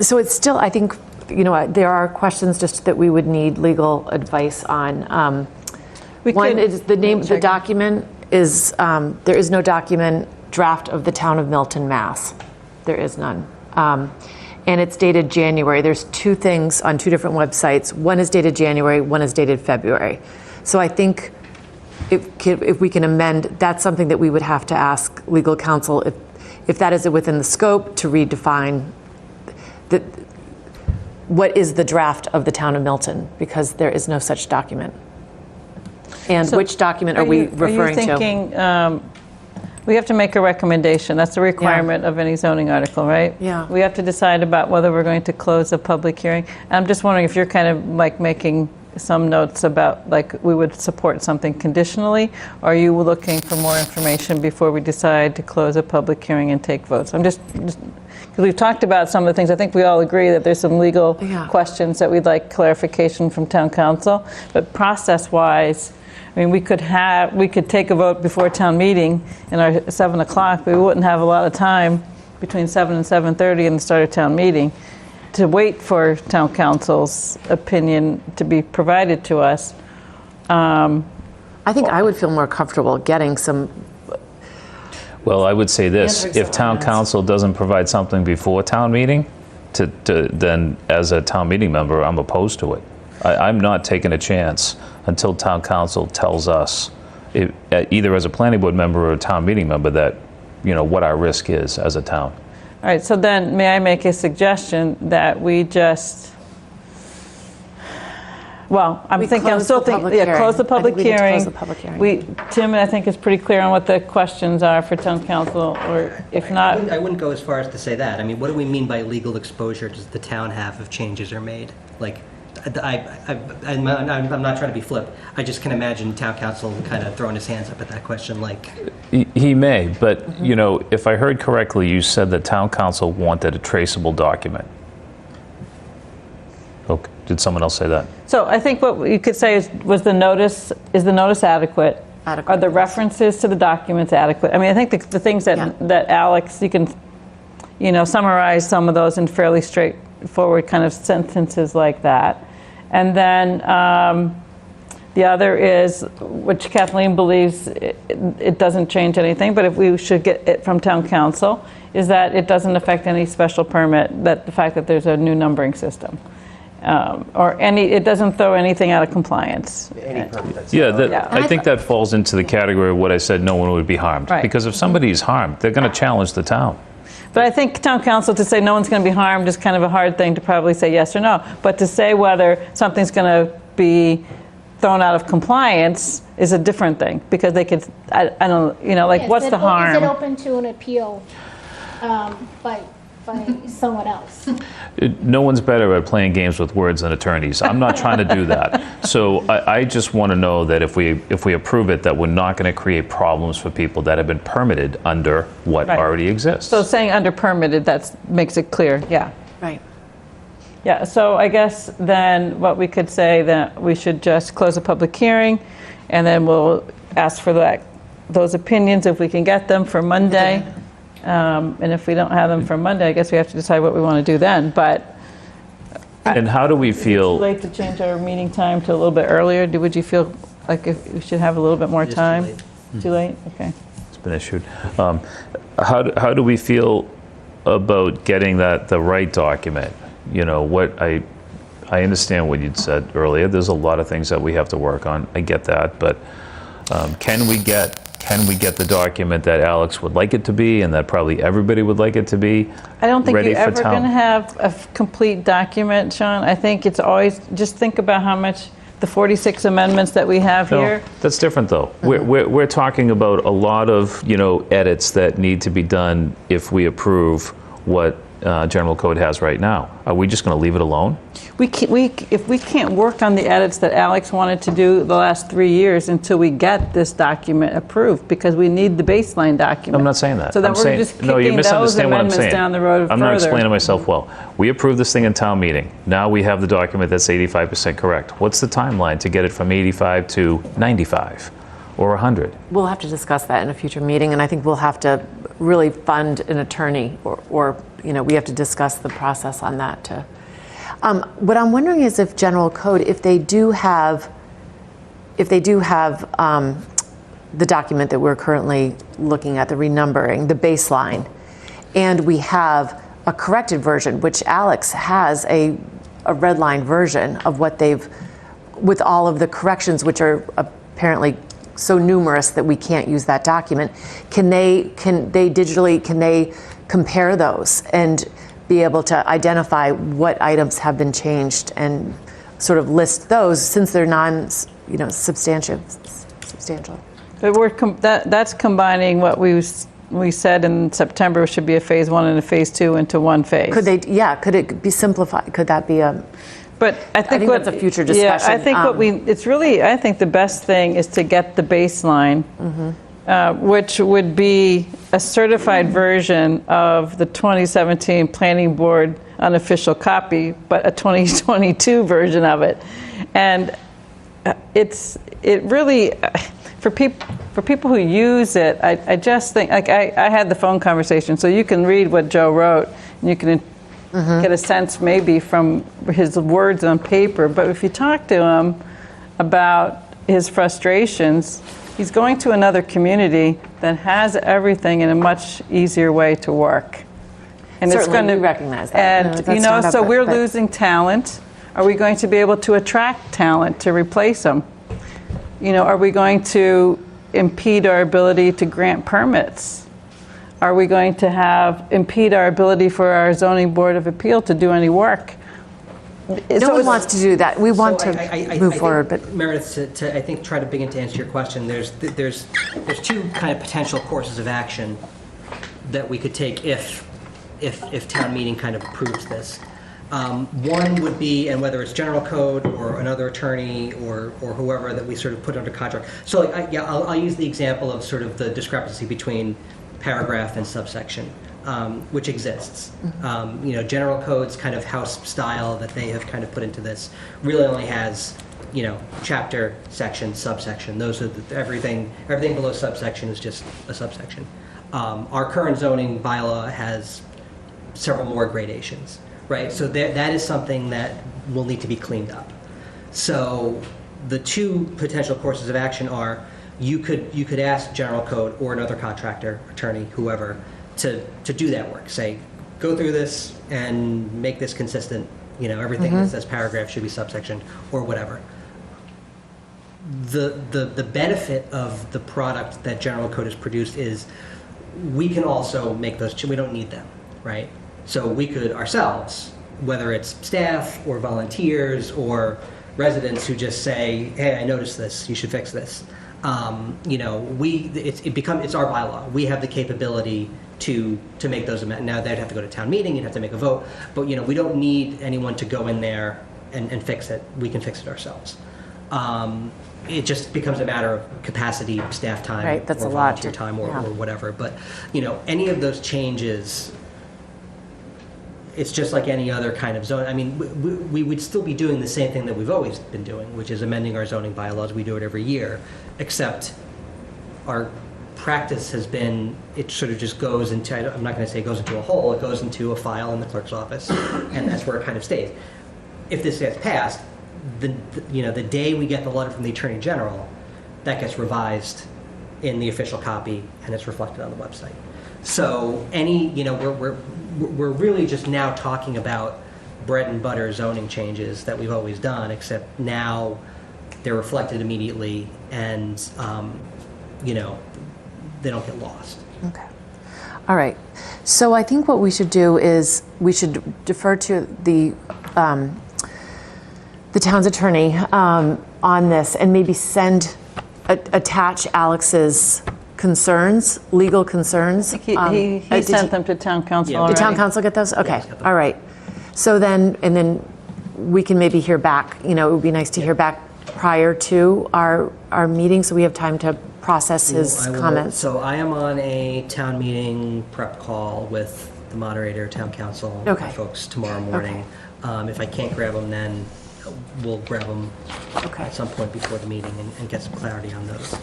so it's still, I think, you know, there are questions just that we would need legal advice on. One is the name, the document is, there is no document draft of the town of Milton, Mass. There is none. And it's dated January. There's two things on two different websites. One is dated January, one is dated February. So I think if we can amend, that's something that we would have to ask legal counsel if that is within the scope to redefine what is the draft of the town of Milton, because there is no such document. And So which document are we referring to? Are you thinking, we have to make a recommendation. That's a requirement of any zoning article, right? Yeah. We have to decide about whether we're going to close a public hearing. I'm just wondering if you're kind of like making some notes about, like, we would support something conditionally, or are you looking for more information before we decide to close a public hearing and take votes? I'm just because we've talked about some of the things. I think we all agree that there's some legal questions that we'd like clarification from town council, but process-wise, I mean, we could take a vote before town meeting in our 7 o'clock, but we wouldn't have a lot of time between 7 and 7:30 and the start of town meeting to wait for town council's opinion to be provided to us. I think I would feel more comfortable getting some. Well, I would say this, if town council doesn't provide something before town meeting, then as a town meeting member, I'm opposed to it. I'm not taking a chance until town council tells us, either as a planning board member or a town meeting member, that, you know, what our risk is as a town. All right, so then may I make a suggestion that we just, well, I'm still thinking, close the public hearing. Tim, I think, is pretty clear on what the questions are for town council, or if not. I wouldn't go as far as to say that. I mean, what do we mean by legal exposure does the town have if changes are made? Like, I'm not trying to be flip. I just can imagine town council kind of throwing his hands up at that question, like. He may, but, you know, if I heard correctly, you said that town council wanted a traceable document. Okay, did someone else say that? So I think what you could say is the notice adequate? Are the references to the documents adequate? I mean, I think the things that Alex, you can, you know, summarize some of those in fairly straightforward kind of sentences like that. And then the other is, which Kathleen believes it doesn't change anything, but if we should get it from town council, is that it doesn't affect any special permit, that the fact that there's a new numbering system. It doesn't throw anything out of compliance. I think that falls into the category of what I said, no one would be harmed. Right. Because if somebody's harmed, they're going to challenge the town. But I think town council, to say no one's going to be harmed is kind of a hard thing to probably say yes or no. But to say whether something's going to be thrown out of compliance is a different thing, because they could, I don't, you know, like, what's the harm? Is it open to an appeal by someone else? No one's better at playing games with words than attorneys. I'm not trying to do that. So I just want to know that if we approve it, that we're not going to create problems for people that have been permitted under what already exists. So saying under permitted, that makes it clear, yeah. Right. Yeah, so I guess then what we could say, that we should just close a public hearing, and then we'll ask for those opinions if we can get them for Monday. And if we don't have them for Monday, I guess we have to decide what we want to do then. But and how do we feel? It's late to change our meeting time to a little bit earlier. Would you feel like if we should have a little bit more time? Too late? Okay. It's been issued. How do we feel about getting the right document? You know, what I understand what you'd said earlier. There's a lot of things that we have to work on. I get that, but can we get the document that Alex would like it to be, and that probably everybody would like it to be? I don't think ready you're for ever town? going to have a complete document, Sean. I think it's always, just think about how much the 46 amendments that we have No, here. that's different, though. We're talking about a lot of, edits that need to be done if we approve what General Code has right now. Are we just going to leave it alone? If we can't work on the edits that Alex wanted to do the last 3 years until we get this document approved, because we need the baseline document. I'm not saying that. So that I'm we're saying, just no, you kicking those misunderstand what I'm amendments saying. down the road I'm not further. explaining myself well. We approved this thing in town meeting. Now we have the document that's 85% correct. What's the timeline to get it from 85 to 95 or 100? We'll have to discuss that in a future meeting, and I think we'll have to really fund an attorney, or we have to discuss the process on that too. What I'm wondering is if General Code, if they do have the document that we're currently looking at, the renumbering, the baseline, and we have a corrected version, which Alex has a red line version of what they've, with all of the corrections, which are apparently so numerous that we can't use that document. Can they compare those and be able to identify what items have been changed and sort of list those, since they're substantial? But that's combining what we said in September should be a phase 1 and a phase 2 into one phase. Could it be simplified? Could that be a? But I think that's a future discussion. Yeah, I think I think the best thing is to get the baseline, which would be a certified version of the 2017 Planning Board unofficial copy, but a 2022 version of it. And it really, for people who use it, I just think, like I had the phone conversation, so you can read what Joe wrote, and you can get a sense maybe from his words on paper. But if you talk to him about his frustrations, he's going to another community that has everything in a much easier way to work. And Certainly, it's going to we recognize that. And so we're losing talent. Are we going to be able to attract talent to replace them? Are we going to impede our ability to grant permits? Are we going to impede our ability for our zoning board of appeal to do any work? No one wants to do that. We want to move forward, but Meredith, to I think try to begin to answer your question. There's two kind of potential courses of action that we could take if town meeting kind of approves this. One would be, and whether it's General Code or another attorney or whoever that we sort of put under contract. So I'll use the example of sort of the discrepancy between paragraph and subsection, which exists. General Code's kind of house style that they have kind of put into this really only has, chapter, section, subsection. Those are everything below subsection is just a subsection. Our current zoning bylaw has several more gradations, right? So that is something that will need to be cleaned up. So the two potential courses of action are, you could ask General Code or another contractor, attorney, whoever, to do that work. Say, go through this and make this consistent. Everything that says paragraph should be subsection or whatever. The benefit of the product that General Code has produced is we can also make those. We don't need them, right? So we could ourselves, whether it's staff or volunteers or residents who just say, "Hey, I noticed this. You should fix this." It's our bylaw. We have the capability to make those amendments. Now they'd have to go to town meeting, you'd have to make a vote, but we don't need anyone to go in there and fix it. We can fix it ourselves. It just becomes a matter of capacity, staff time, right, that's or a lot volunteer time, or whatever. But any of those changes, it's just like any other kind of zone. I mean, we would still be doing the same thing that we've always been doing, which is amending our zoning bylaws. We do it every year, except our practice has been, it sort of just goes into, I'm not going to say it goes into a hole, it goes into a file in the clerk's office, and that's where it kind of stays. If this gets passed, the day we get the letter from the Attorney General, that gets revised in the official copy, and it's reflected on the website. So we're really just now talking about bread and butter zoning changes that we've always done, except now they're reflected immediately, and they don't get lost. Okay. All right. So I think what we should do is we should defer to the the town's attorney on this and maybe attach Alex's concerns, legal concerns. He sent them to town council Did already. town council get those? Okay, all right. So then, and then we can maybe hear back, it would be nice to hear back prior to our meeting so we have time to process his comments. So I am on a town meeting prep call with the moderator, town council, folks tomorrow morning. If I can't grab them then, we'll grab them at some point before the meeting and get some clarity on those.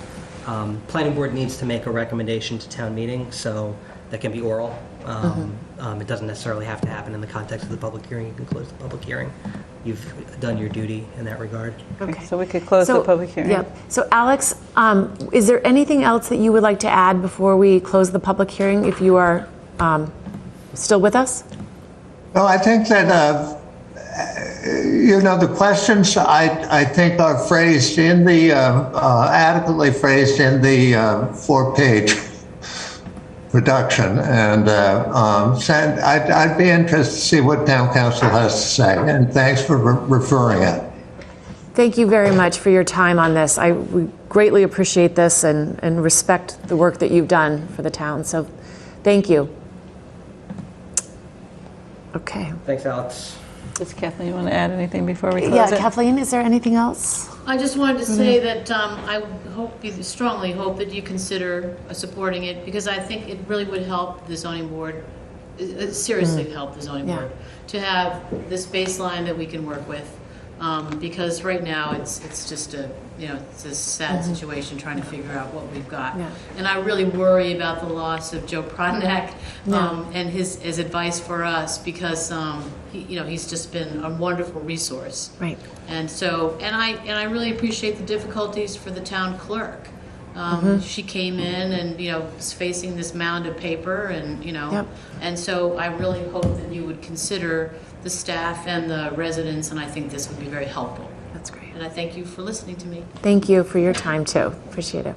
Planning board needs to make a recommendation to town meeting, so that can be oral. It doesn't necessarily have to happen in the context of the public hearing. You can close the public hearing. You've done your duty in that regard. Okay, so we could close the public hearing. Yeah. So Alex, is there anything else that you would like to add before we close the public hearing, if you are still with us? No, I think that, the questions I think are phrased in the, adequately phrased in the 4-page production. And I'd be interested to see what town council has to say. And thanks for referring it. Thank you very much for your time on this. We greatly appreciate this and respect the work that you've done for the town. So thank you. Okay. Thanks, Alex. Does Kathleen want to add anything before we close Yeah, it? Kathleen, is there anything else? I just wanted to say that I strongly hope that you consider supporting it, because I think it really would help the zoning board, seriously help the zoning board, to have this baseline that we can work with. Because right now it's just it's a sad situation trying to figure out what we've got. And I really worry about the loss of Joe Prodnak and his advice for us, because he's just been a wonderful resource. Right. And so I really appreciate the difficulties for the town clerk. She came in and was facing this mound of paper, and and so I really hope that you would consider the staff and the residents, and I think this would be very helpful. That's great. And I thank you for listening to me. Thank you for your time too. Appreciate it.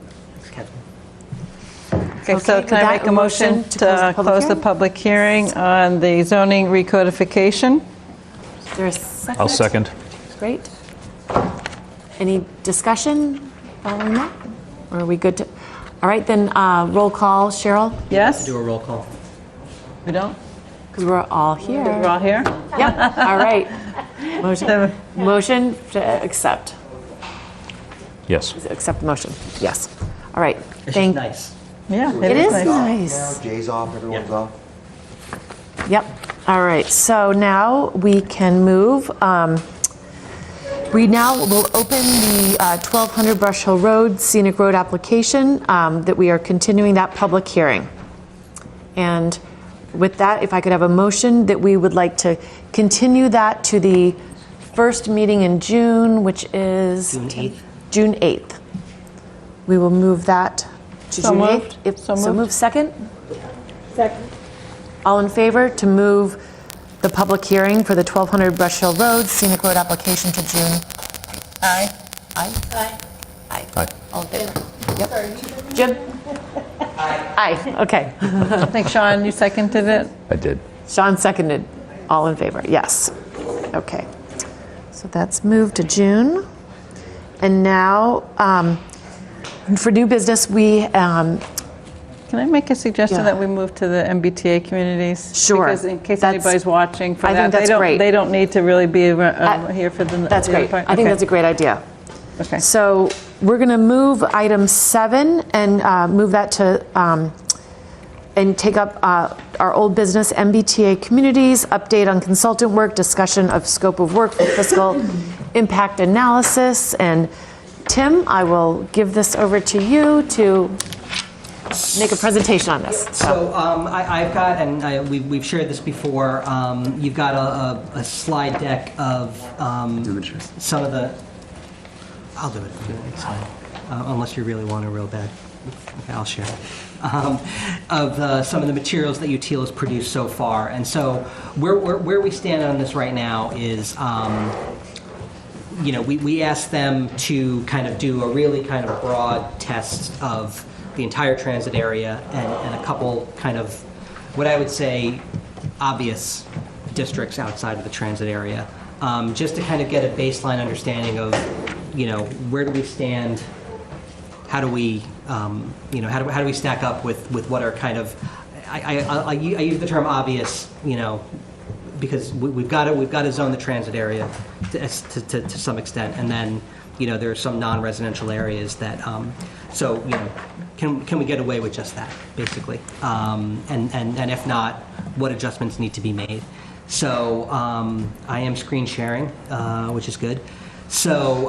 Okay, so can I make a motion to close the public hearing on the zoning recodification? Is there a second? I'll second. Great. Any discussion following that? Or are we good to? All right, then roll call. Cheryl? Yes? Do a roll call. We don't? Because we're all here. We're all here? Yep. All right. Motion to accept. Yes. Accept the motion. Yes. All right. It's just nice. Yeah, it is nice. Now Jay's off, everyone's off. Yep. All right. So now we can move. We now will open the 1200 Brush Hill Road Scenic Road application that we are continuing that public hearing. And with that, if I could have a motion that we would like to continue that to the first meeting in June, which is June 8th. June 8th. We will move that to So June moved. 8th. If So so moved. move second. Second. All in favor to move the public hearing for the 1200 Brush Hill Road Scenic Road application to June? Aye. Aye? Aye. Aye. Aye. All in favor? Yep. Jim? Aye. Okay. I think, Sean, you seconded it? I did. Sean seconded. All in favor? Yes. Okay. So that's moved to June. And now, for new business, we, Can I make a suggestion Yeah. that we move to the MBTA communities? Sure. Because in case That's- anybody's watching for I that, think that's great. they don't need to really be here for the. that's the other great. part. I think Okay. that's a great idea. Okay. So we're going to move item 7 and move that to, and take up our old business, MBTA communities, update on consultant work, discussion of scope of work for fiscal impact analysis. And Tim, I will give this over to you to make a presentation on this. So I've got, and we've shared this before, you've got a slide deck of some of the, I'll do it. It's fine. Unless you really want to real bad. Okay, I'll share it. Of some of the materials that UTIL has produced so far. And so where we stand on this right now is, we asked them to kind of do a really kind of broad test of the entire transit area and a couple kind of, what I would say, obvious districts outside of the transit area. just to kind of get a baseline understanding of, where do we stand? How do we, how do we stack up with what are kind of, I use the term obvious, because we've got to zone the transit area to some extent, and then there are some non-residential areas that can we get away with just that, basically, and if not, what adjustments need to be made. So I am screen sharing, which is good. So,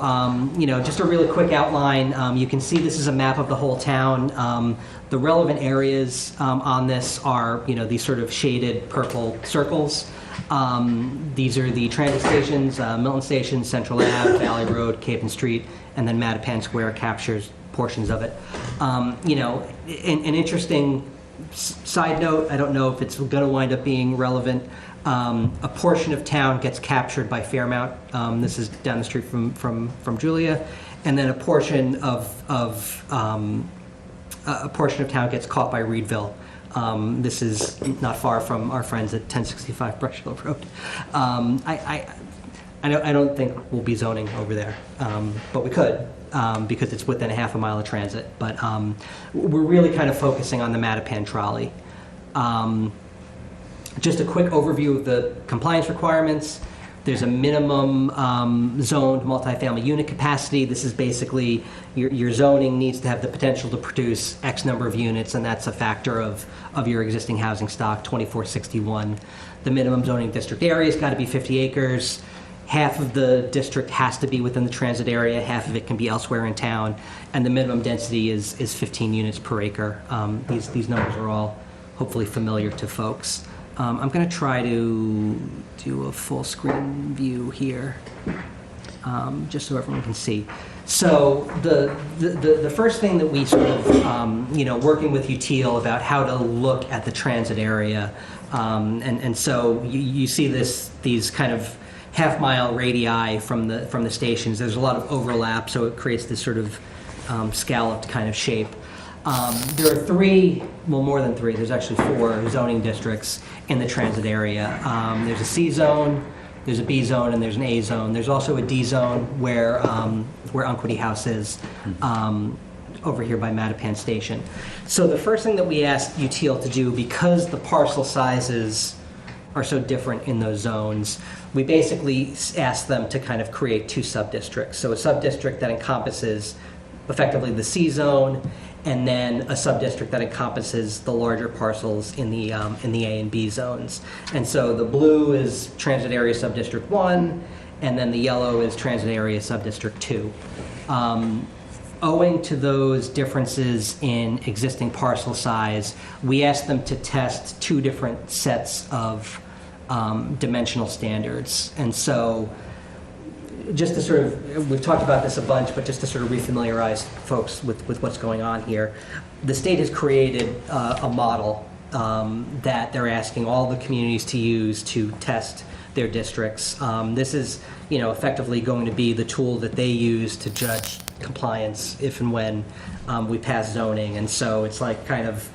just a really quick outline. You can see this is a map of the whole town. The relevant areas on this are, these sort of shaded purple circles. These are the transit stations, Milton Station, Central Ave, Valley Road, Capon Street, and then Mattapan Square captures portions of it. An interesting side note, I don't know if it's going to wind up being relevant. A portion of town gets captured by Fairmount. This is down the street from Julia, and then a portion of town gets caught by Reedville. This is not far from our friends at 1065 Brush Hill Road. I don't think we'll be zoning over there, but we could. Because it's within a half a mile of transit, but we're really kind of focusing on the Mattapan trolley. Just a quick overview of the compliance requirements. There's a minimum zoned multifamily unit capacity. This is basically your zoning needs to have the potential to produce X number of units, and that's a factor of your existing housing stock, 2461. The minimum zoning district area has got to be 50 acres. Half of the district has to be within the transit area, half of it can be elsewhere in town, and the minimum density is 15 units per acre. These numbers are all hopefully familiar to folks. I'm going to try to do a full screen view here, just so everyone can see. So the first thing that we sort of, working with UTIL about how to look at the transit area, and so you see these kind of half-mile radii from the stations. There's a lot of overlap, so it creates this sort of scalloped kind of shape. There are more than three, there's actually 4 zoning districts in the transit area. There's a C zone, there's a B zone, and there's an A zone. There's also a D zone where Unquity House is, over here by Mattapan Station. So the first thing that we asked UTIL to do, because the parcel sizes are so different in those zones, we basically asked them to kind of create 2 sub-districts. So a sub-district that encompasses effectively the C zone, and then a sub-district that encompasses the larger parcels in the A and B zones. And so the blue is Transit Area Sub-District 1, and then the yellow is Transit Area Sub-District 2. Owing to those differences in existing parcel size, we asked them to test 2 different sets of dimensional standards. And so just to sort of, we've talked about this a bunch, but just to sort of refamiliarize folks with what's going on here, the state has created a model that they're asking all the communities to use to test their districts. This is, effectively going to be the tool that they use to judge compliance if and when we pass zoning. And so it's like kind of,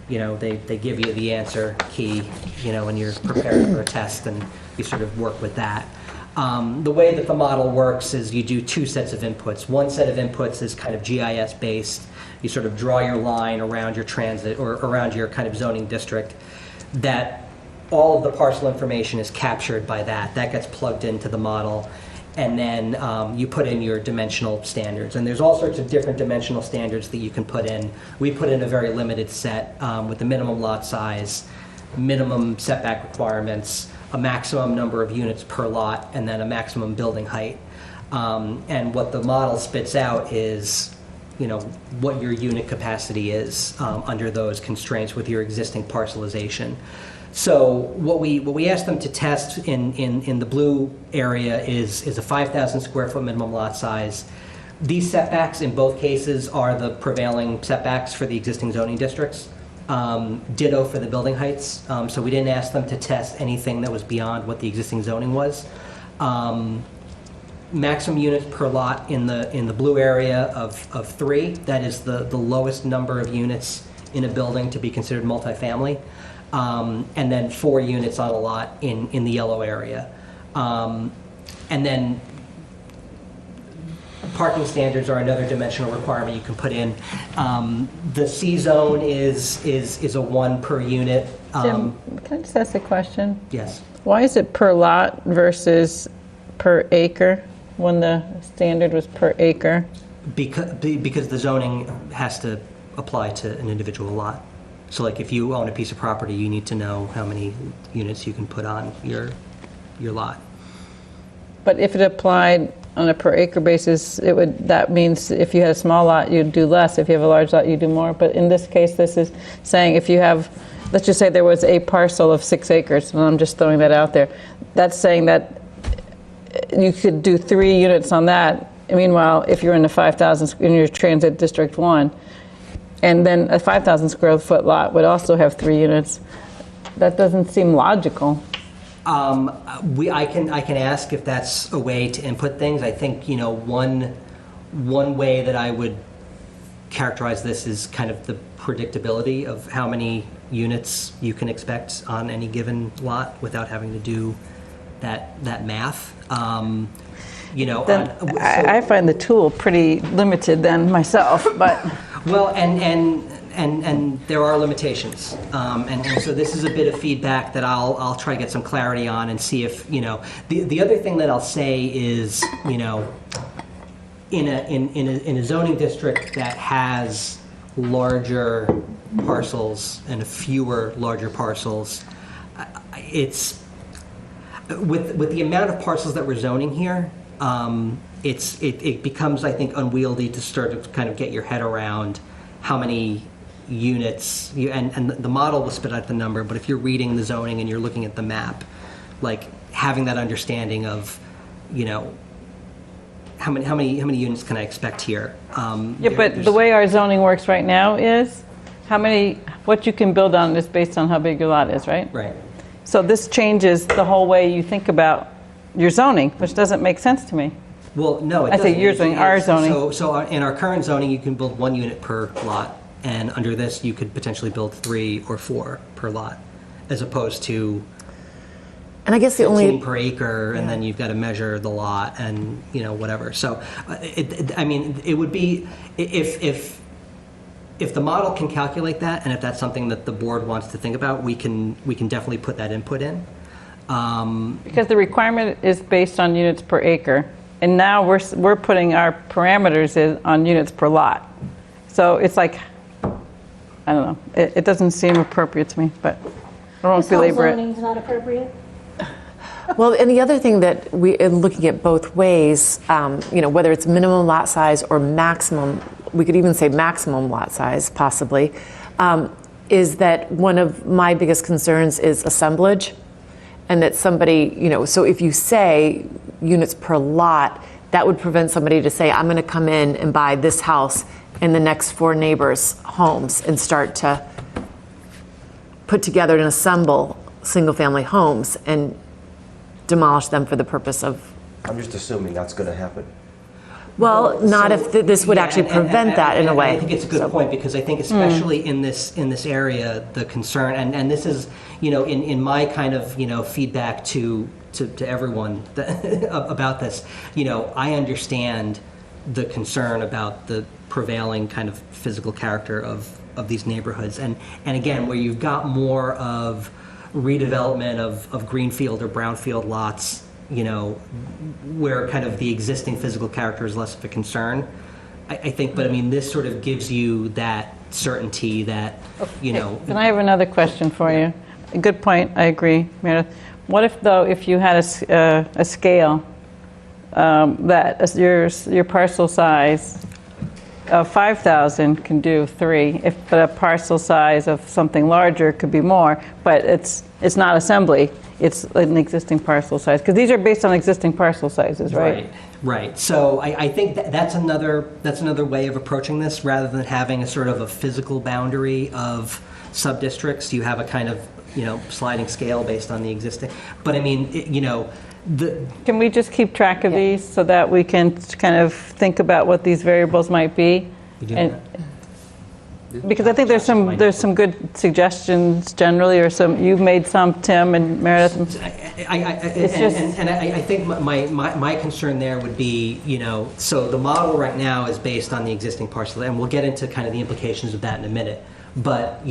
they give you the answer key, when you're prepared for a test, and you sort of work with that. The way that the model works is you do 2 sets of inputs. One set of inputs is kind of GIS based. You sort of draw your line around your transit or around your kind of zoning district, that all of the parcel information is captured by that. That gets plugged into the model, and then you put in your dimensional standards. And there's all sorts of different dimensional standards that you can put in. We put in a very limited set with the minimum lot size, minimum setback requirements, a maximum number of units per lot, and then a maximum building height. And what the model spits out is, what your unit capacity is under those constraints with your existing parcelization. So what we asked them to test in the blue area is a 5,000 square foot minimum lot size. These setbacks in both cases are the prevailing setbacks for the existing zoning districts. Ditto for the building heights. So we didn't ask them to test anything that was beyond what the existing zoning was. Maximum units per lot in the blue area of 3. That is the lowest number of units in a building to be considered multifamily. And then 4 units on a lot in the yellow area. And then parking standards are another dimensional requirement you can put in. The C zone is a 1 per unit. Jim, can I just ask a question? Yes. Why is it per lot versus per acre when the standard was per acre? Because the zoning has to apply to an individual lot. So like if you own a piece of property, you need to know how many units you can put on your lot. But if it applied on a per acre basis, that means if you had a small lot, you'd do less. If you have a large lot, you do more. But in this case, this is saying if you have, let's just say there was a parcel of 6 acres, and I'm just throwing that out there. That's saying that you could do 3 units on that. Meanwhile, if you're in the 5,000, in your transit district 1, and then a 5,000 square foot lot would also have 3 units, that doesn't seem logical. I can ask if that's a way to input things. I think, you know, one way that I would characterize this is kind of the predictability of how many units you can expect on any given lot without having to do that math. You know, I find the tool pretty limited then myself, but well, and there are limitations, and so this is a bit of feedback that I'll try to get some clarity on and see if, you know, the other thing that I'll say is, you know, in a zoning district that has larger parcels and fewer larger parcels, it's with the amount of parcels that we're zoning here, it becomes, I think, unwieldy to start to kind of get your head around how many units, and the model will spit out the number, but if you're reading the zoning and you're looking at the map, like having that understanding of, you know, how many units can I expect here? Yeah, but the way our zoning works right now is what you can build on is based on how big your lot is, right? Right. So this changes the whole way you think about your zoning, which doesn't make sense to me. Well, no, it I doesn't. say your zoning, our zoning. So in our current zoning, you can build 1 unit per lot, and under this, you could potentially build 3 or 4 per lot, as opposed to. And I guess the 15 only per acre, and then you've got to measure the lot, and you know, whatever. So, I mean, it would be if the model can calculate that, and if that's something that the board wants to think about, we can definitely put that input in. Because the requirement is based on units per acre, and now we're putting our parameters on units per lot. So it's like, I don't know, it doesn't seem appropriate to me, but I won't belabor it. Zoning's not appropriate? Well, and the other thing that in looking at both ways, you know, whether it's minimum lot size or maximum, we could even say maximum lot size, possibly, is that one of my biggest concerns is assemblage, and that somebody, you know, so if you say units per lot, that would prevent somebody to say, I'm going to come in and buy this house and the next 4 neighbors' homes and start to put together and assemble single-family homes and demolish them for the purpose of. I'm just assuming that's going to happen. Well, not if this would actually prevent that in a way. I think it's a good point, because I think especially in this area, the concern, and this is, you know, in my kind of, you know, feedback to everyone about this, you know, I understand the concern about the prevailing kind of physical character of these neighborhoods, and again, where you've got more of redevelopment of greenfield or brownfield lots, you know, where kind of the existing physical character is less of a concern, I think. But I mean, this sort of gives you that certainty that, you know. Then I have another question for you. A good point, I agree, Meredith. What if, though, if you had a scale that your parcel size of 5,000 can do 3, but a parcel size of something larger could be more, but it's not assembly, it's an existing parcel size, because these are based on existing parcel sizes, right? Right. So I think that's another way of approaching this, rather than having a sort of a physical boundary of sub-districts. You have a kind of, you know, sliding scale based on the existing. But I mean, you know, Can we just keep track of these so that we can kind of think about what these variables might be? Because I think there's some good suggestions generally, or you've made some, Tim and Meredith. I think my concern there would be, so the model right now is based on the existing parcel, and we'll get into kind of the implications of that in a minute. But,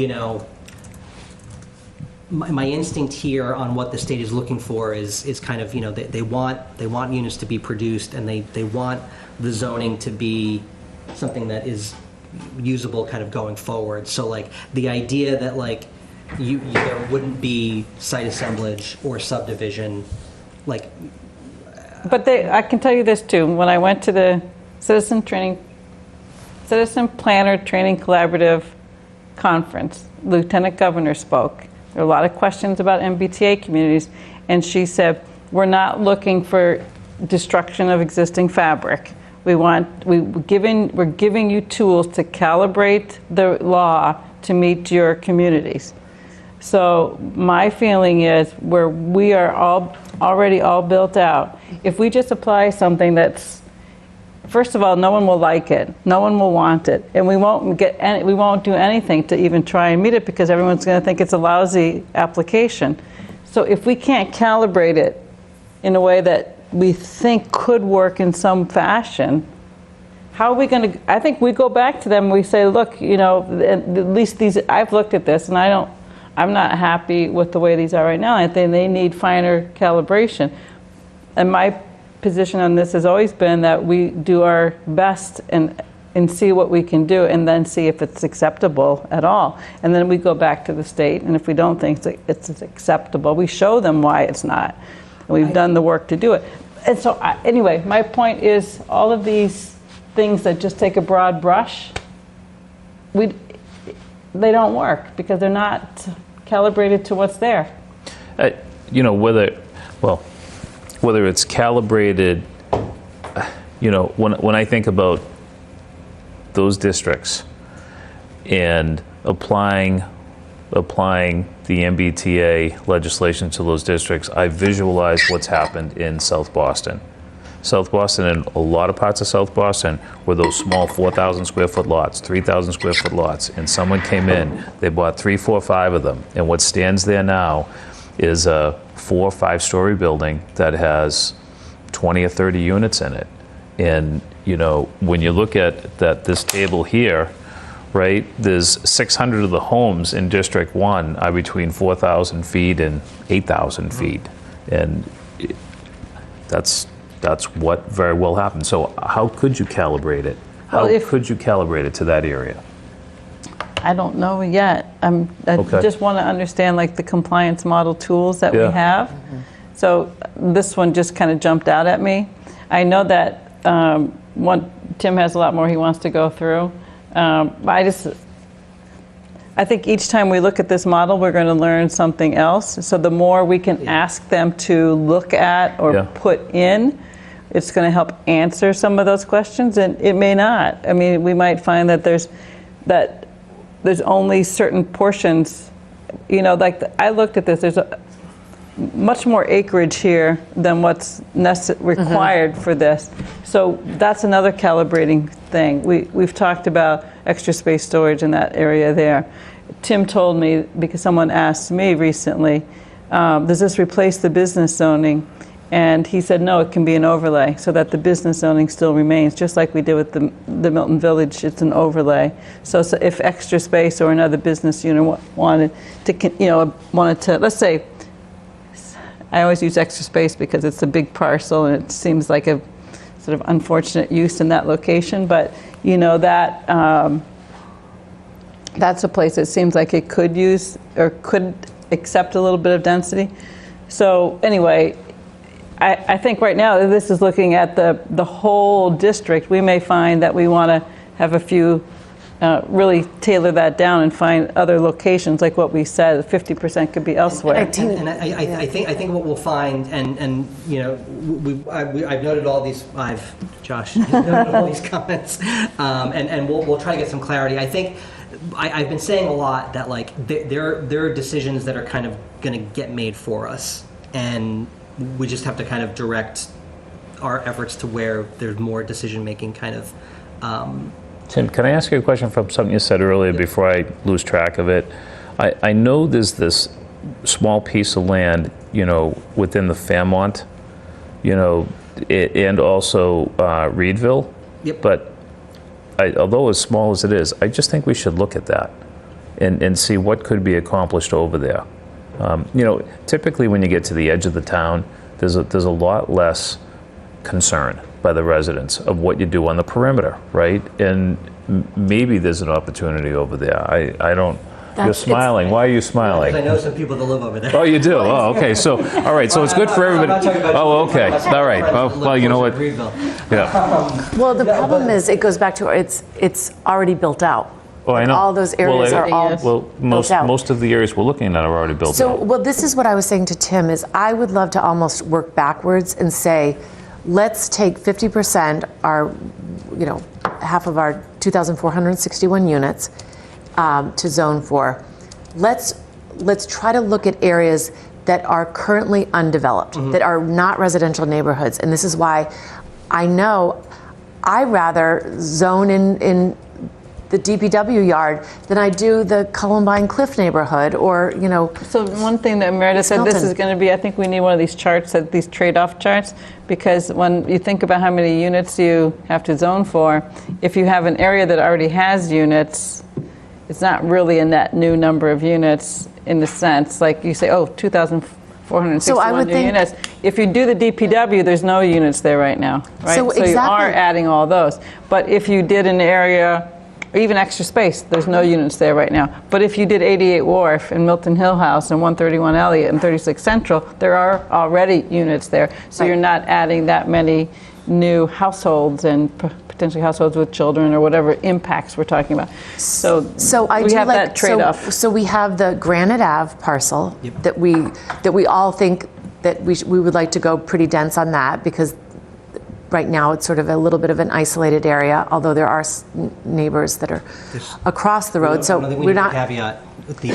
my instinct here on what the state is looking for is kind of, they want units to be produced, and they want the zoning to be something that is usable kind of going forward. So like the idea that like there wouldn't be site assemblage or subdivision, like. But I can tell you this too. When I went to the Citizen Planner Training Collaborative Conference, Lieutenant Governor spoke. There are a lot of questions about MBTA communities, and she said, we're not looking for destruction of existing fabric. We're giving you tools to calibrate the law to meet your communities. So my feeling is where we are already all built out, if we just apply something that's, first of all, no one will like it, no one will want it, and we won't do anything to even try and meet it because everyone's going to think it's a lousy application. So if we can't calibrate it in a way that we think could work in some fashion, how are we going to, I think we go back to them and we say, look, at least these, I've looked at this and I'm not happy with the way these are right now. I think they need finer calibration. And my position on this has always been that we do our best and see what we can do and then see if it's acceptable at all. And then we go back to the state, and if we don't think it's acceptable, we show them why it's not. And we've done the work to do it. And so anyway, my point is all of these things that just take a broad brush, they don't work because they're not calibrated to what's there. Whether it's calibrated, when I think about those districts and applying the MBTA legislation to those districts, I visualize what's happened in South Boston. South Boston and a lot of parts of South Boston were those small 4,000 square foot lots, 3,000 square foot lots, and someone came in, they bought 3, 4, 5 of them, and what stands there now is a 4 or 5 story building that has 20 or 30 units in it. And when you look at this table here, right, there's 600 of the homes in District 1 are between 4,000 feet and 8,000 feet. And that's what very well happened. So how could you calibrate it? How could you calibrate it to that area? I don't know yet. I just want to understand like the compliance model tools that we have. Mm-hmm. So this one just kind of jumped out at me. I know that Tim has a lot more he wants to go through. I think each time we look at this model, we're going to learn something else. So the more we can ask them to look at or put in, it's going to help answer some of those questions, and it may not. I mean, we might find that there's only certain portions, like I looked at this, there's much more acreage here than what's required for this. So that's another calibrating thing. We've talked about extra space storage in that area there. Tim told me, because someone asked me recently, does this replace the business zoning? And he said, no, it can be an overlay so that the business zoning still remains, just like we did with the Milton Village, it's an overlay. So if extra space or another business unit wanted to, let's say, I always use extra space because it's a big parcel and it seems like a sort of unfortunate use in that location, but that's a place that seems like it could use or could accept a little bit of density. So anyway, I think right now this is looking at the whole district. We may find that we want to have a few really tailor that down and find other locations, like what we said, 50% could be elsewhere. I think what we'll find, and I've noted all these. Josh noted all these comments, and we'll try to get some clarity. I think I've been saying a lot that like there are decisions that are kind of going to get made for us, and we just have to kind of direct our efforts to where there's more decision making kind of. Tim, can I ask you a question from something you said earlier before I lose track of it? I know there's this small piece of land, within the Fairmont, and also Reedville. Yep. But although as small as it is, I just think we should look at that and see what could be accomplished over there. Typically when you get to the edge of the town, there's a lot less concern by the residents of what you do on the perimeter, right? And maybe there's an opportunity over there. I don't. You're smiling. Why are you smiling? Because I know some people that live over there. Oh, you do? Oh, okay. So, all right. So it's good for everybody. I'm not talking about Oh, you. okay. All right. Well, you know what? Yeah. Well, the problem is, it goes back to, it's already built out. Oh, I know. All those areas are all built out. Most of the areas we're looking at are already built So, out. well, this is what I was saying to Tim, is I would love to almost work backwards and say, let's take 50%, half of our 2,461 units to zone for. Let's try to look at areas that are currently undeveloped, that are not residential neighborhoods. And this is why I know I rather zone in the DPW yard than I do the Columbine Cliff neighborhood, or, So one thing that Meredith said, this Milton. is going to be, I think we need one of these charts, these trade-off charts, because when you think about how many units you have to zone for, if you have an area that already has units, it's not really a net new number of units in the sense, like you say, 2,461 new units. If you do the DPW, there's no units there right now, right? So you are adding all those. But if you did an area, or even extra space, there's no units there right now. But if you did 88 Wharf and Milton Hill House and 131 Elliott and 36 Central, there are already units there. So you're not adding that many new households and potentially households with children or whatever impacts we're talking about. So I we do have like, that trade-off. So we have the Granite Ave parcel that we all think that we would like to go pretty dense on that, because right now it's sort of a little bit of an isolated area, although there are neighbors that are across the road. So we're not. Caveat.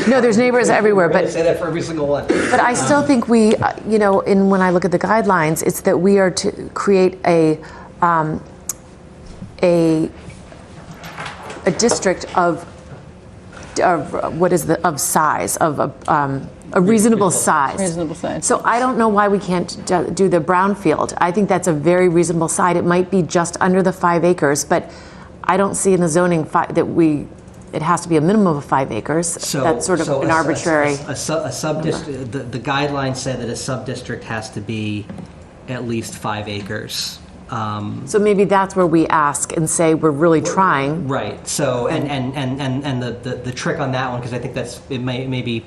No, there's neighbors everywhere, We're gonna but say that for every single one. But I still think we, when I look at the guidelines, it's that we are to create a district of size, of a reasonable size. Reasonable size. So I don't know why we can't do the brownfield. I think that's a very reasonable site. It might be just under the 5 acres, but I don't see in the zoning it has to be a minimum of 5 acres. So, that's sort of an arbitrary. A sub-district, the guidelines say that a sub-district has to be at least 5 acres. So maybe that's where we ask and say we're really trying. Right. So and the trick on that one, because I think it may be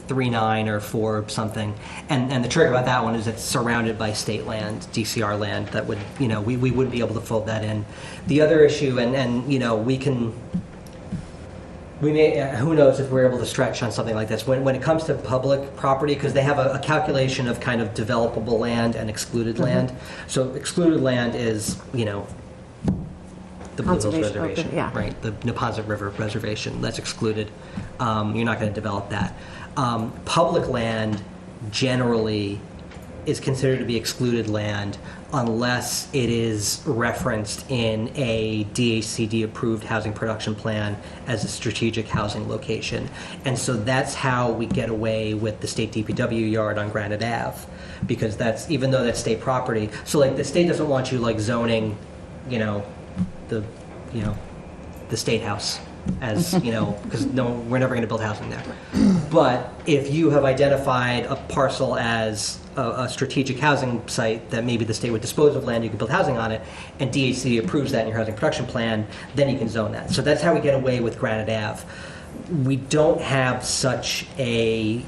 3.9 or 4 something, and the trick about that one is it's surrounded by state land, DCR land, that would we wouldn't be able to fold that in. The other issue, and we may, who knows if we're able to stretch on something like this. When it comes to public property, because they have a calculation of kind of developable land and excluded land. So excluded land is, the Blue Hills Conservation, Reservation, okay, yeah. right? The Neponset River Reservation, that's excluded. You're not going to develop that. Public land generally is considered to be excluded land unless it is referenced in a DHCD-approved housing production plan as a strategic housing location. And so that's how we get away with the state DPW yard on Granite Ave, because that's, even though that's state property, so like the state doesn't want you like zoning, the state house as, because we're never going to build housing there. But if you have identified a parcel as a strategic housing site that maybe the state would dispose of land, you can build housing on it, and DHC approves that in your housing production plan, then you can zone that. So that's how we get away with Granite Ave. We don't have such a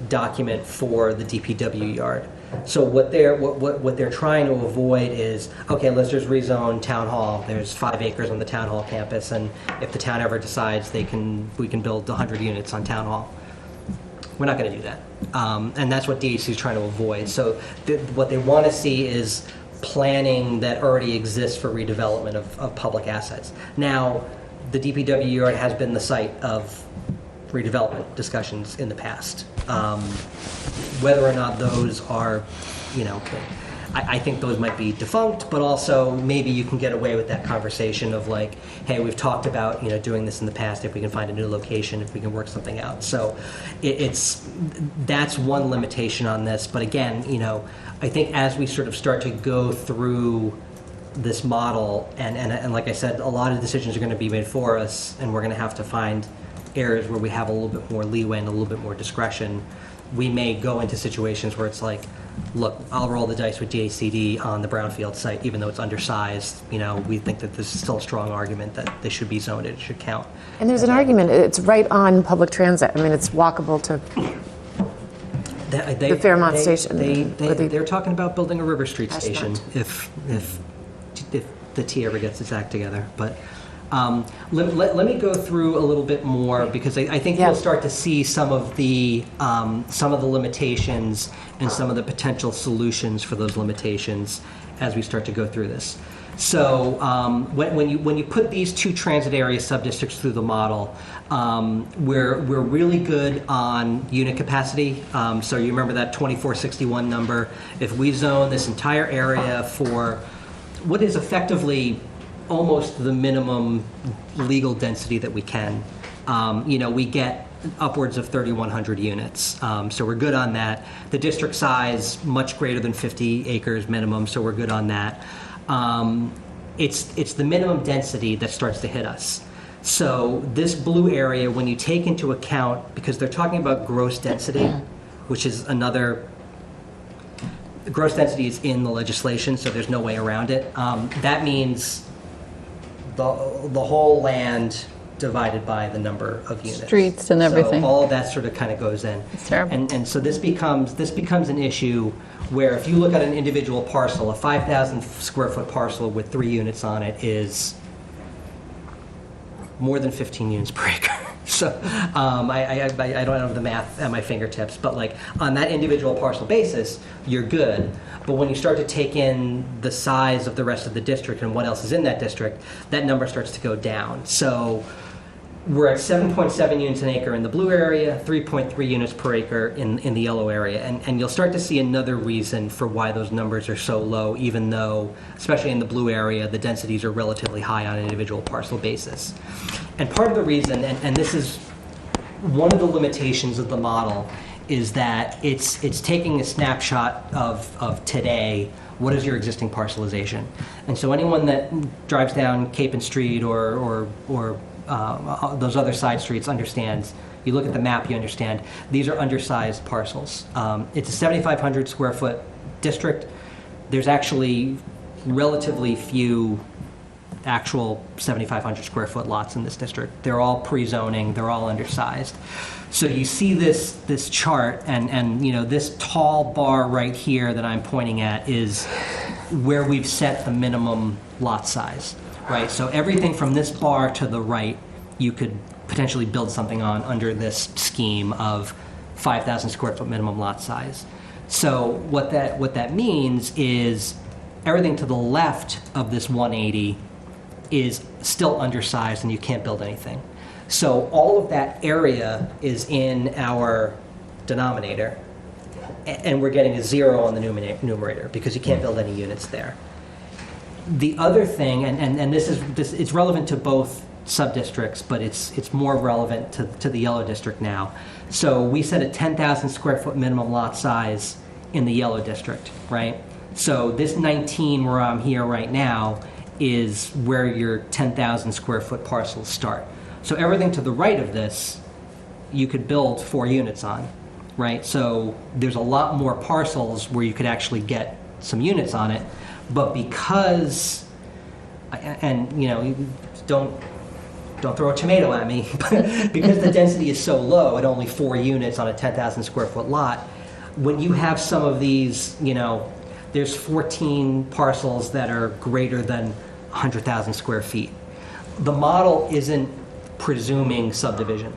document for the DPW yard. So what they're trying to avoid is, okay, let's just rezone Town Hall. There's 5 acres on the Town Hall campus, and if the town ever decides we can build 100 units on Town Hall. We're not going to do that. And that's what DHC is trying to avoid. So what they want to see is planning that already exists for redevelopment of public assets. Now, the DPW yard has been the site of redevelopment discussions in the past. Whether or not those are, I think those might be defunct, but also maybe you can get away with that conversation of like, hey, we've talked about, you know, doing this in the past, if we can find a new location, if we can work something out. So that's one limitation on this. But again, you know, I think as we sort of start to go through this model, and like I said, a lot of decisions are going to be made for us, and we're going to have to find areas where we have a little bit more leeway and a little bit more discretion. We may go into situations where it's like, look, I'll roll the dice with DACD on the brownfield site, even though it's undersized. You know, we think that there's still a strong argument that they should be zoned, it should count. And there's an argument, it's right on public transit. I mean, it's walkable to the Fairmont station. They're talking about building a River Street station if the T ever gets its act together. But let me go through a little bit more, because I think you'll start to see some of the limitations and some of the potential solutions for those limitations as we start to go through this. So when you put these two transit area subdistricts through the model, we're really good on unit capacity. So you remember that 2461 number. If we zone this entire area for what is effectively almost the minimum legal density that we can, you know, we get upwards of 3,100 units. So we're good on that. The district size, much greater than 50 acres minimum, so we're good on that. It's the minimum density that starts to hit us. So this blue area, when you take into account, because they're talking about gross density, which is another, gross density is in the legislation, so there's no way around it. That means the whole land divided by the number of units. Streets and everything. So all of that sort of kind of goes in. It's terrible. And so this becomes an issue where if you look at an individual parcel, a 5,000 square foot parcel with 3 units on it is more than 15 units per acre. So I don't have the math at my fingertips, but like on that individual parcel basis, you're good. But when you start to take in the size of the rest of the district and what else is in that district, that number starts to go down. So we're at 7.7 units an acre in the blue area, 3.3 units per acre in the yellow area. And you'll start to see another reason for why those numbers are so low, even though, especially in the blue area, the densities are relatively high on an individual parcel basis. And part of the reason, and this is one of the limitations of the model, is that it's taking a snapshot of today. What is your existing parcelization? And so anyone that drives down Capon Street or those other side streets understands. You look at the map, you understand these are undersized parcels. It's a 7,500 square foot district. There's actually relatively few actual 7,500 square foot lots in this district. They're all pre-zoning, they're all undersized. So you see this chart, and you know, this tall bar right here that I'm pointing at is where we've set the minimum lot size, right? So everything from this bar to the right, you could potentially build something on under this scheme of 5,000 square foot minimum lot size. So what that means is everything to the left of this 180 is still undersized and you can't build anything. So all of that area is in our denominator, and we're getting a 0 on the numerator because you can't build any units there. The other thing, and this it's relevant to both sub-districts, but it's more relevant to the yellow district now. So we set a 10,000 square foot minimum lot size in the yellow district, right? So this 19 where I'm here right now is where your 10,000 square foot parcels start. So everything to the right of this, you could build 4 units on, right? So there's a lot more parcels where you could actually get some units on it, but because, and you know, don't throw a tomato at me, but because the density is so low at only 4 units on a 10,000 square foot lot, when you have some of these, you know, there's 14 parcels that are greater than 100,000 square feet. The model isn't presuming subdivision.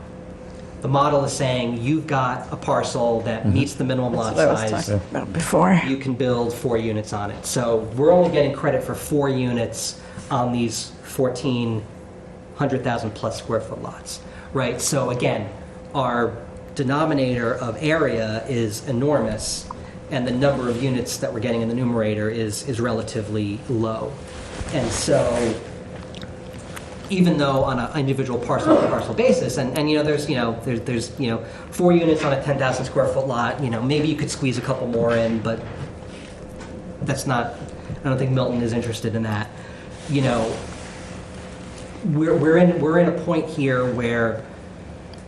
The model is saying you've got a parcel that meets the minimum lot size. Before. You can build 4 units on it. So we're only getting credit for 4 units on these 14 100,000 plus square foot lots, right? So again, our denominator of area is enormous, and the number of units that we're getting in the numerator is relatively low. And so even though on an individual parcel by parcel basis, and there's 4 units on a 10,000 square foot lot, maybe you could squeeze a couple more in, but that's not, I don't think Milton is interested in that. We're in a point here where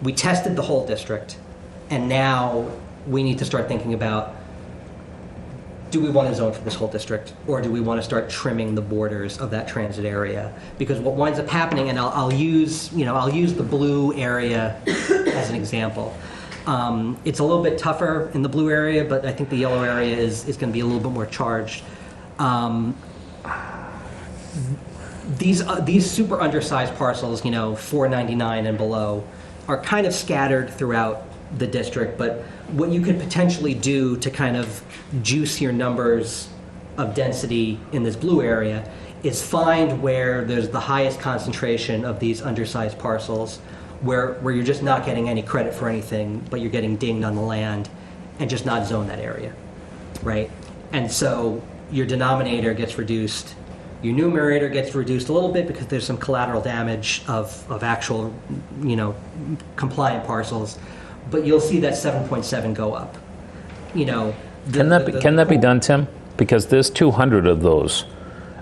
we tested the whole district, and now we need to start thinking about, do we want to zone for this whole district, or do we want to start trimming the borders of that transit area? Because what winds up happening, and I'll use the blue area as an example. It's a little bit tougher in the blue area, but I think the yellow area is going to be a little bit more charged. These super undersized parcels, 499 and below, are kind of scattered throughout the district, but what you could potentially do to kind of juice your numbers of density in this blue area is find where there's the highest concentration of these undersized parcels, where you're just not getting any credit for anything, but you're getting dinged on the land, and just not zone that area, right? And so your denominator gets reduced, your numerator gets reduced a little bit because there's some collateral damage of actual, compliant parcels, but you'll see that 7.7 go up. Can that be done, Tim? Because there's 200 of those.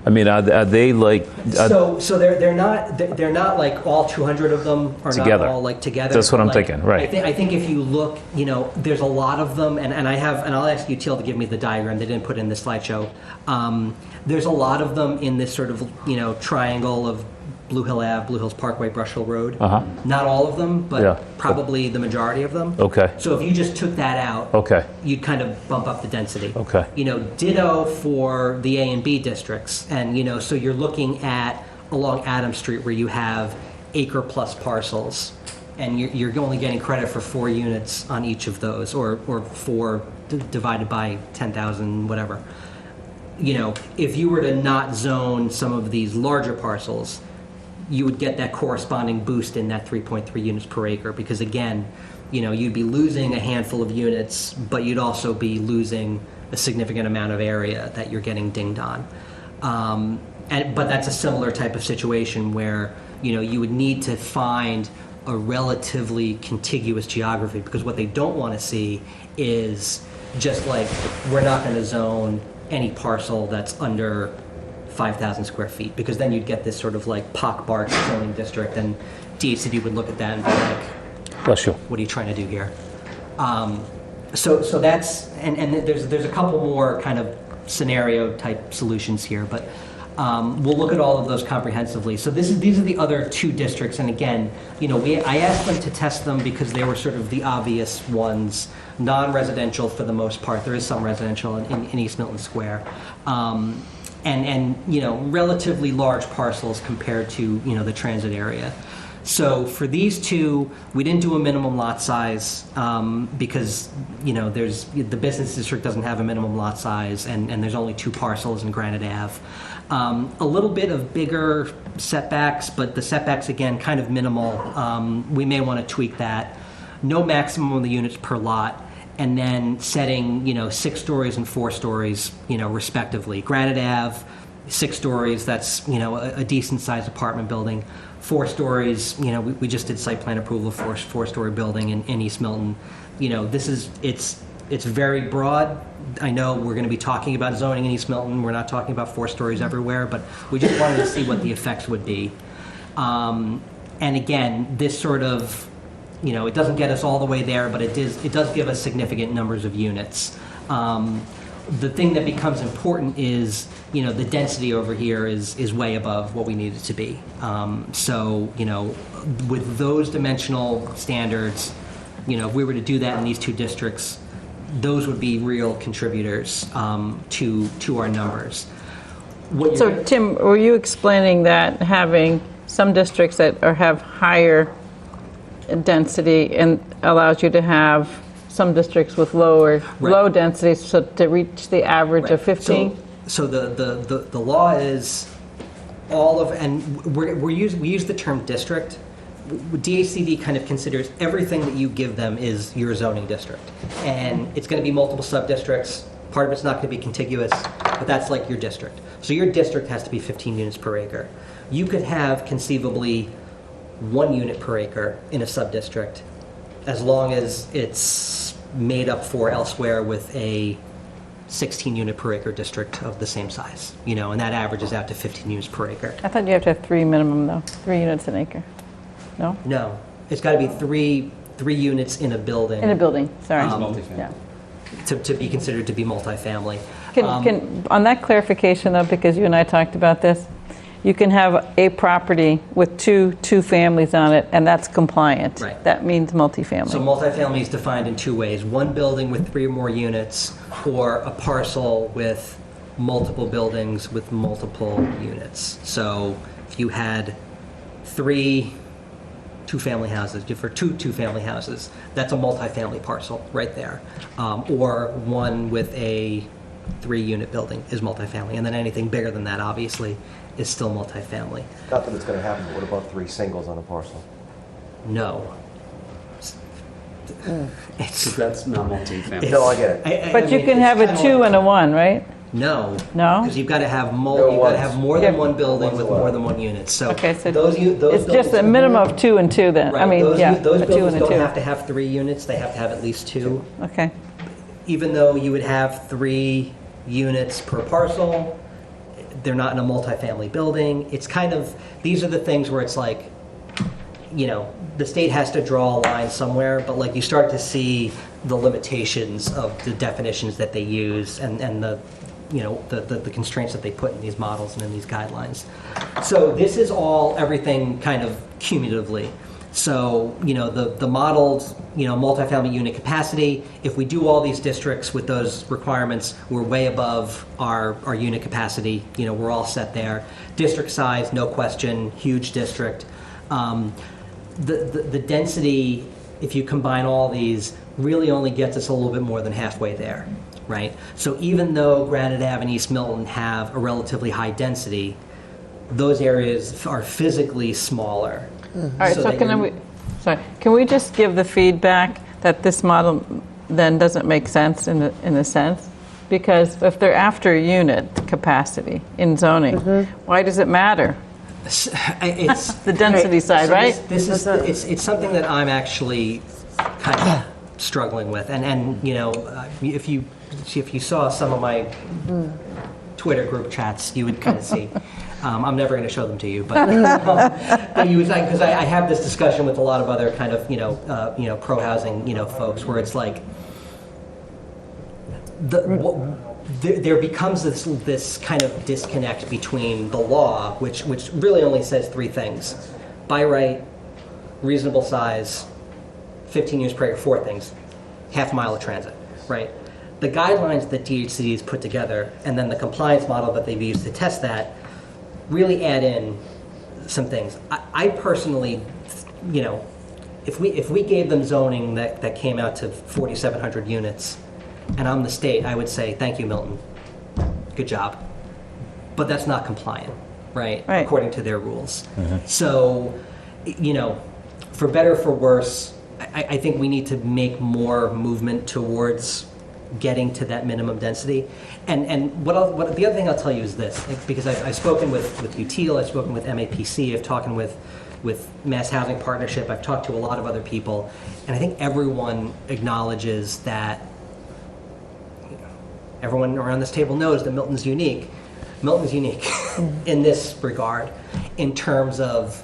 I mean, are they like? So they're not like all 200 of them are together. Not all like together. That's what I'm thinking, right? I think if you look, there's a lot of them, and I'll ask UTL to give me the diagram. They didn't put it in the slideshow. There's a lot of them in this sort of triangle of Blue Hill Ave, Blue Hills Parkway, Brush Hill Road. Not all of them, but probably the majority of them. Okay. So if you just took that out, you'd kind of bump up the density. Okay. Ditto for the A and B districts, and so you're looking at along Adams Street where you have acre plus parcels, and you're only getting credit for 4 units on each of those, or 4 divided by 10,000, whatever. If you were to not zone some of these larger parcels, you would get that corresponding boost in that 3.3 units per acre, because again, you'd be losing a handful of units, but you'd also be losing a significant amount of area that you're getting dinged on. But that's a similar type of situation where, you would need to find a relatively contiguous geography, because what they don't want to see is just like, we're not going to zone any parcel that's under 5,000 square feet, because then you'd get this sort of like pock-bark zoning district, and DHCD would look at that and be like, bless you, what are you trying to do here? So that's, and there's a couple more kind of scenario type solutions here, but we'll look at all of those comprehensively. So these are the other 2 districts, and again, I asked them to test them because they were sort of the obvious ones, non-residential for the most part. There is some residential in East Milton Square. And relatively large parcels compared to the transit area. So for these 2, we didn't do a minimum lot size because the business district doesn't have a minimum lot size, and there's only 2 parcels in Granite Ave. A little bit of bigger setbacks, but the setbacks again kind of minimal. We may want to tweak that. No maximum of the units per lot. And then setting, 6 stories and 4 stories, respectively. Granite Ave, 6 stories, that's, a decent sized apartment building. 4 stories, we just did site plan approval for a 4-story building in East Milton. It's very broad. I know we're going to be talking about zoning in East Milton. We're not talking about 4 stories everywhere, but we just wanted to see what the effects would be. And again, this sort of, it doesn't get us all the way there, but it does give us significant numbers of units. The thing that becomes important is, the density over here is way above what we need it to be. So, with those dimensional standards, if we were to do that in these 2 districts, those would be real contributors to our numbers. So, Tim, were you explaining that having some districts that have higher density and allows you to have some districts with low density, so to reach the average of 15? So the law is all of, and we use the term district, DHCD kind of considers everything that you give them is your zoning district. And it's going to be multiple sub-districts. Part of it's not going to be contiguous, but that's like your district. So your district has to be 15 units per acre. You could have conceivably 1 unit per acre in a sub-district as long as it's made up for elsewhere with a 16 unit per acre district of the same size, and that averages out to 15 units per acre. I thought you have to have 3 minimum, though, 3 units an acre. No? No, it's got to be three units in a building. In a building, sorry. Yeah. To be considered to be multifamily. Can, on that clarification, though, because you and I talked about this, you can have a property with two families on it, and that's compliant. Right. That means multifamily. So multifamily is defined in 2 ways. One building with 3 or more units, or a parcel with multiple buildings with multiple units. So if you had 3 two-family houses, for two-family houses, that's a multifamily parcel right there. Or one with a 3-unit building is multifamily. And then anything bigger than that, obviously, is still multifamily. Not that it's going to happen, but what about 3 singles on a parcel? No. That's not multifamily. No, I get it. But you can have a 2 and a 1, right? No. No? Because you've got to have more than one building with more than 1 unit. So Okay, so those it's just a minimum of 2 and 2 then. Right. I mean, those, yeah, those a 2 buildings and a don't 2. have to have 3 units. They have to have at least 2. Okay. Even though you would have 3 units per parcel, they're not in a multifamily building. It's kind of, these are the things where it's like, the state has to draw a line somewhere, but like you start to see the limitations of the definitions that they use and the the constraints that they put in these models and in these guidelines. So this is all everything kind of cumulatively. So, the modeled, multifamily unit capacity, if we do all these districts with those requirements, we're way above our unit capacity. We're all set there. District size, no question, huge district. The density, if you combine all these, really only gets us a little bit more than halfway there, right? So even though Granite Ave and East Milton have a relatively high density, those areas are physically smaller. All right, so can we just give the feedback that this model then doesn't make sense in a sense? Because if they're after unit capacity in zoning, why does it matter? It's the density side, so right? This is it's something that I'm actually kind of struggling with, and if you saw some of my Twitter group chats, you would kind of see. I'm never going to show them to you, but you would, because I have this discussion with a lot of other kind of pro housing folks, where it's like there becomes this kind of disconnect between the law, which really only says 3 things: by right, reasonable size, 15 units per acre, 4 things, half mile of transit, right? The guidelines that DHCD has put together, and then the compliance model that they've used to test that, really add in some things. I personally, if we gave them zoning that came out to 4,700 units, and I'm the state, I would say, thank you, Milton. Good job. But that's not compliant, right? According to their rules. So, for better or for worse, I think we need to make more movement towards getting to that minimum density. And what the other thing I'll tell you is this, because I've spoken with UTIL, I've spoken with MAPC, I've talked with Mass Housing Partnership, I've talked to a lot of other people, and I think everyone acknowledges that, everyone around this table knows that Milton's unique. Milton's unique in this regard, in terms of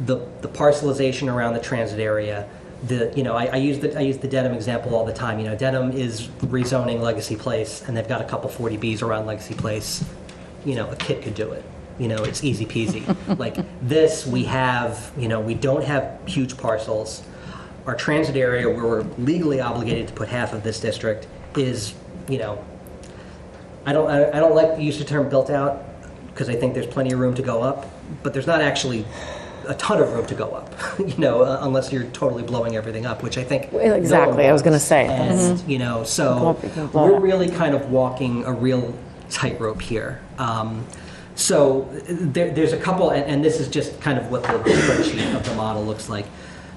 the parcelization around the transit area. I use the Dedham example all the time. Dedham is rezoning Legacy Place, and they've got a couple 40Bs around Legacy Place. A kid could do it. It's easy peasy. Like this, we have, we don't have huge parcels. Our transit area, where we're legally obligated to put half of this district, is, I don't like the use of the term built out, because I think there's plenty of room to go up, but there's not actually a ton of room to go up, unless you're totally blowing everything up, which I think exactly. I was going to say, and so we're really kind of walking a real tightrope here. So there's a couple, and this is just kind of what the spreadsheet of the model looks like.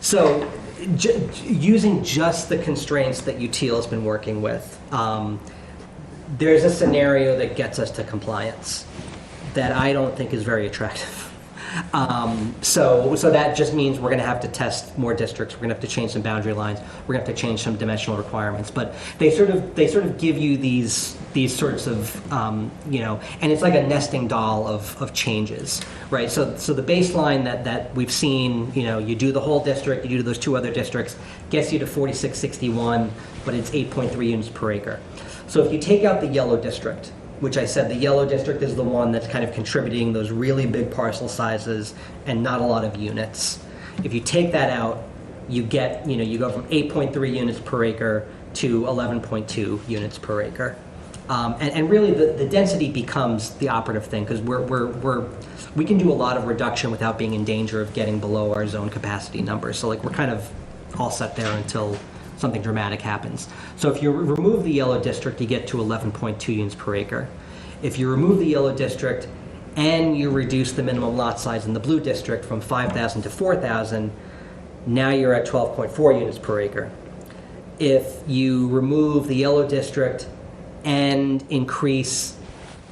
So using just the constraints that UTL has been working with, there's a scenario that gets us to compliance that I don't think is very attractive. So that just means we're going to have to test more districts. We're going to have to change some boundary lines. We're going to have to change some dimensional requirements. But they sort of give you these sorts of and it's like a nesting doll of changes, right? So the baseline that we've seen, you do the whole district, you do those 2 other districts, gets you to 4661, but it's 8.3 units per acre. So if you take out the yellow district, which I said the yellow district is the one that's kind of contributing those really big parcel sizes and not a lot of units. If you take that out, you get, you go from 8.3 units per acre to 11.2 units per acre. And really the density becomes the operative thing, because we can do a lot of reduction without being in danger of getting below our zone capacity numbers. So we're kind of all set there until something dramatic happens. So if you remove the yellow district, you get to 11.2 units per acre. If you remove the yellow district and you reduce the minimum lot size in the blue district from 5,000 to 4,000, now you're at 12.4 units per acre. If you remove the yellow district and increase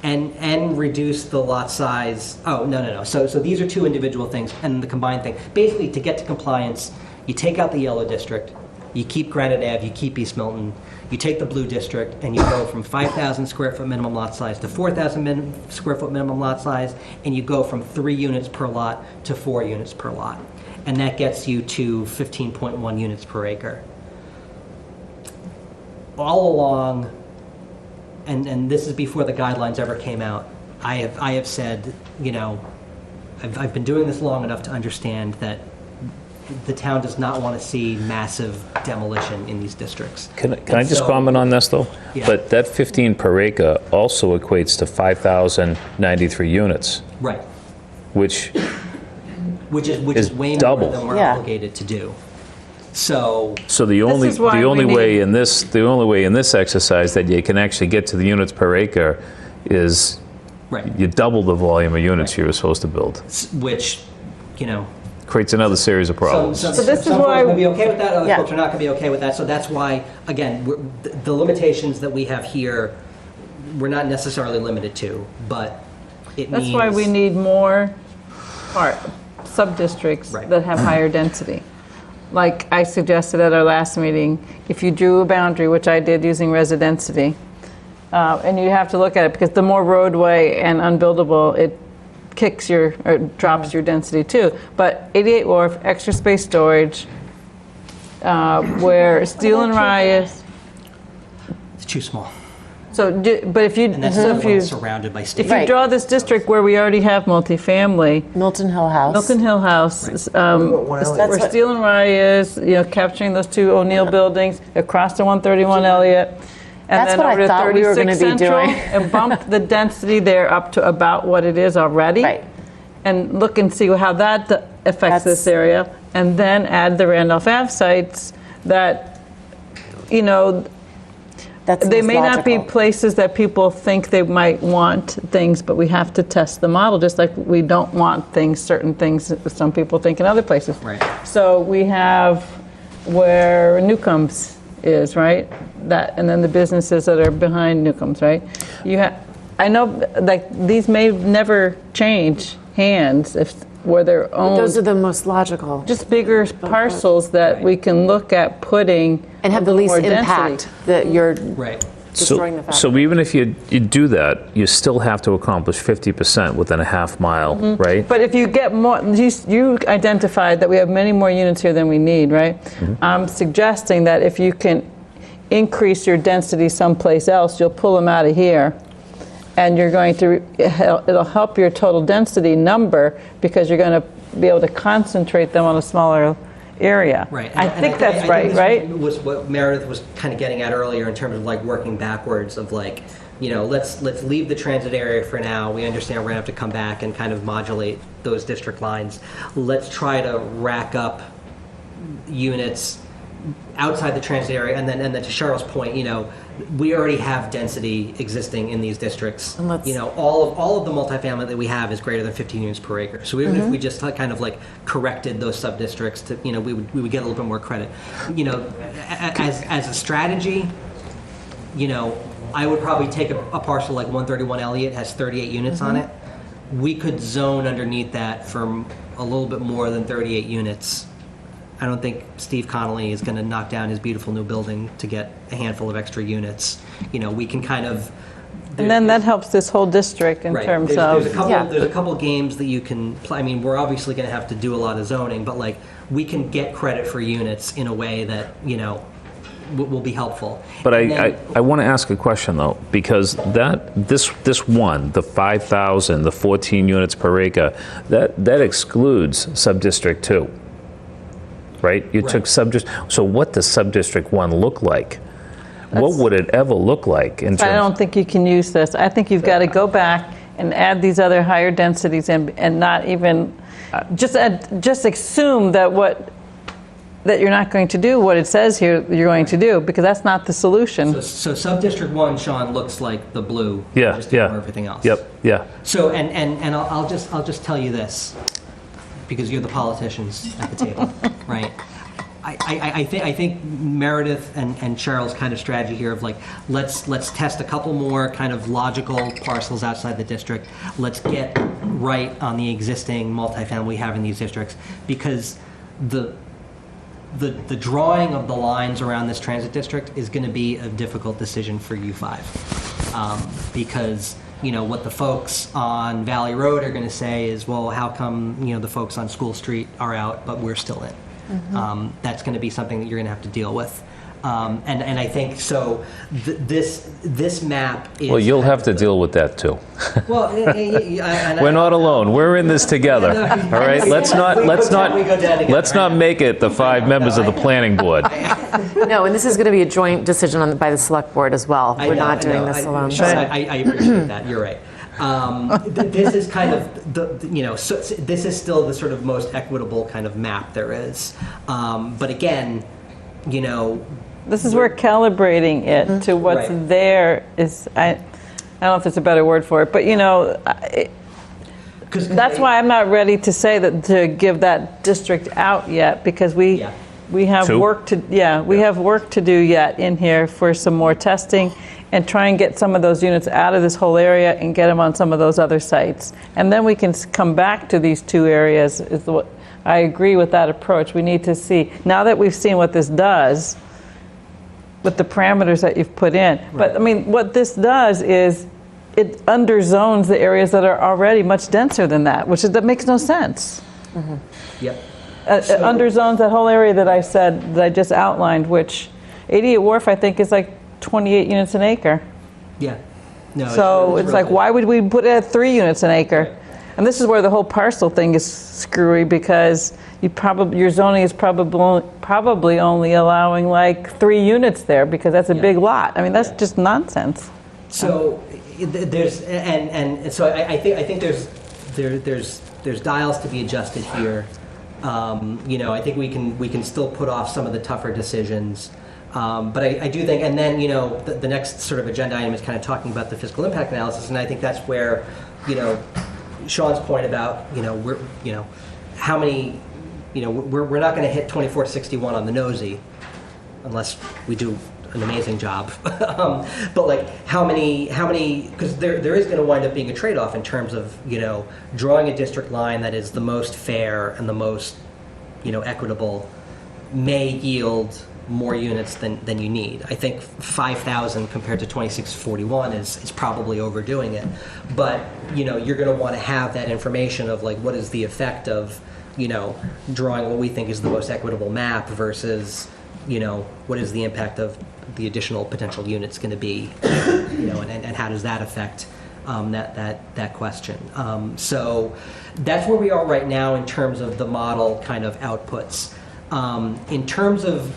and reduce the lot size, no. So these are 2 individual things and the combined thing. Basically, to get to compliance, you take out the yellow district, you keep Granite Ave, you keep East Milton, you take the blue district, and you go from 5,000 square foot minimum lot size to 4,000 square foot minimum lot size, and you go from 3 units per lot to 4 units per lot. And that gets you to 15.1 units per acre. All along, and this is before the guidelines ever came out, I have said, I've been doing this long enough to understand that the town does not want to see massive demolition in these districts. Can I just comment on this, though? Yeah. But that 15 per acre also equates to 5,093 units. Right. Which is way double. more than we're obligated to do. So the only way in this exercise that you can actually get to the units per acre is you double the volume of units you were supposed to build. Which, creates another series of problems. So this is why folks are going to be okay with that, other folks are not going to be okay with that. So that's why, again, the limitations that we have here, we're not necessarily limited to, but it means... That's why we need more sub-districts that have higher density. Like I suggested at our last meeting, if you drew a boundary, which I did using residentity, and you have to look at it, because the more roadway and unbuildable, it drops your density too. But 88 Wharf, extra space storage, where Steel and Rye is. It's too small. So, but if you, And that's the one surrounded by state. if you draw this district where we already have multifamily, Milton Hill House. Milton Hill House, where Steel and Rye is, capturing those 2 O'Neill buildings, across to 131 Elliott. And That's then what I over to thought we were 36 gonna be Central, doing. and bump the density there up to about what it is already. Right. And look and see how that affects this area. And then add the Randolph Ave sites that, they may not be places that people think they might want things, but we have to test the model, just like we don't want certain things that some people think in other places. Right. So we have where Newcomb's is, right? That, and then the businesses that are behind Newcomb's, right? I know, like, these may never change hands where they're owned. Those are the most logical. Just bigger parcels that we can look at putting And have the least more density. impact that you're destroying the fabric. So even if you do that, you still have to accomplish 50% within a half mile, right? But if you get more, you identified that we have many more units here than we need, right? I'm suggesting that if you can increase your density someplace else, you'll pull them out of here. And you're going to, it'll help your total density number because you're going to be able to concentrate them on a smaller area. Right. I think that's right, right? Was what Meredith was kind of getting at earlier in terms of like working backwards of like, let's leave the transit area for now. We understand we're going to have to come back and kind of modulate those district lines. Let's try to rack up units outside the transit area, and then to Cheryl's point, we already have density existing in these districts. All of the multifamily that we have is greater than 15 units per acre. So even if we just kind of like corrected those sub districts to, we would get a little bit more credit. As a strategy, I would probably take a parcel like 131 Elliott, has 38 units on it. We could zone underneath that for a little bit more than 38 units. I don't think Steve Connolly is going to knock down his beautiful new building to get a handful of extra units. We can kind of... And then that helps this whole district in terms of... There's a couple games that you can play. I mean, we're obviously going to have to do a lot of zoning, but like we can get credit for units in a way that, will be helpful. But I want to ask a question though, because this one, the 5,000, the 14 units per acre, that excludes sub-district 2, right? You took sub-district. So what does sub-district 1 look like? What would it ever look like in terms? I don't think you can use this. I think you've got to go back and add these other higher densities and not even just assume that you're not going to do what it says here you're going to do, because that's not the solution. So sub-district 1, Sean, looks like the blue. Yeah, just ignore everything else. Yep, yeah. So and I'll just tell you this, because you're the politicians at the table, right? I think Meredith and Cheryl's kind of strategy here of like, let's test a couple more kind of logical parcels outside the district. Let's get right on the existing multifamily we have in these districts, because the drawing of the lines around this transit district is going to be a difficult decision for U5, because what the folks on Valley Road are going to say is, well, how come the folks on School Street are out but we're still in? That's going to be something that you're going to have to deal with. And I think so. This map is. Well, you'll have to deal with that too. Well, we're not alone. We're in this together. All right. Let's not make it the 5 members of the planning board. No, and this is going to be a joint decision by the select board as well. We're not doing this alone. I appreciate that. You're right. This is kind of this is still the sort of most equitable kind of map there is. But again, this is where calibrating it to what's there is, I don't know if there's a better word for it, but that's why I'm not ready to say that, to give that district out yet, because we have work to have work to do yet in here for some more testing and try and get some of those units out of this whole area and get them on some of those other sites. And then we can come back to these 2 areas. I agree with that approach. We need to see, now that we've seen what this does, with the parameters that you've put in. Right. But I mean, what this does is it underzones the areas that are already much denser than that, that makes no sense. Yep. It underzones that whole area that I just outlined, which 88 Wharf, I think, is like 28 units an acre. Yeah. No. So it's like, why would we put it at 3 units an acre? And this is where the whole parcel thing is screwy, because your zoning is probably only allowing like 3 units there, because that's a big lot. I mean, that's just nonsense. So there's so I think there's dials to be adjusted here. I think we can still put off some of the tougher decisions. But I do think, and then the next sort of agenda item is kind of talking about the fiscal impact analysis, and I think that's where Sean's point about how many we're not going to hit 2461 on the nosy unless we do an amazing job. But like how many because there is going to wind up being a trade-off in terms of drawing a district line that is the most fair and the most equitable may yield more units than you need. I think 5,000 compared to 2641 is probably overdoing it. But you're going to want to have that information of like what is the effect of drawing what we think is the most equitable map versus what is the impact of the additional potential units going to be, and how does that affect that question. So that's where we are right now in terms of the model kind of outputs. In terms of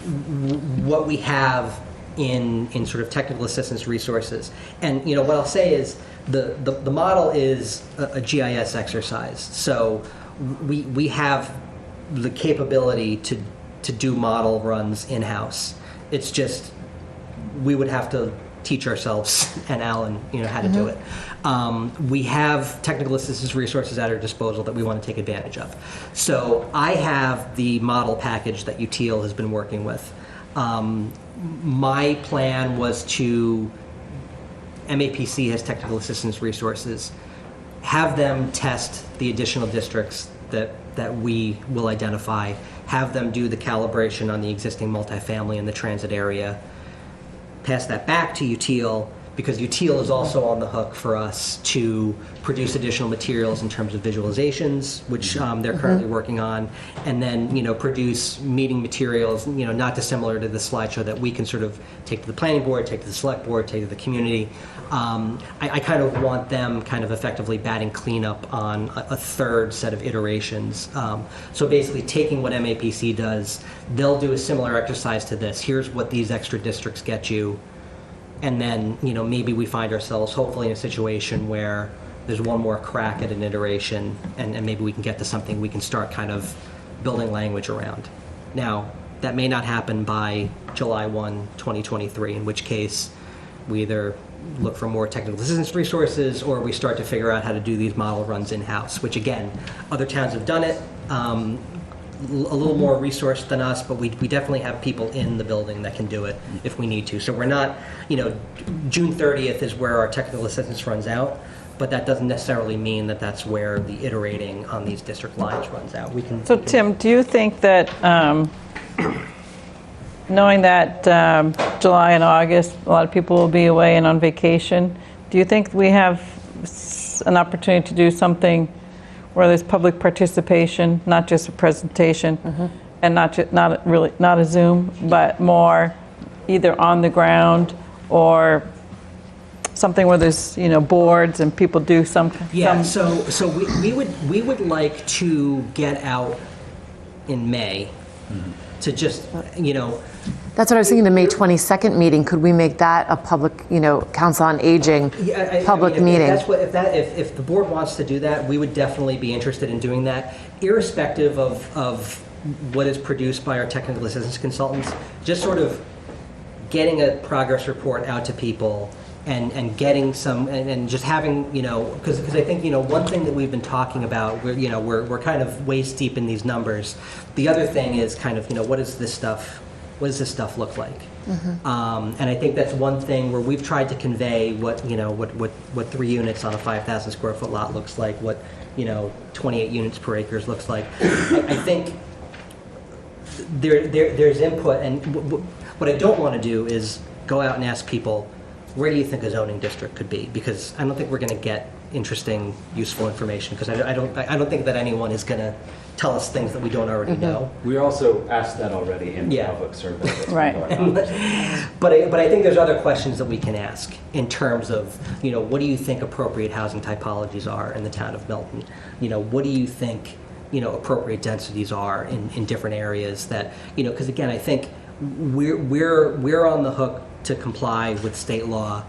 what we have in sort of technical assistance resources, and what I'll say is the model is a GIS exercise. So we have the capability to to do model runs in-house. It's just, we would have to teach ourselves and Alan, how to do it. We have technical assistance resources at our disposal that we want to take advantage of. So I have the model package that UTL has been working with. My plan was to, MAPC has technical assistance resources, have them test the additional districts that we will identify, have them do the calibration on the existing multifamily in the transit area, pass that back to UTL, because UTL is also on the hook for us to produce additional materials in terms of visualizations, which they're currently working on, and then produce meeting materials, not dissimilar to the slideshow that we can sort of take to the planning board, take to the select board, take to the community. I kind of want them kind of effectively batting cleanup on a third set of iterations. So basically taking what MAPC does, they'll do a similar exercise to this. Here's what these extra districts get you. And then, maybe we find ourselves hopefully in a situation where there's one more crack at an iteration and maybe we can get to something we can start kind of building language around. Now, that may not happen by July 1, 2023, in which case we either look for more technical assistance resources or we start to figure out how to do these model runs in-house, which again, other towns have done it. A little more resourced than us, but we definitely have people in the building that can do it if we need to. So we're not, June 30th is where our technical assistance runs out, but that doesn't necessarily mean that that's where the iterating on these district lines runs out. So Tim, do you think that, knowing that July and August, a lot of people will be away and on vacation, do you think we have an opportunity to do something where there's public participation, not just a presentation, and not a Zoom, but more either on the ground or something where there's boards and people do some. Yeah. So we would like to get out in May to just That's what I was thinking, the May 22nd meeting, could we make that a public, Council on Aging public meeting? If the board wants to do that, we would definitely be interested in doing that, irrespective of what is produced by our technical assistance consultants. Just sort of getting a progress report out to people and getting some, and just having, because I think, one thing that we've been talking about, we're kind of waist deep in these numbers. The other thing is kind of, what does this stuff look like? And I think that's one thing where we've tried to convey what 3 units on a 5,000 square foot lot looks like, what 28 units per acres looks like. I think there's input, and what I don't want to do is go out and ask people, where do you think a zoning district could be? Because I don't think we're going to get interesting, useful information, because I don't think that anyone is going to tell us things that we don't already know. We also asked that already in the public survey. Right. But I think there's other questions that we can ask in terms of, what do you think appropriate housing typologies are in the town of Milton? What do you think, appropriate densities are in different areas that, because again, I think we're on the hook to comply with state law.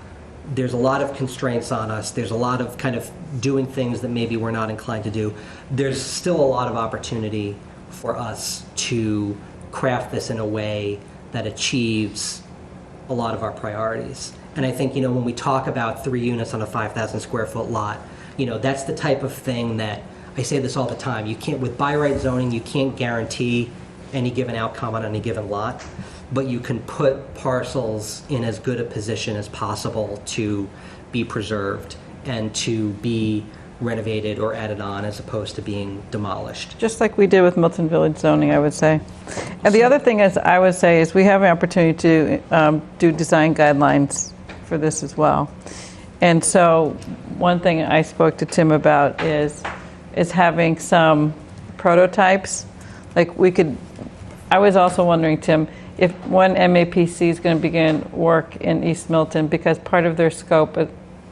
There's a lot of constraints on us. There's a lot of kind of doing things that maybe we're not inclined to do. There's still a lot of opportunity for us to craft this in a way that achieves a lot of our priorities. And I think, when we talk about 3 units on a 5,000 square foot lot, that's the type of thing that, I say this all the time, you can't, with by right zoning, you can't guarantee any given outcome on any given lot, but you can put parcels in as good a position as possible to be preserved and to be renovated or added on as opposed to being demolished. Just like we did with Milton Village zoning, I would say. And the other thing is, I would say, is we have an opportunity to do design guidelines for this as well. And so one thing I spoke to Tim about is having some prototypes. Like I was also wondering, Tim, if when MAPC is going to begin work in East Milton, because part of their scope,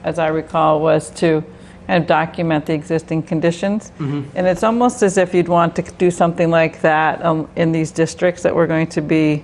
as I recall, was to kind of document the existing conditions. And it's almost as if you'd want to do something like that in these districts that we're going to be,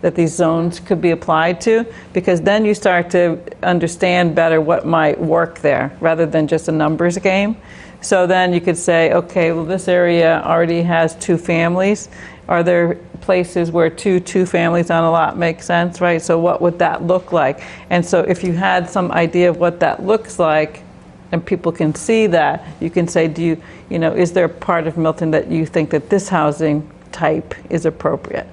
that these zones could be applied to, because then you start to understand better what might work there rather than just a numbers game. So then you could say, okay, well, this area already has 2 families, Are there places where two families on a lot make sense, right? So what would that look like? And so if you had some idea of what that looks like, and people can see that, you can say, is there a part of Milton that you think that this housing type is appropriate,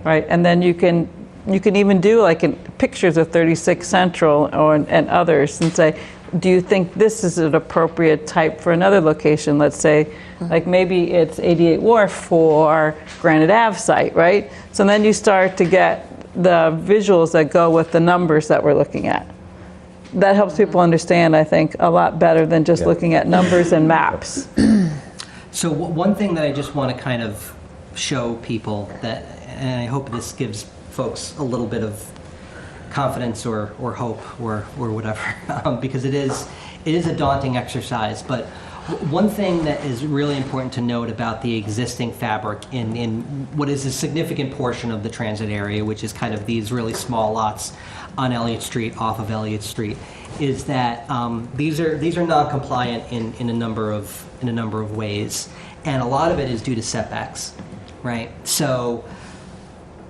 right? And then you can even do like pictures of 36 Central and others and say, do you think this is an appropriate type for another location? Let's say, like maybe it's 88 Wharf for Granite Ave site, right? So then you start to get the visuals that go with the numbers that we're looking at. That helps people understand, I think, a lot better than just looking at numbers and maps. So one thing that I just want to kind of show people that, and I hope this gives folks a little bit of confidence or hope or whatever, because it is a daunting exercise. But one thing that is really important to note about the existing fabric in what is a significant portion of the transit area, which is kind of these really small lots on Elliott Street, off of Elliott Street, is that these are non-compliant in a number of ways, and a lot of it is due to setbacks, right? So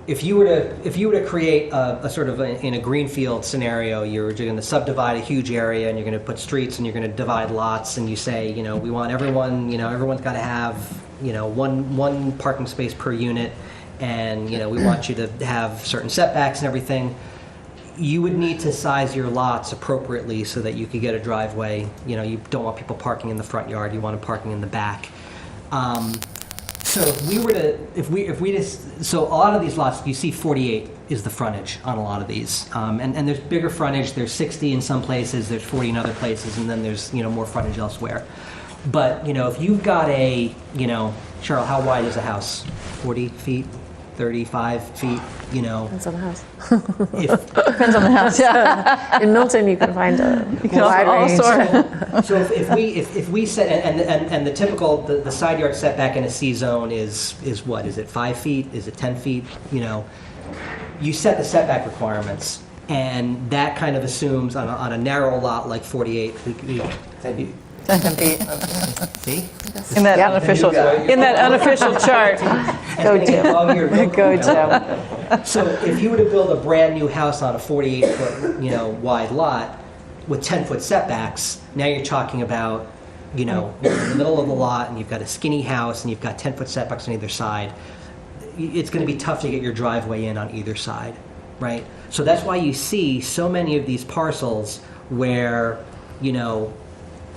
if you were to create a sort of in a greenfield scenario, you're going to subdivide a huge area and you're going to put streets and you're going to divide lots, and you say, we want everyone, everyone's got to have, one parking space per unit, and we want you to have certain setbacks and everything. You would need to size your lots appropriately so that you could get a driveway. You don't want people parking in the front yard. You want them parking in the back. So so a lot of these lots, you see 48 is the frontage on a lot of these. And there's bigger frontage, there's 60 in some places, there's 40 in other places, and then there's, more frontage elsewhere. But, if you've got Cheryl, how wide is a house? 40 feet? 35 feet, Depends on the house. Depends on the house, yeah. In Milton, you can find a wide range. So if we set, and the typical, the side yard setback in a C zone is what? Is it 5 feet? Is it 10 feet? You set the setback requirements, and that kind of assumes on a narrow lot like 48, 10 feet. See? In that unofficial chart. Go Jim. Go Jim. So if you were to build a brand new house on a 48-foot, wide lot with 10-foot setbacks, now you're talking about, you're in the middle of the lot and you've got a skinny house and you've got 10-foot setbacks on either side. It's going to be tough to get your driveway in on either side, right? So that's why you see so many of these parcels where,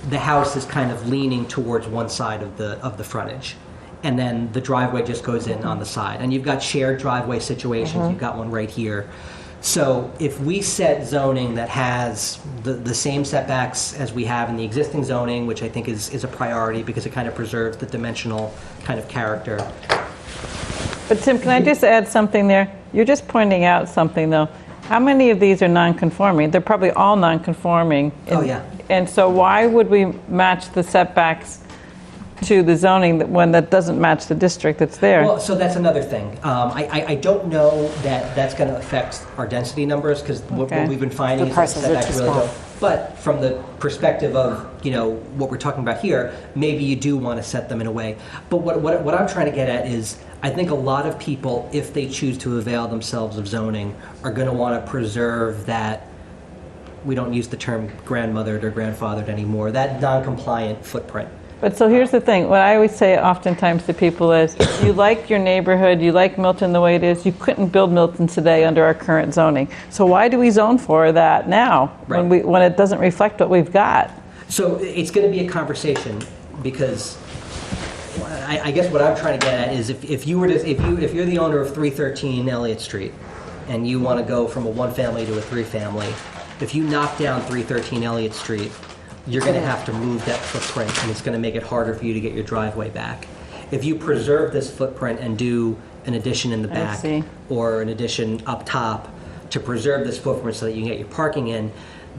the house is kind of leaning towards one side of the frontage, and then the driveway just goes in on the side. And you've got shared driveway situations. You've got one right here. So if we set zoning that has the same setbacks as we have in the existing zoning, which I think is a priority because it kind of preserves the dimensional kind of character. But Tim, can I just add something there? You're just pointing out something though. How many of these are non-conforming? They're probably all non-conforming. Oh yeah. And so why would we match the setbacks to the zoning when that doesn't match the district that's there? Well, so that's another thing. I don't know that that's going to affect our density numbers, because what we've been finding is that setbacks really don't. But from the perspective of what we're talking about here, maybe you do want to set them in a way. But what I'm trying to get at is, I think a lot of people, if they choose to avail themselves of zoning, are going to want to preserve that. We don't use the term grandmothered or grandfathered anymore, that non-compliant footprint. But so here's the thing, what I always say oftentimes to people is, you like your neighborhood, you like Milton the way it is, you couldn't build Milton today under our current zoning. So why do we zone for that now, when it doesn't reflect what we've got? So it's going to be a conversation, because I guess what I'm trying to get at is, if you're the owner of 313 Elliott Street, and you want to go from a one-family to a three-family, if you knock down 313 Elliott Street, you're going to have to move that footprint, and it's going to make it harder for you to get your driveway back. If you preserve this footprint and do an addition in the back or an addition up top to preserve this footprint so that you can get your parking in,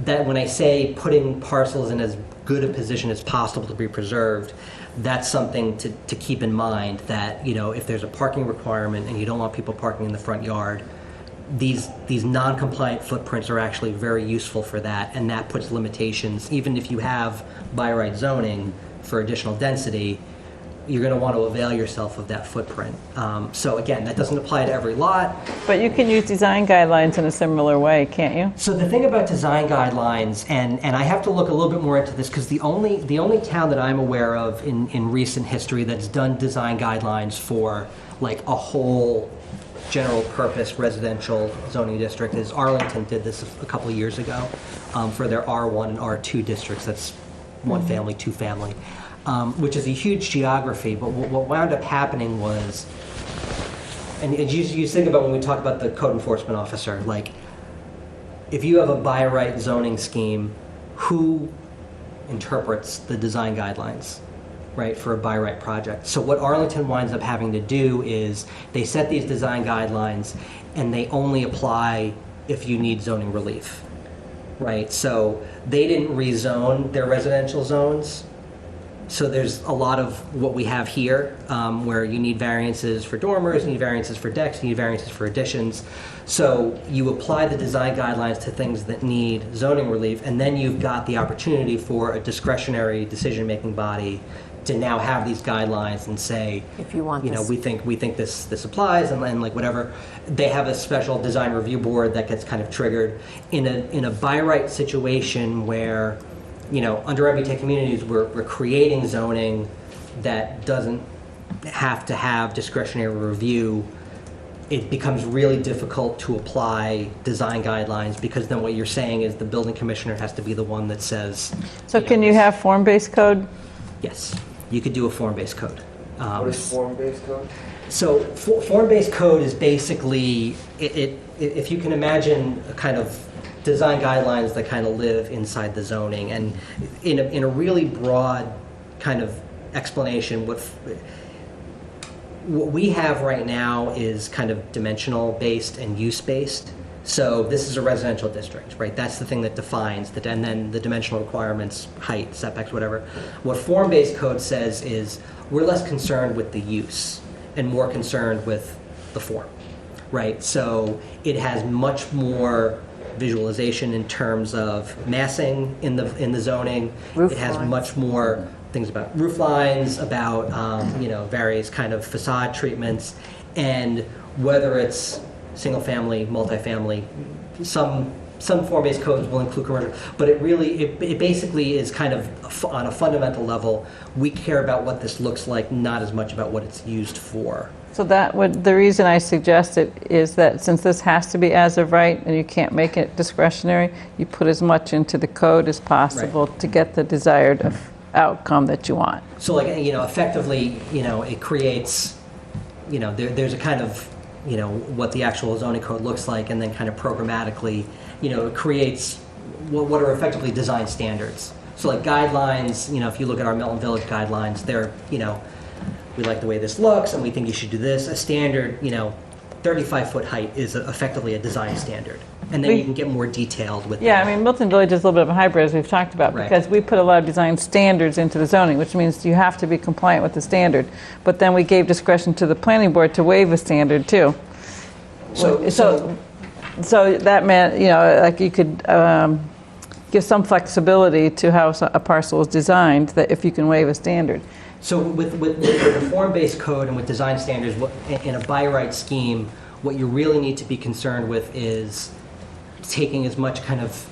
that when I say putting parcels in as good a position as possible to be preserved, that's something to keep in mind, that if there's a parking requirement and you don't want people parking in the front yard, these non-compliant footprints are actually very useful for that, and that puts limitations. Even if you have by right zoning for additional density, you're going to want to avail yourself of that footprint. So again, that doesn't apply to every lot. But you can use design guidelines in a similar way, can't you? So the thing about design guidelines, and I have to look a little bit more into this, because the only town that I'm aware of in recent history that's done design guidelines for like a whole general purpose residential zoning district is Arlington. Did this a couple of years ago for their R1 and R2 districts. That's one family, two family, which is a huge geography. But what wound up happening was, and you think about when we talk about the code enforcement officer, like if you have a by right zoning scheme, who interprets the design guidelines, right, for a by right project? So what Arlington winds up having to do is they set these design guidelines and they only apply if you need zoning relief, right? So they didn't rezone their residential zones. So there's a lot of what we have here where you need variances for dormers, you need variances for decks, you need variances for additions. So you apply the design guidelines to things that need zoning relief, and then you've got the opportunity for a discretionary decision-making body to now have these guidelines and say, if you want, we think this applies, and like whatever. They have a special design review board that gets kind of triggered in a by right situation where, under MBTA communities, we're creating zoning that doesn't have to have discretionary review. It becomes really difficult to apply design guidelines, because then what you're saying is the building commissioner has to be the one that says. So can you have form-based code? Yes, you could do a form-based code. What is form-based code? So form-based code is basically, if you can imagine a kind of design guidelines that kind of live inside the zoning, and in a really broad kind of explanation, what we have right now is kind of dimensional based and use based. So this is a residential district, right? That's the thing that defines that, and then the dimensional requirements, height, setbacks, whatever. What form-based code says is we're less concerned with the use and more concerned with the form, right? So it has much more visualization in terms of massing in the zoning. Roof it has lines. much more things about roof lines, about various kind of facade treatments, and whether it's single family, multifamily, some form-based codes will include commercial, but it basically is kind of on a fundamental level, we care about what this looks like, not as much about what it's used for. So the reason I suggest it is that since this has to be as of right and you can't make it discretionary, you put as much into the code as possible to get the desired outcome that you want. So effectively, it creates, there's a kind of, what the actual zoning code looks like, and then kind of programmatically, it creates what are effectively design standards. So like guidelines, if you look at our Milton Village guidelines, they're, we like the way this looks and we think you should do this. A standard, 35-foot height is effectively a design standard. And then you can get more detailed with that. I mean, Milton Village is a little bit of a hybrid, as we've talked about, because we put a lot of design standards into the zoning, which means you have to be compliant with the standard. But then we gave discretion to the planning board to waive a standard, too. So that meant, like you could give some flexibility to how a parcel is designed, that if you can waive a standard. So with the form-based code and with design standards, in a by right scheme, what you really need to be concerned with is taking as much kind of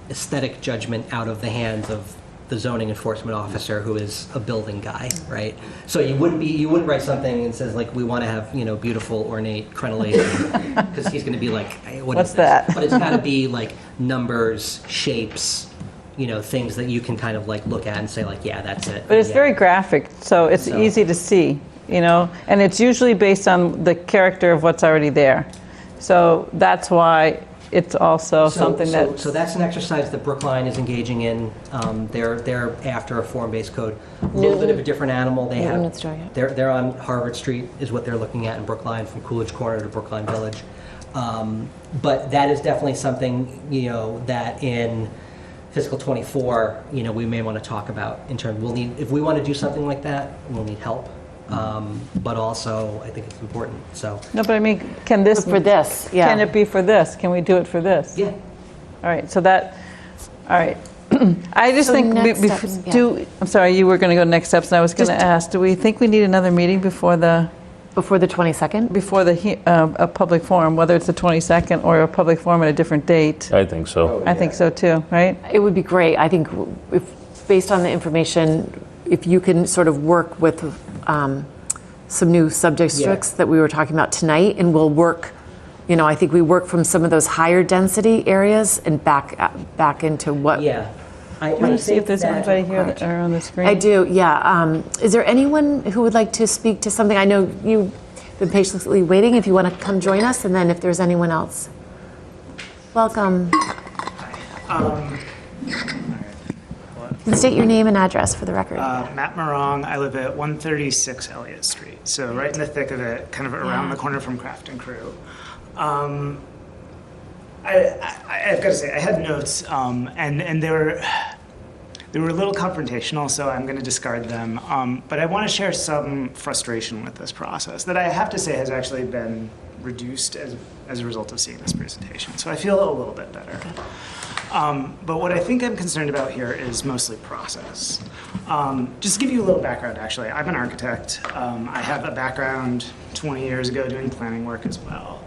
aesthetic judgment out of the hands of the zoning enforcement officer, who is a building guy, right? So you wouldn't write something that says like, we want to have beautiful ornate crenellations, because he's going to be like, hey, what's that? But it's got to be like numbers, shapes, things that you can kind of like look at and say like, yeah, that's it. But it's very graphic, so it's easy to see, and it's usually based on the character of what's already there. So that's why it's also something that. So that's an exercise that Brookline is engaging in. They're after a form-based code. A little bit of a different animal. They have. They're on Harvard Street is what they're looking at in Brookline, from Coolidge Corner to Brookline Village. But that is definitely something that in fiscal 24, we may want to talk about in terms. If we want to do something like that, we'll need help. But also, I think it's important. So no, but I mean, can this for this? Yeah. Can it be for this? Can we do it for this? Yeah. All right. So that. All right. I just So think, next steps, yeah. I'm sorry, you were going to go next steps, and I was going to Just- ask, do we think we need another meeting before the 22nd? Before a public forum, whether it's the 22nd or a public forum at a different date? I think so. I think so too, right? It would be great. I think if, based on the information, if you can sort of work with some new subject strips that we were talking about tonight, and we'll work, I think we work from some of those higher density areas and back into what. Yeah. Let me see if there's anybody here that are on the screen. I do, yeah. Is there anyone who would like to speak to something? I know you've been patiently waiting. If you want to come join us, and then if there's anyone else. Welcome. State your name and address for the record. Matt Morong. I live at 136 Elliott Street, so right in the thick of it, kind of around the corner from Craft and Crew. I've got to say, I had notes, and they were a little confrontational, so I'm going to discard them. But I want to share some frustration with this process that I have to say has actually been reduced as a result of seeing this presentation. So I feel a little bit better. But what I think I'm concerned about here is mostly process. Just to give you a little background, actually, I'm an architect. I have a background 20 years ago doing planning work as well.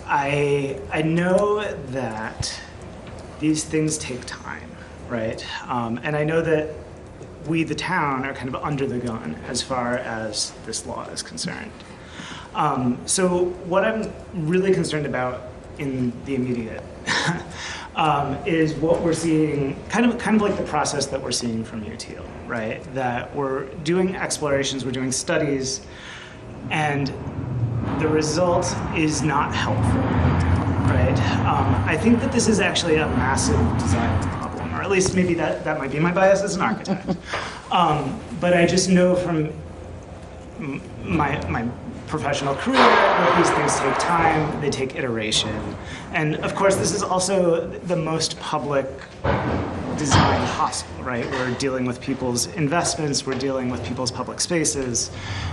I know that these things take time, right? And I know that we, the town, are kind of under the gun as far as this law is concerned. So what I'm really concerned about in the immediate is what we're seeing, kind of like the process that we're seeing from UTL, right? That we're doing explorations, we're doing studies, and the result is not helpful, right? I think that this is actually a massive design problem, or at least maybe that might be my bias as an architect. But I just know from my professional career that these things take time, they take iteration. And of course, this is also the most public design possible, right? We're dealing with people's investments, we're dealing with people's public spaces.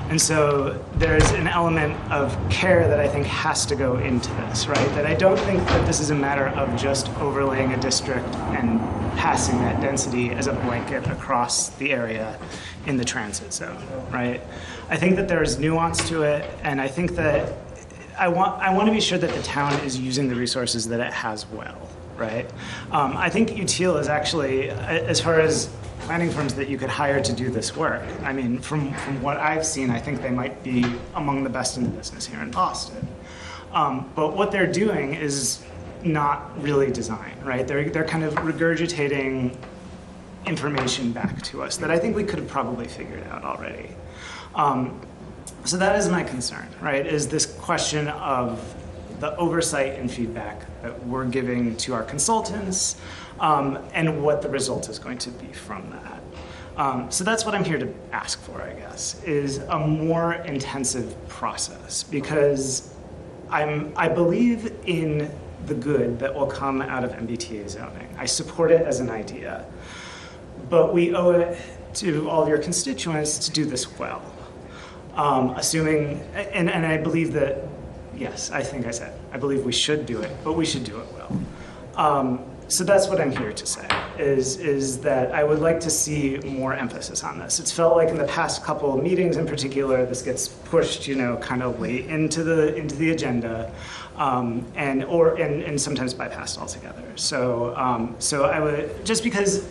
And so there's an element of care that I think has to go into this, right? That I don't think that this is a matter of just overlaying a district and passing that density as a blanket across the area in the transit zone, right? I think that there's nuance to it, and I think that I want to be sure that the town is using the resources that it has well, right? I think UTL is actually, as far as planning firms that you could hire to do this work, I mean, from what I've seen, I think they might be among the best in the business here in Boston. But what they're doing is not really design, right? They're kind of regurgitating information back to us that I think we could have probably figured out already. So that is my concern, right? Is this question of the oversight and feedback that we're giving to our consultants, and what the result is going to be from that. So that's what I'm here to ask for, I guess, is a more intensive process, because I believe in the good that will come out of MBTA zoning. I support it as an idea, but we owe it to all of your constituents to do this well. Assuming, and I believe that, yes, I think I said, I believe we should do it, but we should do it well. So that's what I'm here to say, is that I would like to see more emphasis on this. It's felt like in the past couple of meetings in particular, this gets pushed, kind of late into the agenda, and sometimes bypassed altogether. So I would, just because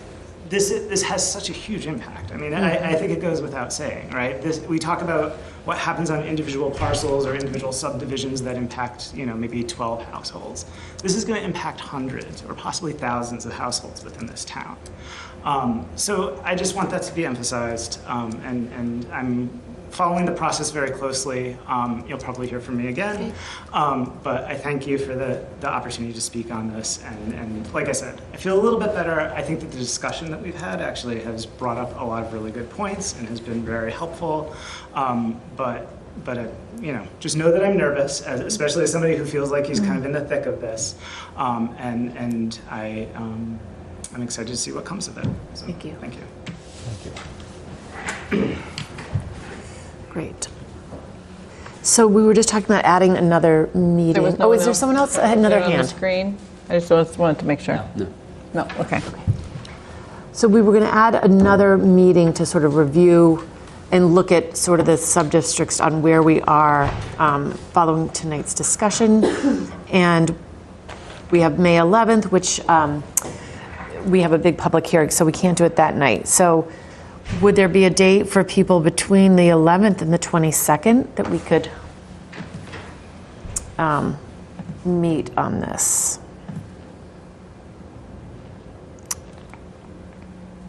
this has such a huge impact. I mean, I think it goes without saying, right? We talk about what happens on individual parcels or individual subdivisions that impact, maybe 12 households. This is going to impact hundreds or possibly thousands of households within this town. So I just want that to be emphasized, and I'm following the process very closely. You'll probably hear from me again, but I thank you for the opportunity to speak on this. And like I said, I feel a little bit better. I think that the discussion that we've had actually has brought up a lot of really good points and has been very helpful. But just know that I'm nervous, especially as somebody who feels like he's kind of in the thick of this. And I'm excited to see what comes of it. So, thank you. Thank you. Thank you. Great. So we were just talking about adding another meeting. There was no is one there else? someone else? I had another On the hand. screen? I just wanted to make sure. No. No, okay. So we were going to add another meeting to sort of review and look at sort of the sub-districts on where we are following tonight's discussion. And we have May 11th, which we have a big public hearing, so we can't do it that night. So would there be a date for people between the 11th and the 22nd that we could meet on this?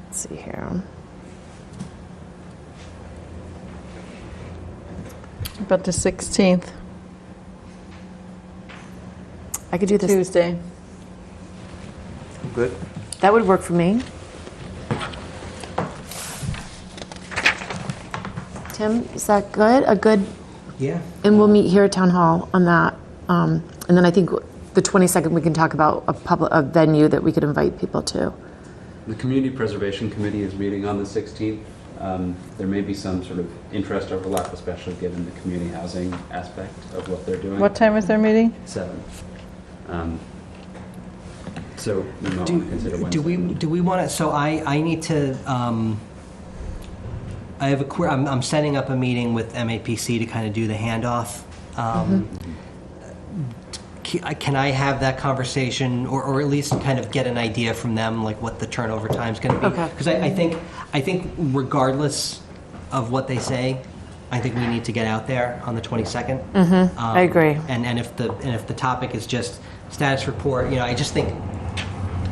Let's see here. About the 16th, I could do this. Tuesday. Good. That would work for me. Tim, is that good? A good? Yeah. And we'll meet here at Town Hall on that. And then I think the 22nd we can talk about a venue that we could invite people to. The Community Preservation Committee is meeting on the 16th. There may be some sort of interest overlap, especially given the community housing aspect of what they're doing. What time is their meeting? 7. So we might want to consider Wednesday. Do we want to? So I need to. I have a I'm setting up a meeting with MAPC to kind of do the handoff. Can I have that conversation, or at least kind of get an idea from them, like what the turnover time is going to be? Okay. Because I think regardless of what they say, I think we need to get out there on the 22nd. I agree. And if the topic is just status report, I just think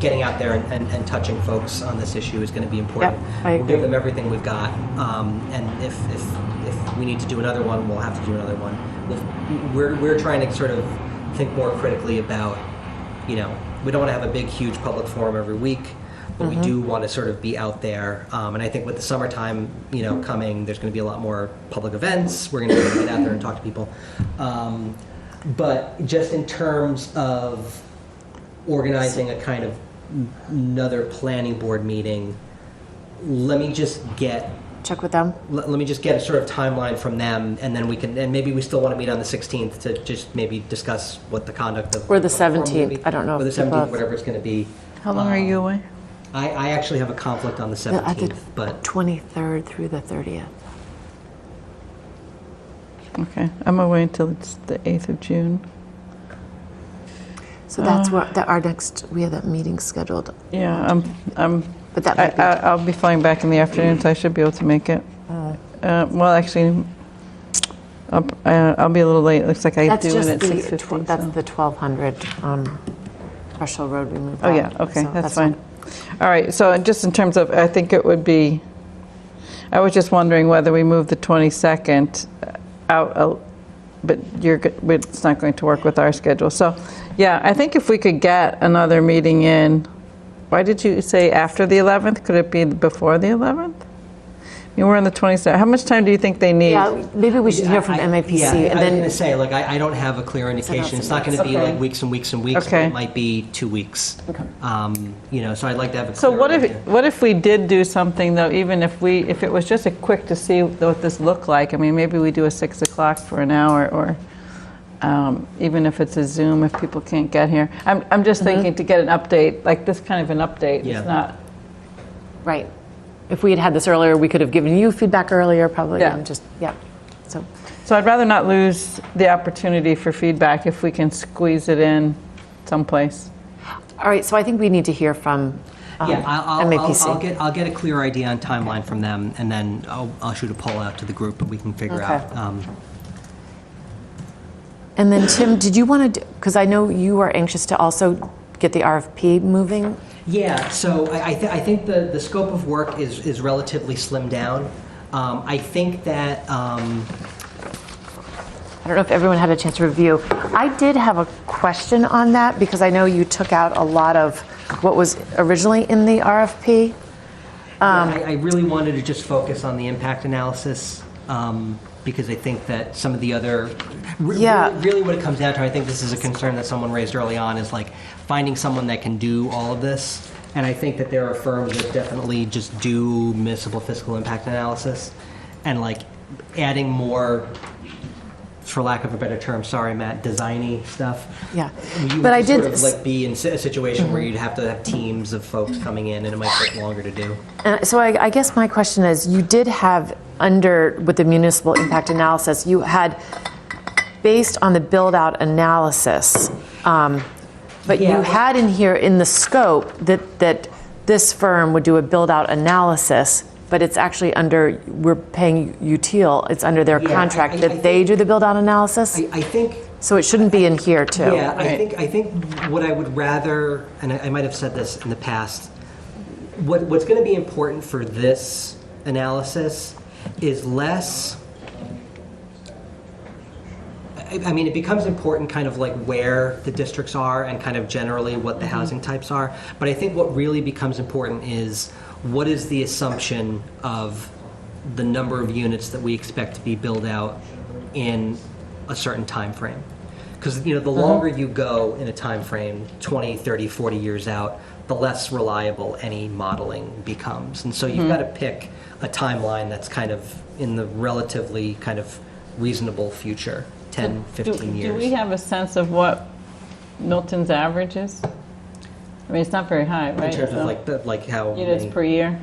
getting out there and touching folks on this issue is going to be important. Yep, I We'll give agree. them everything we've got, and if we need to do another one, we'll have to do another one. We're trying to sort of think more critically about, we don't want to have a big, huge public forum every week, but we do want to sort of be out there. And I think with the summertime, coming, there's going to be a lot more public events. We're going to be able to get out there and talk to people. But just in terms of organizing a kind of another planning board meeting, let me just check with them. Let me just get a sort of timeline from them, and then and maybe we still want to meet on the 16th to just maybe discuss what the conduct of. Or the 17th, I don't know. Or the if people 17th, have- whatever it's going to be. How long are you away? I actually have a conflict on the At the 17th, but 23rd through the 30th. Okay, I'm away until it's the 8th of June. So that's our next, we have that meeting scheduled. Yeah, But that might be. I'll be flying back in the afternoon, so I should be able to make it. Well, actually, I'll be a little late. It looks like I That's do it just at the, 6:50. that's the 1200 Russell Road we moved Oh, out. yeah, okay, So that's fine. All right, so just in terms of, I think it would be, I was just wondering whether we move the 22nd out, but it's not going to work with our schedule. So, yeah, I think if we could get another meeting in, why did you say after the 11th? Could it be before the 11th? I mean, we're on the 22nd. How much time do you think they need? Yeah, maybe we should hear from MAPC Yeah, and I was then. going to say, I don't have a clear indication. It's not going to be Okay. like weeks and weeks and weeks. Okay. But it might be 2 weeks. Okay. So I'd like to have a So clear idea. what if we did do something though, even if it was just a quick to see what this looked like? I mean, maybe we do a 6 o'clock for an hour, or even if it's a Zoom, if people can't get here. I'm just thinking to get an update, like this kind of an update. Yeah. It's not. Right. If we had had this earlier, we could have given you feedback earlier, probably, Yeah. and just, yeah. So, So I'd rather not lose the opportunity for feedback if we can squeeze it in someplace. all right, so I think we need to hear from Yeah, MAPC. I'll get a clear idea on timeline from them, and then I'll shoot a poll out to the group, and we can figure Okay. out. And then, Tim, did you want to, because I know you are anxious to also get the RFP moving? Yeah, so I think the scope of work is relatively slimmed down. I think that. I don't know if everyone had a chance to review. I did have a question on that because I know you took out a lot of what was originally in the RFP. I really wanted to just focus on the impact analysis because I think that some of the other. Really what it comes down to, I think this is a concern that someone raised early on, is like finding someone that can do all of this. And I think that there are firms that definitely just do municipal fiscal impact analysis, and like adding more for lack of a better term, sorry, Matt, designy stuff. Yeah. You But I would did sort of like be in a situation where you'd have to have teams of folks coming in, and it might take longer to do. So I guess my question is, you did have with the municipal impact analysis, you had based on the build-out analysis, but you had in here in the scope that this firm would do a build-out analysis, but it's actually we're paying UTIL, it's under their contract that they do the build-out analysis? I think. So it shouldn't be in here too? Yeah, I think what I would rather, and I might have said this in the past, what's going to be important for this analysis is less. I mean, it becomes important kind of like where the districts are and kind of generally what the housing types are. But I think what really becomes important is what is the assumption of the number of units that we expect to be built out in a certain time frame. Because, the longer you go in a time frame, 20, 30, 40 years out, the less reliable any modeling becomes. And so you've got to pick a timeline that's kind of in the relatively kind of reasonable future. 10, 15 years. Do we have a sense of what Milton's average is? I mean, it's not very high, right? In terms of like how units per year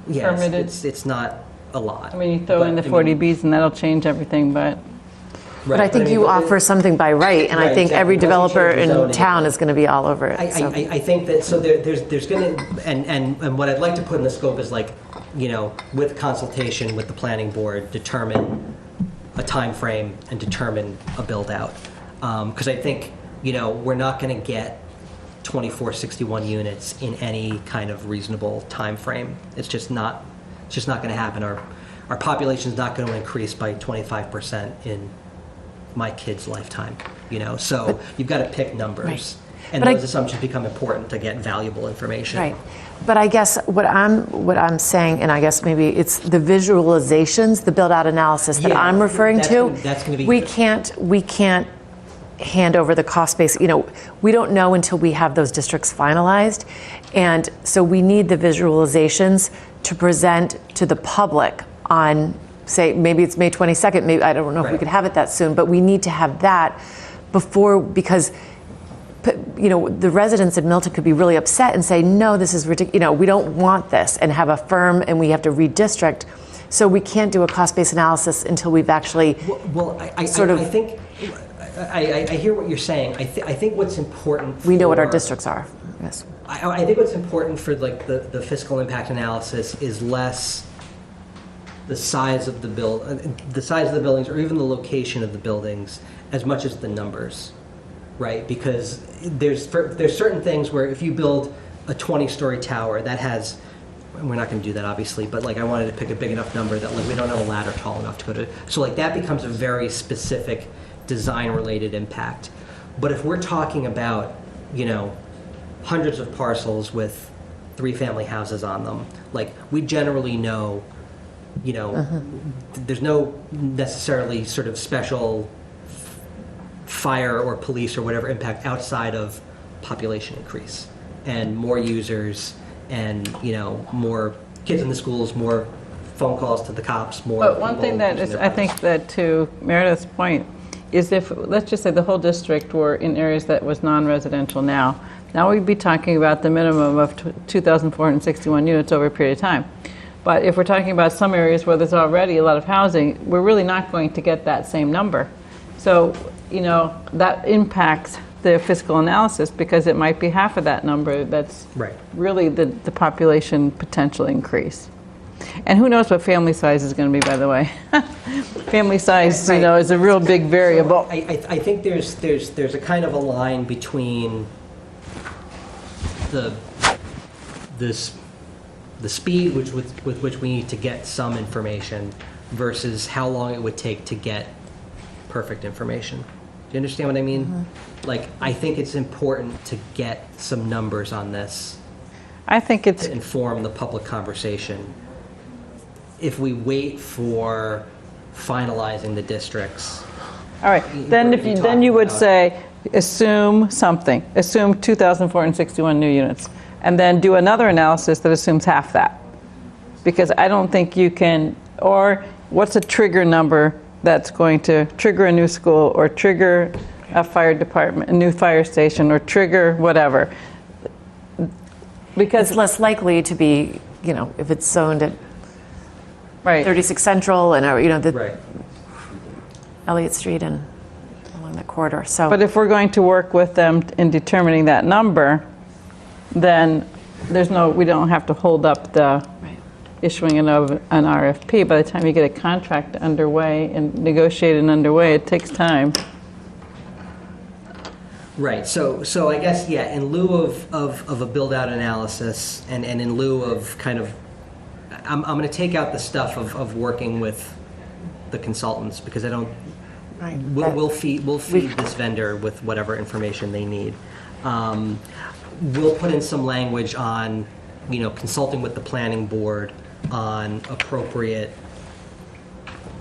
permitted? It's not a lot. I mean, you throw in the 40Bs and that'll change everything, but... But I think you offer something by right, and I think every developer in town is going to be all over it. I think that, so there's going to, and what I'd like to put in the scope is like, with consultation with the planning board, determine a time frame and determine a build out. Because I think, we're not going to get 2461 units in any kind of reasonable time frame. It's just not going to happen. Our population is not going to increase by 25% in my kid's lifetime, So you've got to pick numbers. Right. And those assumptions become important to get valuable information. Right. But I guess what I'm saying, and I guess maybe it's the visualizations, the build-out analysis that I'm referring to. That's going to be we can't hand over the cost base. We don't know until we have those districts finalized, and so we need the visualizations to present to the public on, say, maybe it's May 22nd. Maybe I don't know if we could have it that soon, but we need to have that before, because the residents in Milton could be really upset and say, no, this is ridiculous. We don't want this, and have a firm, and we have to redistrict. So we can't do a cost-based analysis until we've actually I think I hear what you're saying. I think what's important. We know what our districts are. Yes. I think what's important for like the fiscal impact analysis is less the size of the buildings, or even the location of the buildings, as much as the numbers. Right, because there's certain things where if you build a 20-story tower that has, we're not going to do that obviously, but like I wanted to pick a big enough number that like we don't have a ladder tall enough to go to, so like that becomes a very specific design-related impact. But if we're talking about hundreds of parcels with 3-family houses on them, like we generally know, there's no necessarily sort of special fire or police or whatever impact outside of population increase and more users and more kids in the schools, more phone calls to the cops, more. But one thing that is, I think that to Meredith's point, is if, let's just say the whole district were in areas that was non-residential now we'd be talking about the minimum of 2,461 units over a period of time. But if we're talking about some areas where there's already a lot of housing, we're really not going to get that same number. So that impacts the fiscal analysis, because it might be half of that number that's really the population potential increase. And who knows what family size is going to be, by the way. Family size, is a real big variable. I think there's a kind of a line between the speed with which we need to get some information versus how long it would take to get perfect information. Do you understand what I mean? Mm-hmm. Like, I think it's important to get some numbers on this. I think it's to inform the public conversation. If we wait for finalizing the districts. All right, then you would say, assume something. Assume 2,461 new units. And then do another analysis that assumes half that. Because I don't think you can, or what's a trigger number that's going to trigger a new school or trigger a fire department, a new fire station, or trigger whatever. Because It's less likely to be, you know, if it's zoned at right. 36 Central and, you know, the Right. Elliott Street and along that corridor, so. But if we're going to work with them in determining that number, then we don't have to hold up the issuing an RFP. By the time you get a contract underway and negotiated underway, it takes time. Right, so I guess, yeah, in lieu of a build-out analysis and in lieu of kind of, I'm going to take out the stuff of working with the consultants because I don't, we'll feed this vendor with whatever information they need. We'll put in some language on, you know, consulting with the planning board on appropriate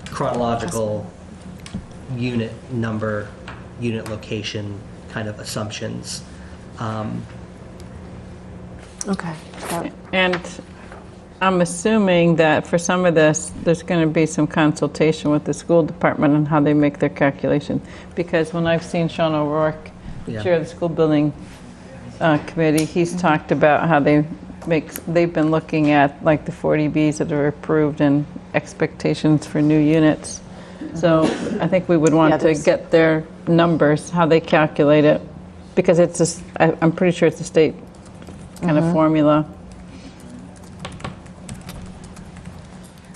chronological unit number, unit location kind of assumptions. Okay. And I'm assuming that for some of this, there's going to be some consultation with the school department on how they make their calculation. Because when I've seen Sean O'Rourke, Yeah. chair of the school building committee, he's talked about how they've been looking at like the 40Bs that are approved and expectations for new units. So I think we would want to get their numbers, how they calculate it, because I'm pretty sure it's a state kind of formula.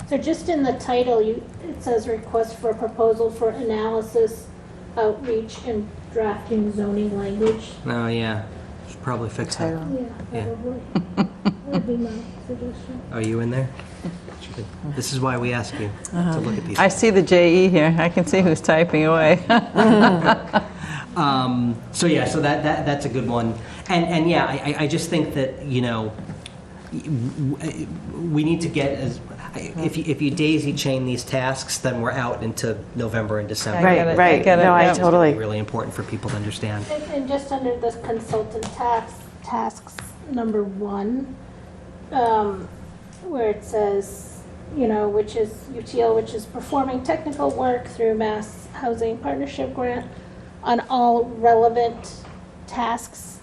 So just in the title, it says request for a proposal for analysis, outreach, and drafting zoning language. Oh, yeah, should probably fix that. Yeah, probably. Would be my suggestion. Are you in there? This is why we ask you to look at these. I see the JE here. I can see who's typing away. So yeah, so that's a good one, and yeah, I just think that, you know, we need to get if you daisy chain these tasks, then we're out into November and December. Right. No, I totally. Really important for people to understand. And just under this consultant tasks number 1, where it says, you know, which is UTL, which is performing technical work through Mass Housing Partnership Grant on all relevant tasks.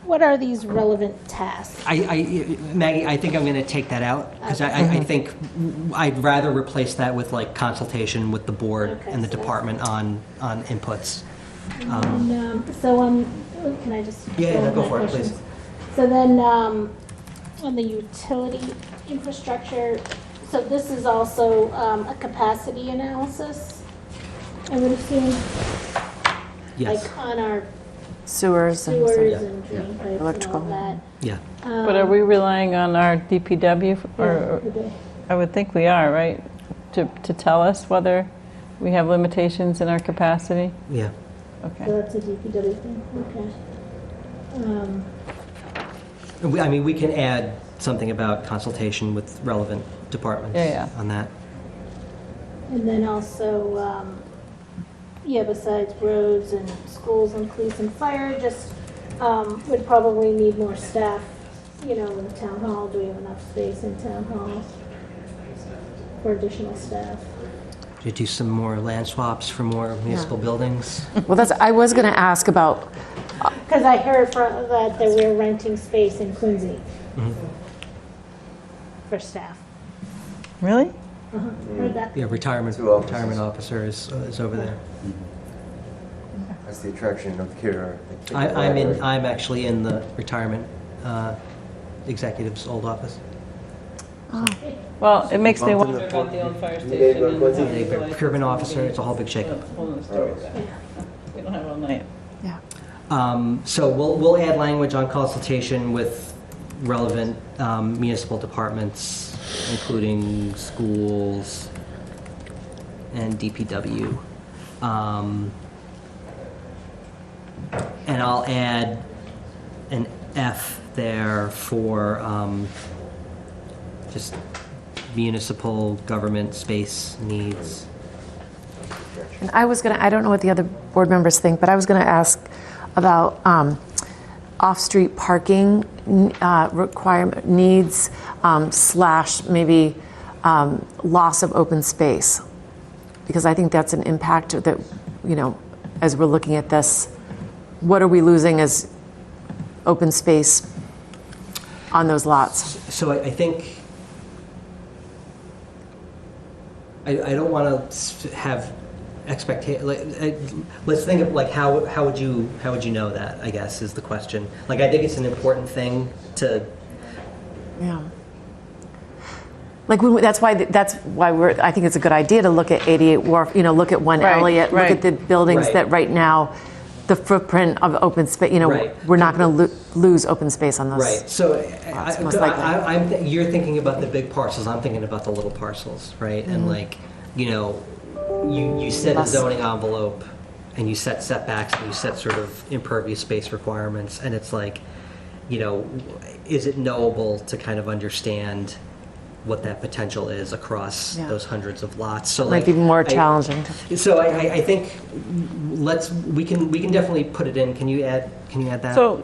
What are these relevant tasks? Maggie, I think I'm going to take that out because I think I'd rather replace that with like consultation with the board and the department on inputs. Can I just? Yeah, go for it, please. So then, on the utility infrastructure, so this is also a capacity analysis, I would assume? Yes. Like on our Sewers and and drain pipes electrical. and all that. Yeah. But are we relying on our DPW? Or I would think we are, right? To tell us whether we have limitations in our capacity? Yeah. Okay. So that's a DPW thing, okay. I mean, we can add something about consultation with relevant departments on that. And then also, besides roads and schools and police and fire, just would probably need more staff, you know, in the town hall. Do we have enough space in town hall for additional staff? To do some more land swaps for more municipal buildings. Well, I was going to ask about. Because I heard that we're renting space in Quincy for staff. Really? Heard that. Yeah, retirement officer is over there. That's the attraction of the cure. I'm actually in the retirement executive's old office. Well, it makes me wonder about the old fire station. And The procurement officer, it's a whole big shakeup. We don't have all night. So we'll add language on consultation with relevant municipal departments, including schools and DPW. And I'll add an F there for just municipal government space needs. And I don't know what the other board members think, but I was going to ask about off-street parking requirement needs / maybe loss of open space. Because I think that's an impact that, as we're looking at this, what are we losing as open space on those lots? So I think, I don't want to have expectation. Let's think of how would you know that, I guess, is the question. I think it's an important thing to. Yeah. That's why I think it's a good idea to look at 88 Wharf, look at 1 Elliott, look at the buildings that right now, the footprint of open space, we're not going to lose open space on those. Right. So lots, you're thinking about the big parcels. I'm thinking about the little parcels, right? Mm-hmm. And you set a zoning envelope, and you set setbacks, and you set sort of impervious space requirements, and it's is it knowable to kind of understand what that potential is across those hundreds of lots? So might be more challenging. So I think we can definitely put it in. Can you add that? So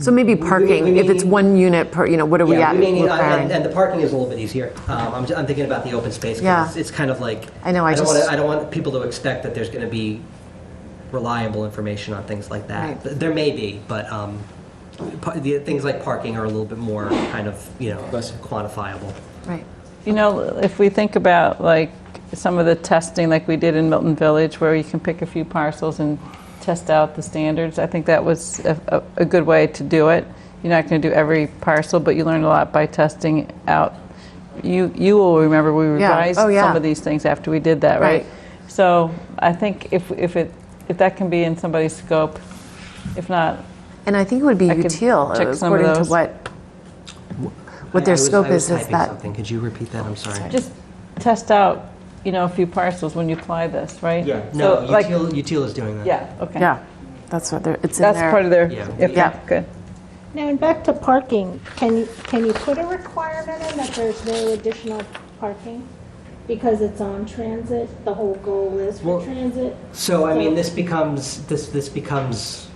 so maybe parking, if it's 1 unit per, what are we at? And the parking is a little bit easier. I'm thinking about the open space. It's kind of like I know. I don't want people to expect that there's going to be reliable information on things like that. Right. There may be, but things like parking are a little bit more kind of less quantifiable. Right. If we think about some of the testing like we did in Milton Village, where you can pick a few parcels and test out the standards, I think that was a good way to do it. You're not going to do every parcel, but you learn a lot by testing out. You will remember we revised some of these things after we did that, right? So I think if that can be in somebody's scope, if not. And I think it would be util, according to what their scope is that. Something. Could you repeat that? I'm sorry. Just test out, a few parcels when you apply this, right? Yeah. No, util is doing that. Yeah. Okay. Yeah, that's what it's in there. That's part of their. Yeah. Good. Now, and back to parking, can you put a requirement in that there's no additional parking? Because it's on transit, the whole goal is for transit. So this becomes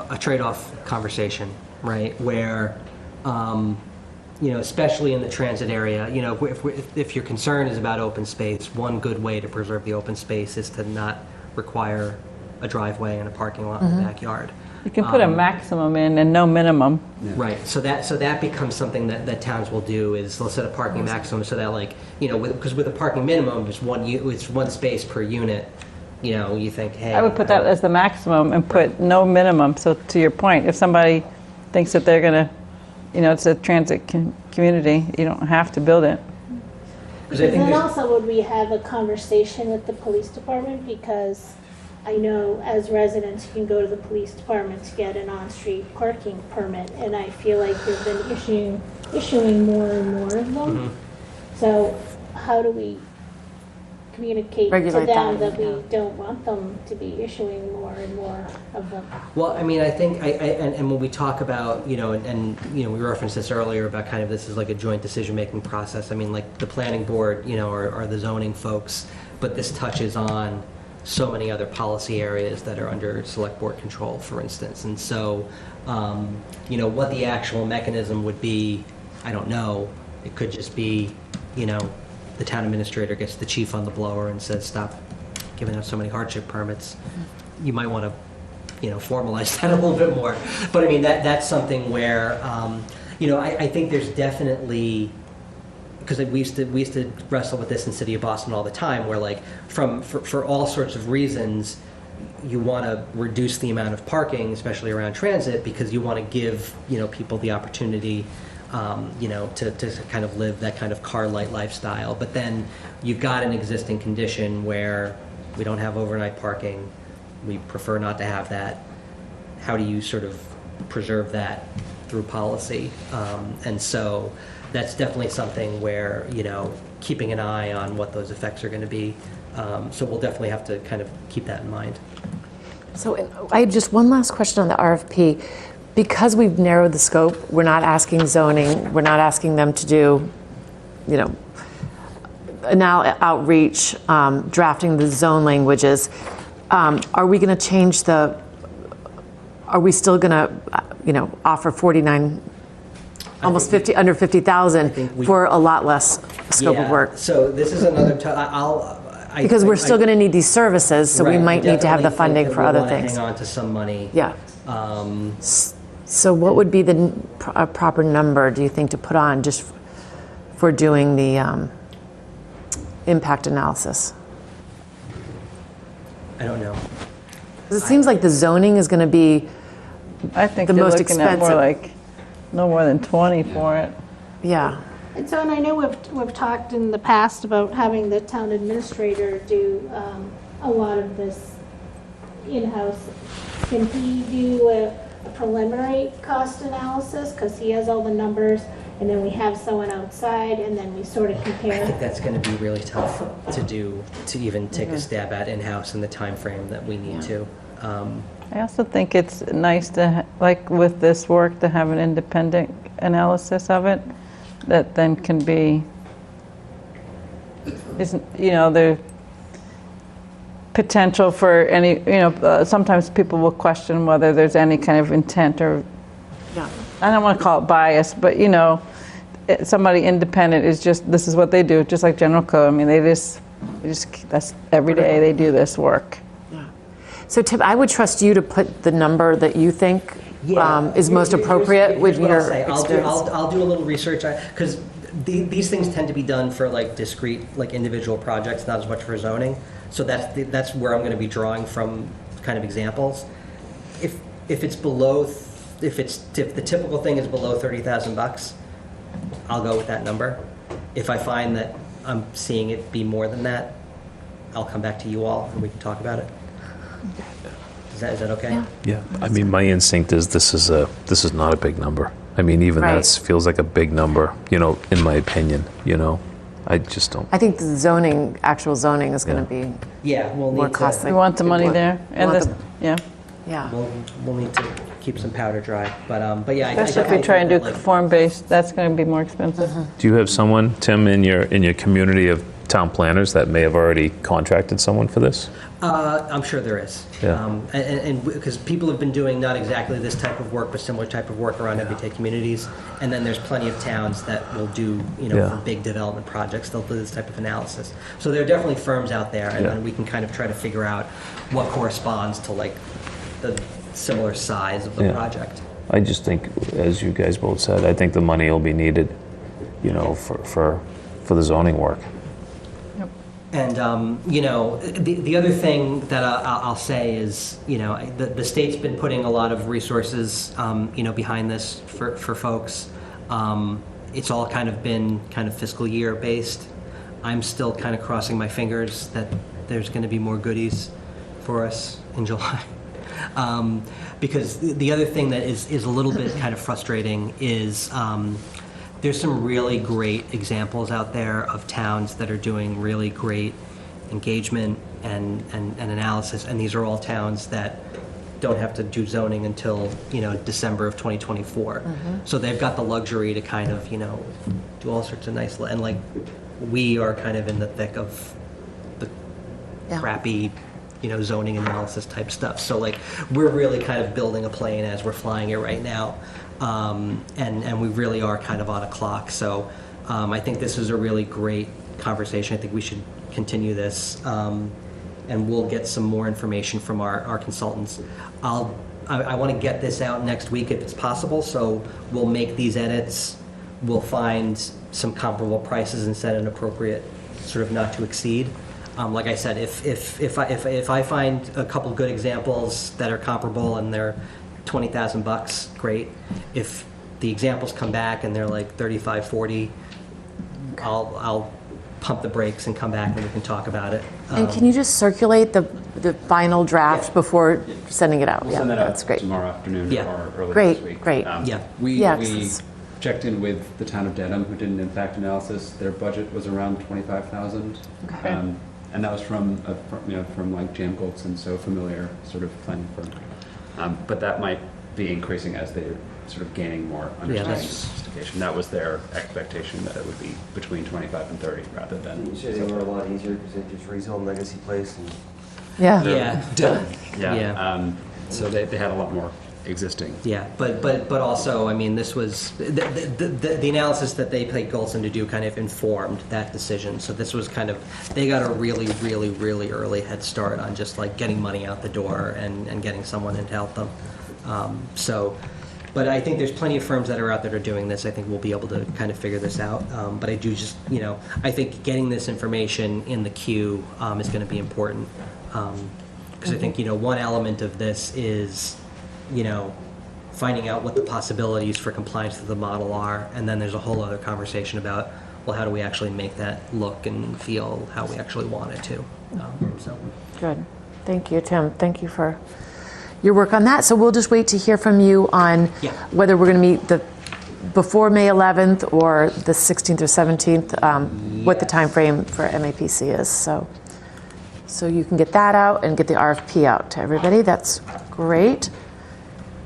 a trade-off conversation, right? Where, especially in the transit area, if your concern is about open space, one good way to preserve the open space is to not require a driveway and a parking lot in the backyard. You can put a maximum in and no minimum. Right. So that becomes something that towns will do, is they'll set a parking maximum so that because with a parking minimum, it's one space per unit. You think, hey. I would put that as the maximum and put no minimum. So to your point, if somebody thinks that they're going to, it's a transit community, you don't have to build it. And then also, would we have a conversation with the police department? Because I know as residents, you can go to the police department to get an on-street parking permit, and I feel like they've been issuing more and more of them. Mm-hmm. So how do we communicate to them that we don't want them to be issuing more and more of them? Well, I think, and when we talk about, we referenced this earlier about kind of this is like a joint decision-making process. The planning board, are the zoning folks, but this touches on so many other policy areas that are under select board control, for instance. And so, what the actual mechanism would be, I don't know. It could just be, the town administrator gets the chief on the blower and says, stop giving out so many hardship permits. You might want to, formalize that a little bit more. But that's something where, I think there's definitely, because we used to wrestle with this in the city of Boston all the time, where for all sorts of reasons, you want to reduce the amount of parking, especially around transit, because you want to give people the opportunity to kind of live that kind of car light lifestyle. But then you've got an existing condition where we don't have overnight parking. We prefer not to have that. How do you sort of preserve that through policy? And so that's definitely something where, keeping an eye on what those effects are going to be. So we'll definitely have to kind of keep that in mind. So I have just one last question on the RFP. Because we've narrowed the scope, we're not asking zoning, we're not asking them to do, outreach, drafting the zone languages. Are we going to change are we still going to, offer 49, almost 50, under 50,000 for a lot less scope of work? So this is another, Because we're still going to need these services, so we Right, might need to have the definitely funding think for that we other wanna things. Hang on to some money. Yeah. So what would be the proper number, do you think, to put on just for doing the impact analysis? I don't know. 'Cause it seems like the zoning is going to be I think the you're most looking at more expensive. like, no more than 20 for it. Yeah. And so, and I know we've talked in the past about having the town administrator do a lot of this in-house. Can he do a preliminary cost analysis? Because he has all the numbers, and then we have someone outside, and then we sort of I compare. think that's going to be really tough to do, to even take a stab at in-house in the time frame that we need to. I also think it's nice to, like with this work, to have an independent analysis of it that then can be, the potential for any, sometimes people will question whether there's any kind of intent or, I don't want to call it bias, but somebody independent is just, this is what they do, just like general code. I mean, they just that's every day they do this work. So Tip, I would trust you to put the number that you think is most appropriate with Here's what your I'll say. experience. I'll do a little research, because these things tend to be done for like discrete, like individual projects, not as much for zoning. So that's where I'm going to be drawing from kind of examples. If it's below, if the typical thing is below $30,000, I'll go with that number. If I find that I'm seeing it be more than that, I'll come back to you all and we can talk about it. Is that okay? Yeah, I mean, my instinct is this is not a big number. I mean, even Right. that feels like a big number, in my opinion, I just don't. I think the actual zoning is going to be We'll more need to. costly. We want the money there, and want this, the- yeah. We'll need to keep some powder dry, but yeah. Especially if we try and do form-based, that's going to be more expensive. Do you have someone, Tim, in your community of town planners that may have already contracted someone for this? I'm sure there is. Yeah. And because people have been doing not exactly this type of work, but similar type of work around everyday communities. And then there's plenty of towns that will do, for big development projects, they'll do this type of analysis. So there are definitely firms out there, and then we can kind of try to figure out what corresponds to like the similar size of the project. I just think, as you guys both said, I think the money will be needed, for the zoning work. And, the other thing that I'll say is, the state's been putting a lot of resources, behind this for folks. It's all kind of been fiscal year based. I'm still kind of crossing my fingers that there's going to be more goodies for us in July. Because the other thing that is a little bit kind of frustrating is there's some really great examples out there of towns that are doing really great engagement and analysis, and these are all towns that don't have to do zoning until December of 2024. So they've got the luxury to kind of do all sorts of nice, and like we are kind of in the thick of the crappy zoning analysis type stuff. So like we're really kind of building a plane as we're flying it right now. And we really are kind of on a clock. So I think this is a really great conversation. I think we should continue this, and we'll get some more information from our consultants. I want to get this out next week if it's possible, so we'll make these edits. We'll find some comparable prices and set an appropriate sort of not to exceed. Like I said, if I find a couple good examples that are comparable and they're $20,000, great. If the examples come back and they're like 35, 40, I'll pump the brakes and come back and we can talk about it. And can you just circulate the final draft before sending it out? We'll send that out that's great. tomorrow afternoon or early Great, this week. great. We Yeah, 'cause it's- checked in with the town of Dedham, who did an impact analysis. Their budget was around $25,000. Okay. And that was from like Jan Goldson, so familiar sort of planning firm. But that might be increasing as they're sort of gaining more understanding of the sophistication. That was their expectation, that it would be between 25 and 30 rather than. You said they were a lot easier because they just rezoned Legacy Place and. Yeah. Yeah. Yeah. So they had a lot more existing. Yeah, but also, I mean, this was, the analysis that they paid Golson to do kind of informed that decision. So this was kind of, they got a really, really, really early head start on just like getting money out the door and getting someone in to help them. But I think there's plenty of firms that are out there that are doing this. I think we'll be able to kind of figure this out. But I do just, I think getting this information in the queue is going to be important. Because I think, one element of this is, finding out what the possibilities for compliance with the model are. And then there's a whole other conversation about, well, how do we actually make that look and feel how we actually want it to? Good. Thank you, Tim. Thank you for your work on that. So we'll just wait to hear from you on whether we're going to meet before May 11th or the 16th or 17th, what the time frame for MAPC is. So you can get that out and get the RFP out to everybody. That's great.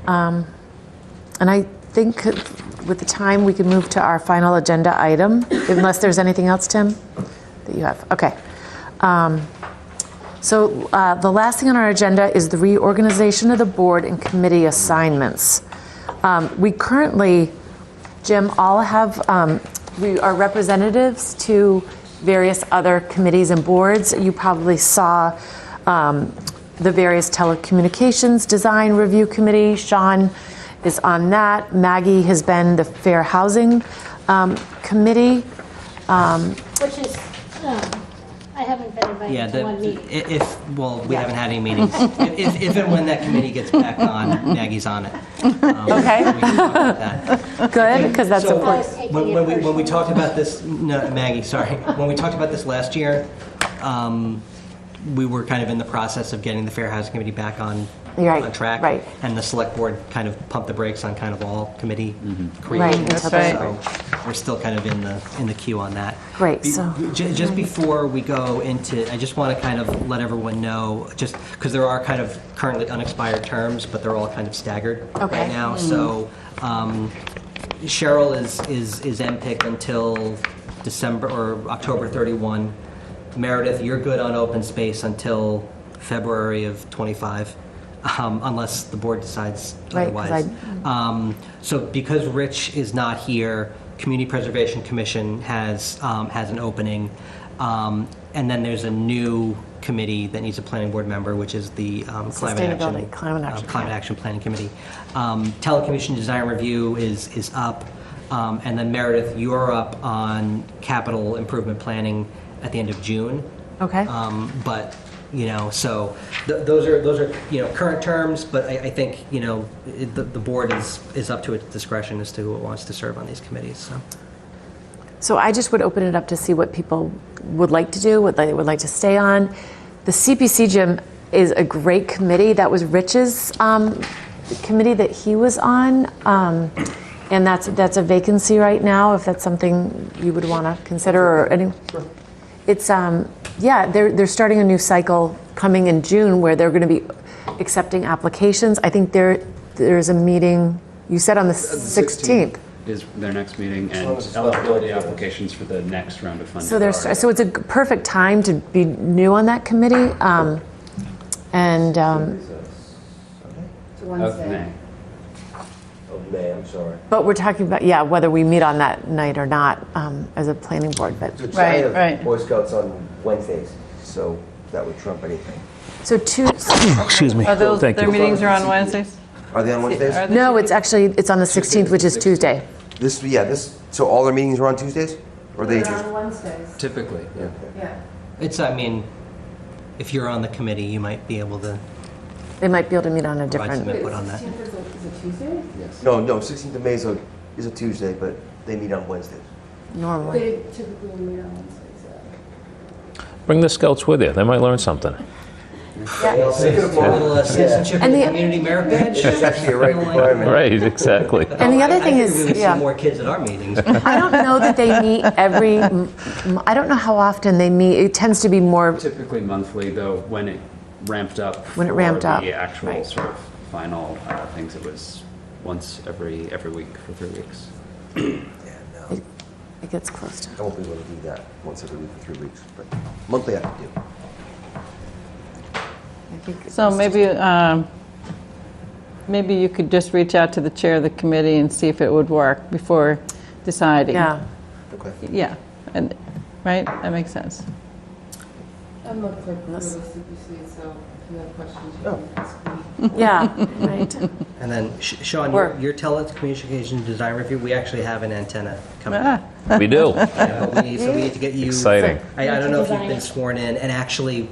And I think with the time we can move to our final agenda item, unless there's anything else, Tim, that you have. Okay. So the last thing on our agenda is the reorganization of the board and committee assignments. We currently, Jim, all have, we are representatives to various other committees and boards. You probably saw the various telecommunications design review committee. Sean is on that. Maggie has been the fair housing committee. Which is, I haven't been invited to one meeting. We haven't had any meetings. if and when that committee gets back on, Maggie's on it. Okay. We can talk about that. Good, because that's So, important. When we talked about this, no, Maggie, sorry. When we talked about this last year, we were kind of in the process of getting the Fair Housing Committee back on track. Right. And the select board kind of pumped the brakes on kind of all committee creation. Right, that's right. So we're still kind of in the queue on that. Great, so. Just before we go into, I just want to kind of let everyone know, just because there are kind of currently unexpired terms, but they're all kind of staggered right now. So Cheryl is MPIC until December or October 31. Meredith, you're good on open space until February of 25, unless the board decides otherwise. So because Rich is not here, Community Preservation Commission has an opening, and then there's a new committee that needs a planning board member, which is the Climate Action Planning Committee. Telecommunication Design Review is up, and then Meredith, you're up on capital improvement planning at the end of June. Okay. But so those are current terms, but I think the board is up to its discretion as to who it wants to serve on these committees. So I just would open it up to see what people would like to do, what they would like to stay on. The CPC, Jim, is a great committee. That was Rich's committee that he was on. And that's a vacancy right now, if that's something you would want to consider. Or any. It's they're starting a new cycle coming in June where they're going to be accepting applications. I think there's a meeting. You said on the 16th. Is their next meeting, and eligibility applications for the next round of funding. So it's a perfect time to be new on that committee. Of May, I'm sorry. But we're talking about, whether we meet on that night or not as a planning board. But I have Boy Scouts on Wednesdays, so that would trump anything. So excuse me. Are their meetings are on Wednesdays? Are they on Wednesdays? No, it's on the 16th, which is Tuesday. So all their meetings are on Tuesdays? Or they just? on Wednesdays. Typically, Yeah. if you're on the committee, you might be able to They might be able to meet on a provide some different. input on that. 16th is a Tuesday? Yes. No, 16th of May is a Tuesday, but they meet on Wednesdays. Normally. They typically meet on Wednesdays. Bring the scouts with you. They might learn something. A little citizenship and community merit badge. It's actually a right requirement. Right, exactly. And the other thing I is, think we would see more kids at our meetings. I don't know that they meet I don't know how often they meet. It tends to be more. Typically monthly, though, when it ramped up. When it ramped up, the actual right. sort of final things, it was once every week for 3 weeks. It gets close to. I won't be able to do that once every week for 3 weeks, but monthly I can do. So maybe maybe you could just reach out to the chair of the committee and see if it would work before deciding. Yeah. Okay. Yeah, and, right? That makes sense. I'm not clerk for the CPC, so if you have questions, you can ask me. Yeah, right. And then, Sean, your telecommunication design review, we actually have an antenna coming. We do. Yeah, but we need to get you. Exciting. I don't know if you've been sworn in, and actually,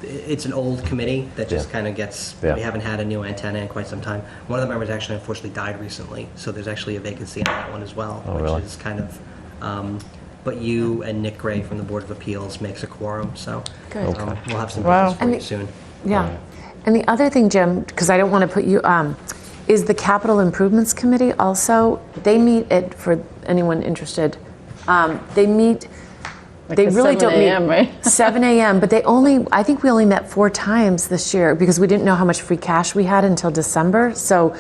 it's an old committee that just kind of gets, we haven't had a new antenna in quite some time. One of the members actually unfortunately died recently, so there's actually a vacancy on that one as well, which is kind of, but you and Nick Gray from the Board of Appeals makes a quorum, so Good. we'll have some business for you soon. Yeah. And the other thing, Jim, because I don't want to put you, is the Capital Improvements Committee also, they meet for anyone interested, they meet, they really don't meet. 7 a.m., right? 7 a.m., but I think we only met 4 times this year because we didn't know how much free cash we had until December. So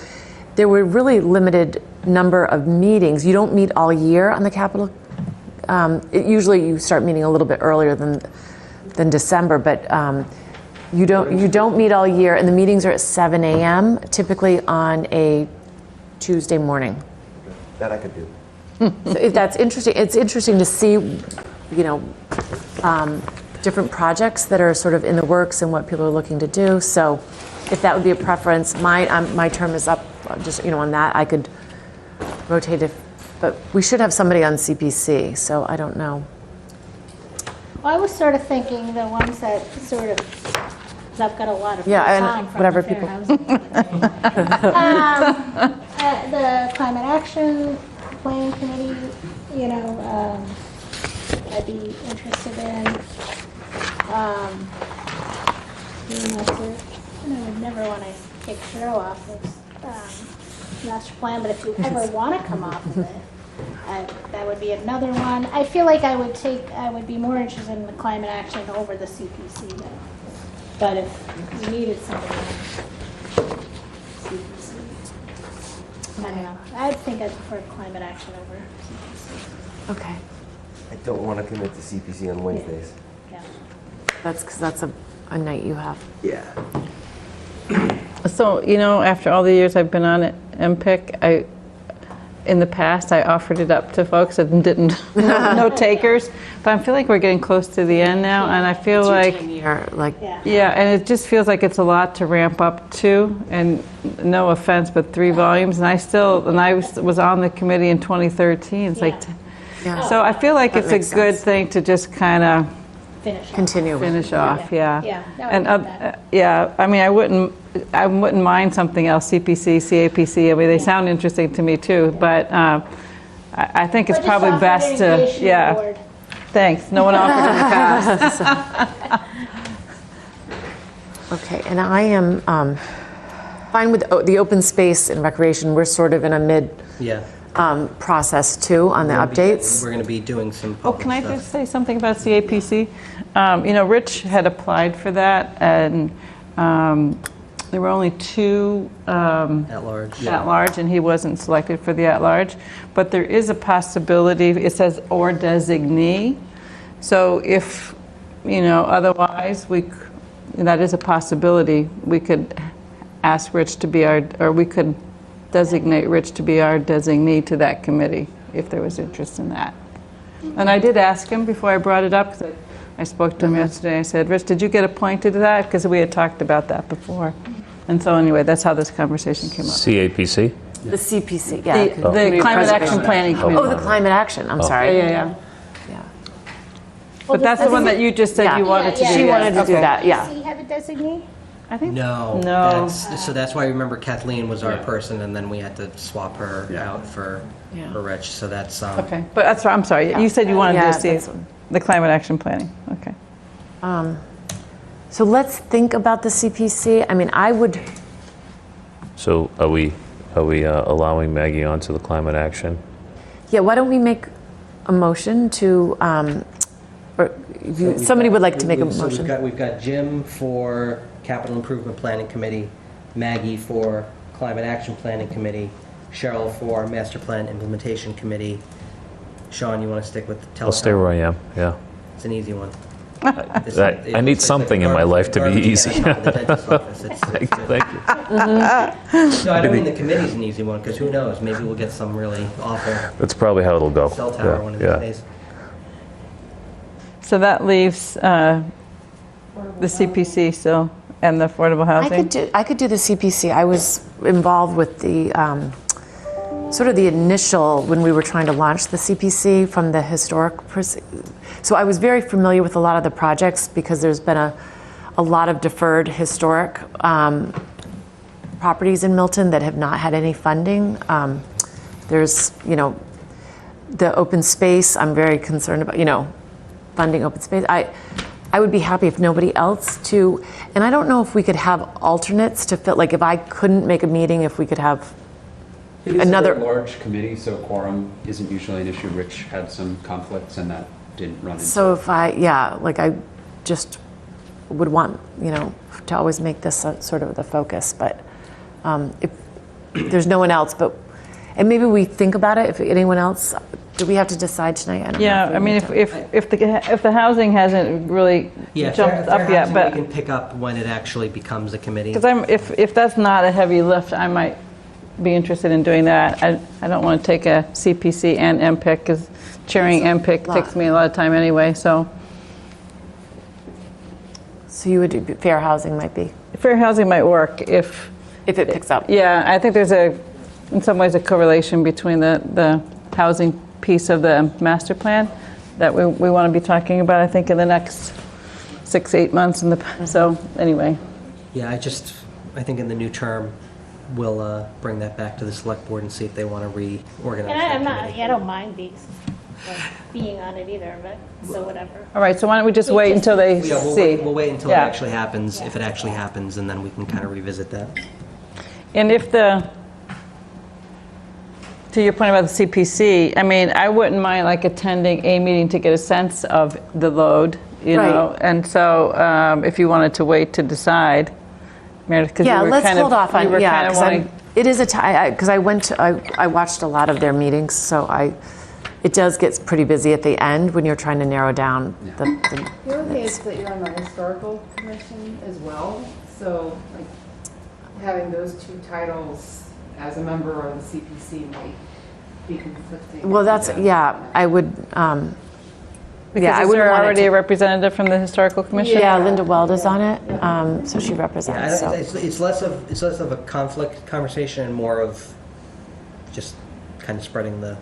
there were really limited number of meetings. You don't meet all year on the Capital. Usually you start meeting a little bit earlier than December, but you don't meet all year, and the meetings are at 7 a.m. typically on a Tuesday morning. That I could do. So if that's interesting, it's interesting to see, different projects that are sort of in the works and what people are looking to do. So if that would be a preference, my term is up. Just on that, I could rotate it, but we should have somebody on CPC. So I don't know. Well, I was sort of thinking the ones that sort of, because I've got a lot of time from whatever the fair people. housing. The Climate Action Planning Committee, I'd be interested in. I would never want to kick Cheryl off of master plan, but if you ever want to come off of it, that would be another one. I feel like I would be more interested in the climate action over the CPC though. But if you needed somebody on CPC, I don't know. I think I'd prefer climate action over CPC. Okay. I don't want to commit to CPC on Wednesdays. Yeah. That's because that's a night you have. Yeah. So, after all the years I've been on it, MPIC, in the past, I offered it up to folks and didn't, no takers. But I feel like we're getting close to the end now, and I feel like, yeah, and it just feels like it's a lot to ramp up to. And no offense, but 3 volumes, and I was on the committee in 2013. It's like, so I feel like it's a good thing to just kind of finish off. Yeah. And I mean, I wouldn't mind something else. CPC, CAPC. I mean, they sound interesting to me too. But I think it's probably best to. Board. Thanks. No one offered in the past. Okay, and I am fine with the open space and recreation. We're sort of in a mid process too on the updates. We're going to be doing some. Can I just say something about CAPC? Rich had applied for that, and there were only 2 at-large, and he wasn't selected for the at-large. But there is a possibility. It says or designee. So if otherwise that is a possibility. We could ask Rich to be we could designate Rich to be our designee to that committee if there was interest in that. And I did ask him before I brought it up, because I spoke to him yesterday. I said, Rich, did you get appointed to that? Because we had talked about that before. And so anyway, that's how this conversation came up. CAPC? The CPC, yeah. The Climate Action Planning Committee. Oh, the Climate Action, I'm sorry. Yeah. But that's the one that you just said you wanted to do. She wanted to do that, yeah. Does he have a designee? I think No. No. That's why I remember Kathleen was our person, and then we had to swap her out for Rich. So that's okay. But that's I'm sorry. You said you wanted to see the Climate Action Planning. Okay. So let's think about the CPC. I mean, I would. So are we allowing Maggie onto the climate action? Yeah. Why don't we make a motion to? Or if somebody would like to make a motion. So we've got Jim for Capital Improvement Planning Committee, Maggie for Climate Action Planning Committee, Cheryl for Master Plan Implementation Committee. Sean, you want to stick with the telecom? I'll stay where I am, yeah. It's an easy one. I need something in my life to be easy. Thank you. No, I don't mean the committee's an easy one, because who knows, maybe we'll get some really awful That's probably how it'll go. cell tower one of these days. So that leaves the CPC still and the affordable housing? I could do the CPC. I was involved with the sort of the initial, when we were trying to launch the CPC from the historic. So I was very familiar with a lot of the projects because there's been a lot of deferred historic properties in Milton that have not had any funding. There's, the open space, I'm very concerned about, funding open space. I would be happy if nobody else to, and I don't know if we could have alternates to fit, like if I couldn't make a meeting, if we could have another. It's a very large committee, so quorum isn't usually an issue. Rich had some conflicts and that didn't run into. So if I just would want, to always make this sort of the focus, but if there's no one else, and maybe we think about it, if anyone else, do we have to decide tonight? I don't know I mean, if the housing hasn't really jumped up yet, but we can pick up when it actually becomes a committee. because if that's not a heavy lift, I might be interested in doing that. I don't want to take a CPC and MPIC because chairing MPIC takes me a lot of time anyway. So you would do fair housing might be. Fair housing might work if it picks up. Yeah, I think there's in some ways a correlation between the housing piece of the master plan that we want to be talking about, I think, in the next 6-8 months. So anyway. Yeah, I think in the new term, we'll bring that back to the select board and see if they want to reorganize And that committee. I don't mind being on it either, but so whatever. All right, so why don't we just wait until they see? We'll wait until it actually happens, if it actually happens, and then we can kind of revisit that. And to your point about the CPC, I mean, I wouldn't mind attending a meeting to get a sense of the load, know. And so if you wanted to wait to decide, Meredith, because let's hold off on because it is a tie because I watched a lot of their meetings, so it does get pretty busy at the end when you're trying to narrow down the other thing is that you're on the historical commission as well, so having those two titles as a member of the CPC might be conflicting. Well, I would. Because is there already a representative from the historical commission? Yeah, Linda Weld is on it, so she represents. Yeah, it's less of a conflict conversation and more of just kind of spreading the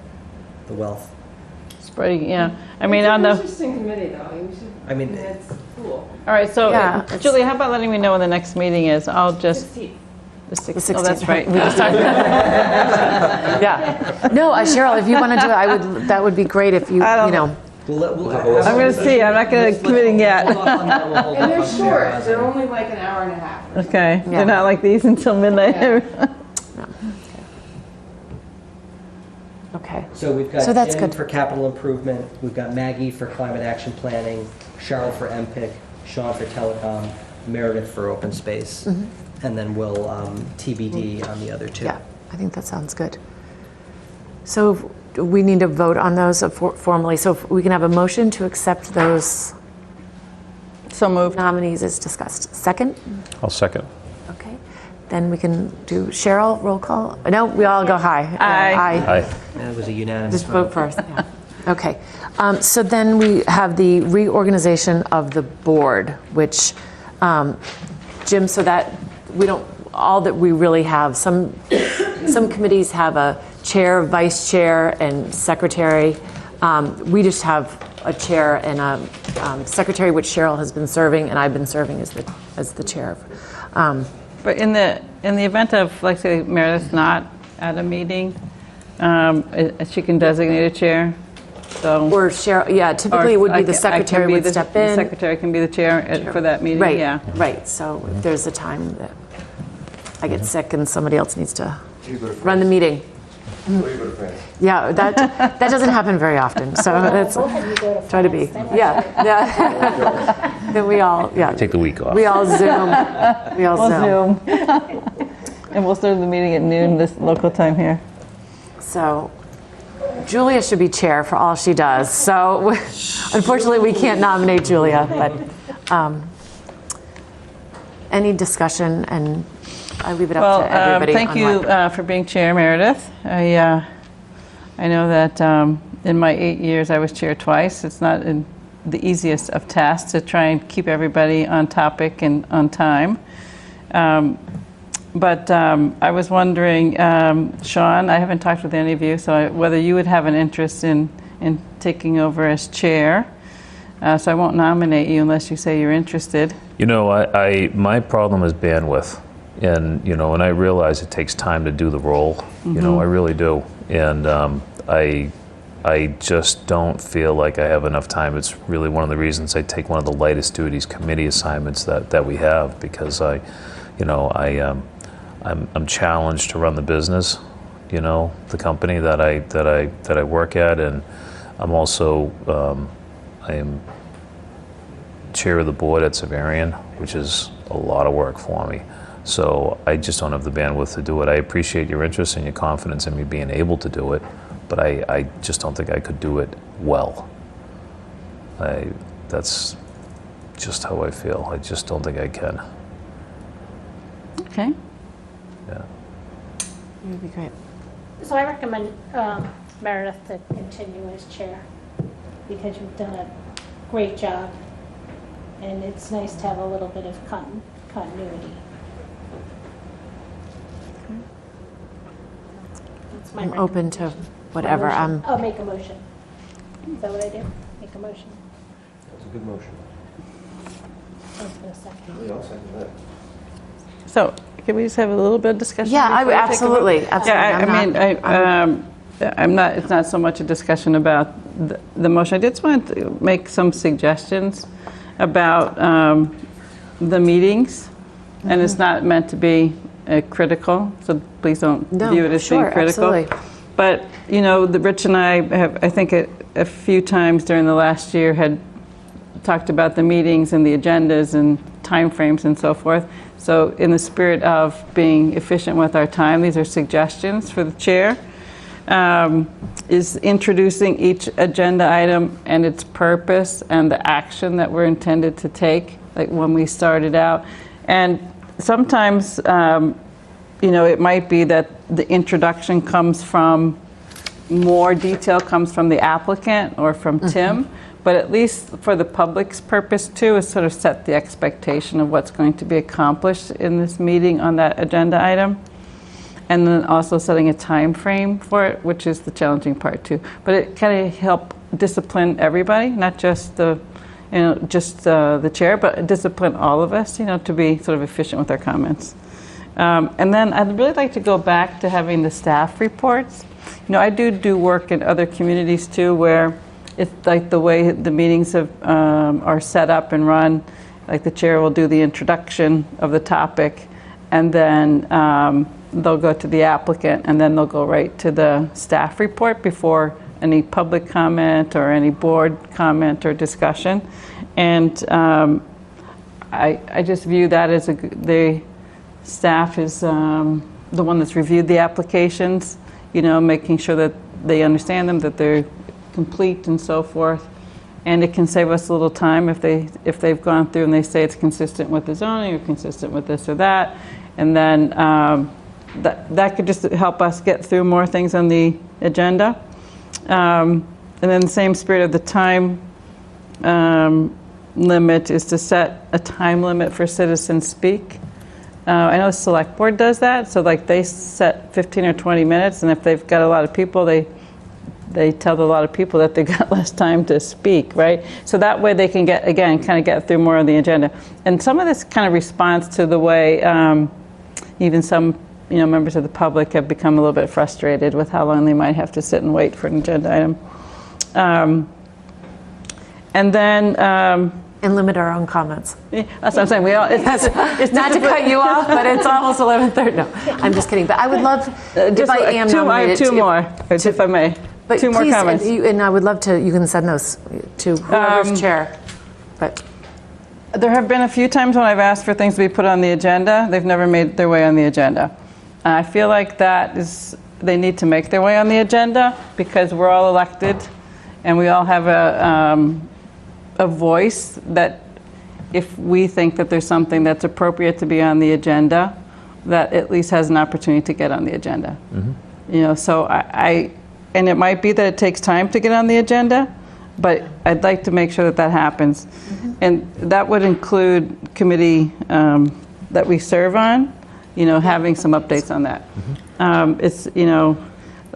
wealth. Spreading, yeah. I mean, on the interesting committee though. It's cool. All right, so Julie, how about letting me know when the next meeting is? I'll just. 16th. The 16th. Oh, that's right. We just talked about No, Cheryl, if you want to do it, that would be great if you, I'm going to see. I'm not going to committing yet. And they're short. They're only an hour and a half. Okay. Yeah. They're not like these until midnight. Yeah. Okay. So we've got that's Jim good. for capital improvement, we've got Maggie for climate action planning, Cheryl for MPIC, Sean for telecom, Meredith for open space, and then we'll TBD on the other two. Yeah, I think that sounds good. So we need to vote on those formally. So if we can have a motion to accept those nominees as discussed. Second? I'll second. Okay. Then we can do Cheryl, roll call. No, we all go aye. Aye. That was a unanimous Just vote first. Yeah. Okay. So then we have the reorganization of the board, which, Jim, so that we don't, all that we really have, some committees have a chair, vice chair, and secretary. We just have a chair and a secretary, which Cheryl has been serving, and I've been serving as the chair. But in the event of, say, Meredith not at a meeting, she can designate a chair. So or Cheryl, yeah. Typically, it would be the secretary would step in. The secretary can be the chair for that meeting. Right. Yeah. Right. So if there's a time that I get sick and somebody else needs to run the meeting. Yeah, that doesn't happen very often. So that's try to be. Yeah. Then we all take the week off. We all Zoom. We'll Zoom. And we'll start the meeting at noon this local time here. So Julia should be chair for all she does. So unfortunately, we can't nominate Julia, but any discussion, and I leave it up to everybody. Thank you for being chair, Meredith. I know that in my 8 years, I was chair twice. It's not the easiest of tasks to try and keep everybody on topic and on time. But I was wondering, Sean, I haven't talked with any of you, so whether you would have an interest in taking over as chair. So I won't nominate you unless you say you're interested. You know, my problem is bandwidth. And, you know, and I realize it takes time to do the role. You know, I really do. And I just don't feel like I have enough time. It's really one of the reasons I take one of the lightest duties, committee assignments that we have, because I'm challenged to run the business, you know, the company that I work at, and I'm also I am chair of the board at Severian, which is a lot of work for me. So I just don't have the bandwidth to do it. I appreciate your interest and your confidence in me being able to do it, but I just don't think I could do it well. That's just how I feel. I just don't think I can. Okay. Yeah. It would be great. So I recommend Meredith to continue as chair, because you've done a great job, and it's nice to have a little bit of continuity. That's my I'm open to whatever. I'll make a motion. Is that what I do? Make a motion. That's a good motion. I was going to second. Yeah, I'll second that. So can we just have a little bit of discussion? Yeah, before we take a vote? absolutely. Yeah, I'm not. It's not so much a discussion about the motion. I just want to make some suggestions about the meetings, and it's not meant to be critical. So please don't view it as being critical. Absolutely. But you know, Rich and I have, I think, a few times during the last year had talked about the meetings and the agendas and timeframes and so forth. So in the spirit of being efficient with our time, these are suggestions for the chair. Is introducing each agenda item and its purpose and the action that we're intended to take, like when we started out. And sometimes, you know, it might be that the introduction comes from, more detail comes from the applicant or from Tim. But at least for the public's purpose too, is sort of set the expectation of what's going to be accomplished in this meeting on that agenda item. And then also setting a time frame for it, which is the challenging part too. But it kind of help discipline everybody, not just the chair, but discipline all of us, you know, to be sort of efficient with our comments. And then I'd really like to go back to having the staff reports. You know, I do work in other communities too, where it's like the way the meetings are set up and run. Like the chair will do the introduction of the topic, and then they'll go to the applicant, and then they'll go right to the staff report before any public comment or any board comment or discussion. And I just view that as the staff is the one that's reviewed the applications, you know, making sure that they understand them, that they're complete and so forth. And it can save us a little time if they've gone through and they say it's consistent with the zoning or consistent with this or that. And then that could just help us get through more things on the agenda. And then the same spirit of the time limit is to set a time limit for citizens speak. I know the select board does that, so like they set 15 or 20 minutes, and if they've got a lot of people, they tell a lot of people that they've got less time to speak, right? So that way they can get through more of the agenda. And some of this kind of responds to the way even some, you know, members of the public have become a little bit frustrated with how long they might have to sit and wait for an agenda item. And then and limit our own comments. Yeah, that's what I'm saying. It's not to cut you off, but it's almost 11:30. No, I'm just kidding. But I would love, if I am nominated, I have two more, if I may. But two more comments. And I would love to, you can send those to whoever's chair. But there have been a few times when I've asked for things to be put on the agenda. They've never made their way on the agenda. I feel like that is they need to make their way on the agenda because we're all elected and we all have a voice that if we think that there's something that's appropriate to be on the agenda, that at least has an opportunity to get on the agenda. You know, so and it might be that it takes time to get on the agenda, but I'd like to make sure that that happens. And that would include committee that we serve on, you know, having some updates on that. It's, you know,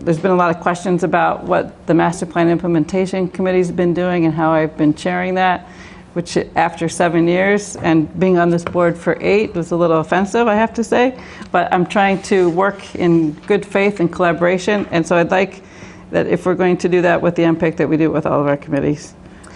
there's been a lot of questions about what the Master Plan Implementation Committee's been doing and how I've been chairing that, which after 7 years and being on this board for 8 was a little offensive, I have to say. But I'm trying to work in good faith and collaboration. And so I'd like that if we're going to do that with the MPIC, that we do it with all of our committees.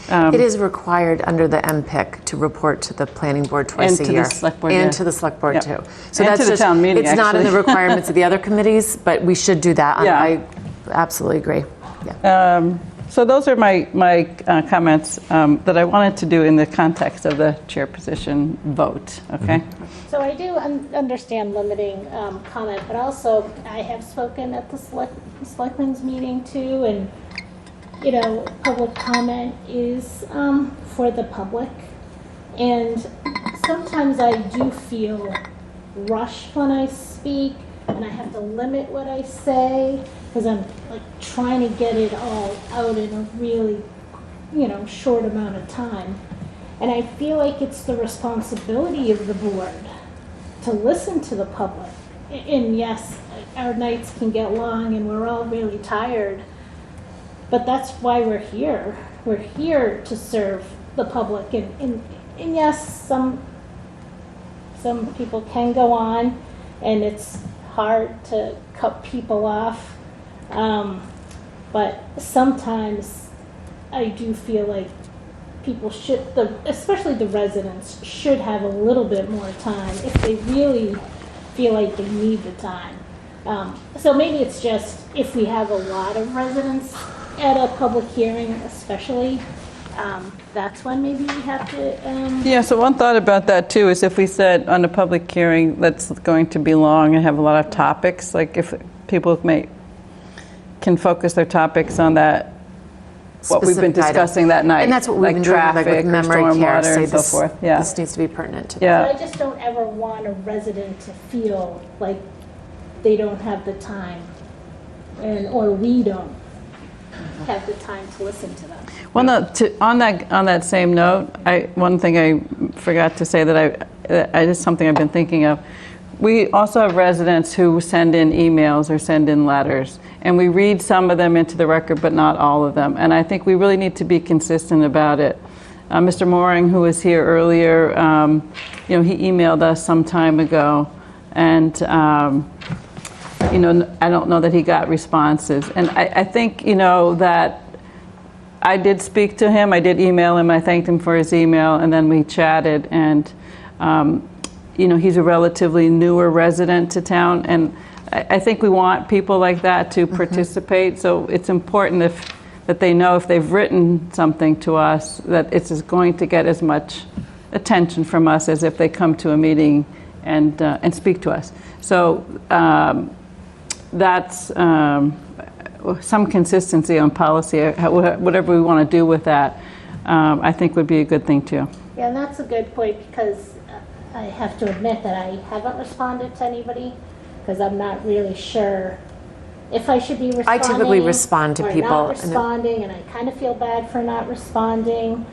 It is required under the MPIC to report to the planning board twice a year. And to the select board, and yeah. to the select board, Yep. too. So And that's to the just, town meeting, it's not in the actually. requirements of the other committees, but we should do that. Yeah. I absolutely agree. Yeah. So those are my comments that I wanted to do in the context of the chair position vote, okay? So I do understand limiting comment, but also I have spoken at the selectmen's meeting too, and you know, public comment is for the public, and sometimes I do feel rushed when I speak, and I have to limit what I say because I'm like trying to get it all out in a really, you know, short amount of time. And I feel like it's the responsibility of the board to listen to the public. And yes, our nights can get long and we're all really tired, but that's why we're here. We're here to serve the public. And yes, some people can go on and it's hard to cut people off. But sometimes I do feel like people should, especially the residents, should have a little bit more time if they really feel like they need the time. So maybe it's just if we have a lot of residents at a public hearing especially, that's when maybe we have to... Yeah, so one thought about that too is if we said on a public hearing that's going to be long and have a lot of topics, like if people can focus their topics on that, what we've been Specific discussing item. that night. And that's what we've like been doing like traffic with or memory care, stormwater say and so this, forth. Yeah. this needs to be pertinent to Yeah. But I just don't ever want a resident to feel like they don't have the time, or we don't have the time to listen to them. Well, no, on that same note, one thing I forgot to say that is something I've been thinking of. We also have residents who send in emails or send in letters, and we read some of them into the record, but not all of them. And I think we really need to be consistent about it. Mr. Mooring, who was here earlier, you know, he emailed us some time ago, and you know, I don't know that he got responses. And I think, you know, that I did speak to him, I did email him, I thanked him for his email, and then we chatted, and you know, he's a relatively newer resident to town, and I think we want people like that to participate, so it's important that they know if they've written something to us, that it's going to get as much attention from us as if they come to a meeting and speak to us. So that's some consistency on policy, whatever we want to do with that, I think would be a good thing too. Yeah, and that's a good point because I have to admit that I haven't responded to anybody because I'm not really sure if I should be responding. I typically respond to or people. not responding, and I kind of feel bad for not responding,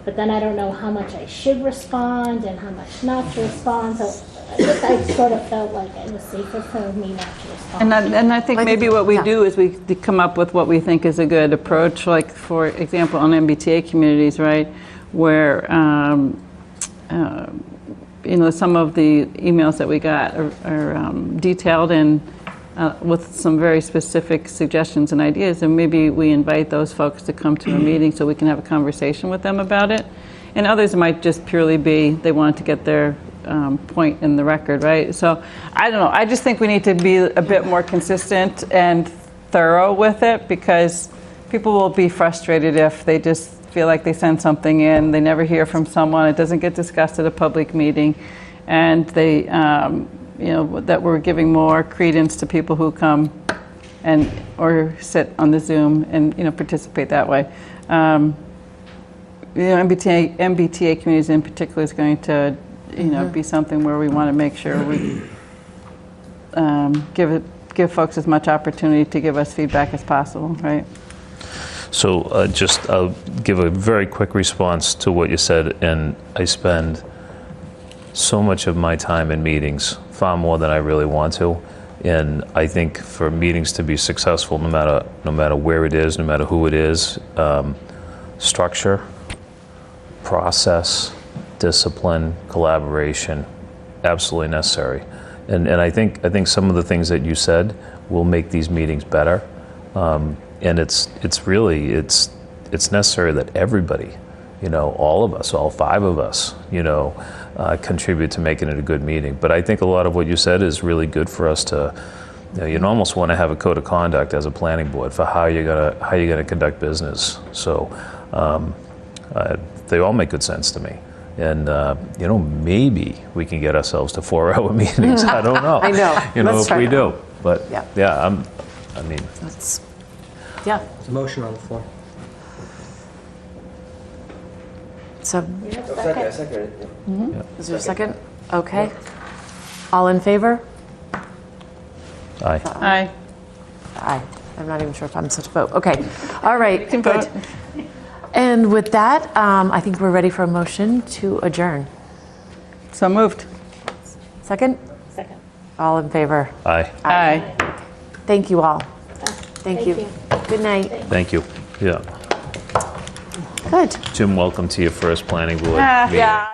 but then I don't know how much I should respond and how much not to respond. So I guess I sort of felt like it was safer for me not to respond. And I think maybe what we do is we come up with what we think is a good approach, like for example on MBTA communities, right, where you know, some of the emails that we got are detailed and with some very specific suggestions and ideas, and maybe we invite those folks to come to a meeting so we can have a conversation with them about it. And others might just purely be they wanted to get their point in the record, right? So I don't know. I just think we need to be a bit more consistent and thorough with it because people will be frustrated if they just feel like they send something in, they never hear from someone, it doesn't get discussed at a public meeting, and they, you know, that we're giving more credence to people who come and, or sit on the Zoom and, participate that way. MBTA communities in particular is going to, be something where we want to make sure we give folks as much opportunity to give us feedback as possible, right? So I'll give a very quick response to what you said, and I spend so much of my time in meetings, far more than I really want to, and I think for meetings to be successful, no matter where it is, no matter who it is, structure, process, discipline, collaboration, absolutely necessary. And I think some of the things that you said will make these meetings better. And it's necessary that everybody, all of us, all 5 of us, contribute to making it a good meeting. But I think a lot of what you said is really good for us to, you'd almost want to have a code of conduct as a planning board for how you're gonna conduct business. So they all make good sense to me. And maybe we can get ourselves to 4-hour meetings. I don't know. I know. Let's if we try do. But Yeah. That's Yeah. There's a motion on the floor. So, I second it. is there a second? Okay. All in favor? Aye. Aye. Aye. I'm not even sure if I'm supposed to vote. Okay. All right. You can Good. vote. And with that, I think we're ready for a motion to adjourn. So moved. Second? Second. All in favor? Aye. Aye. Thank you all. Thank you. Good night. Thank you. Yeah. Good. Jim, welcome to your first planning board meeting. Yeah.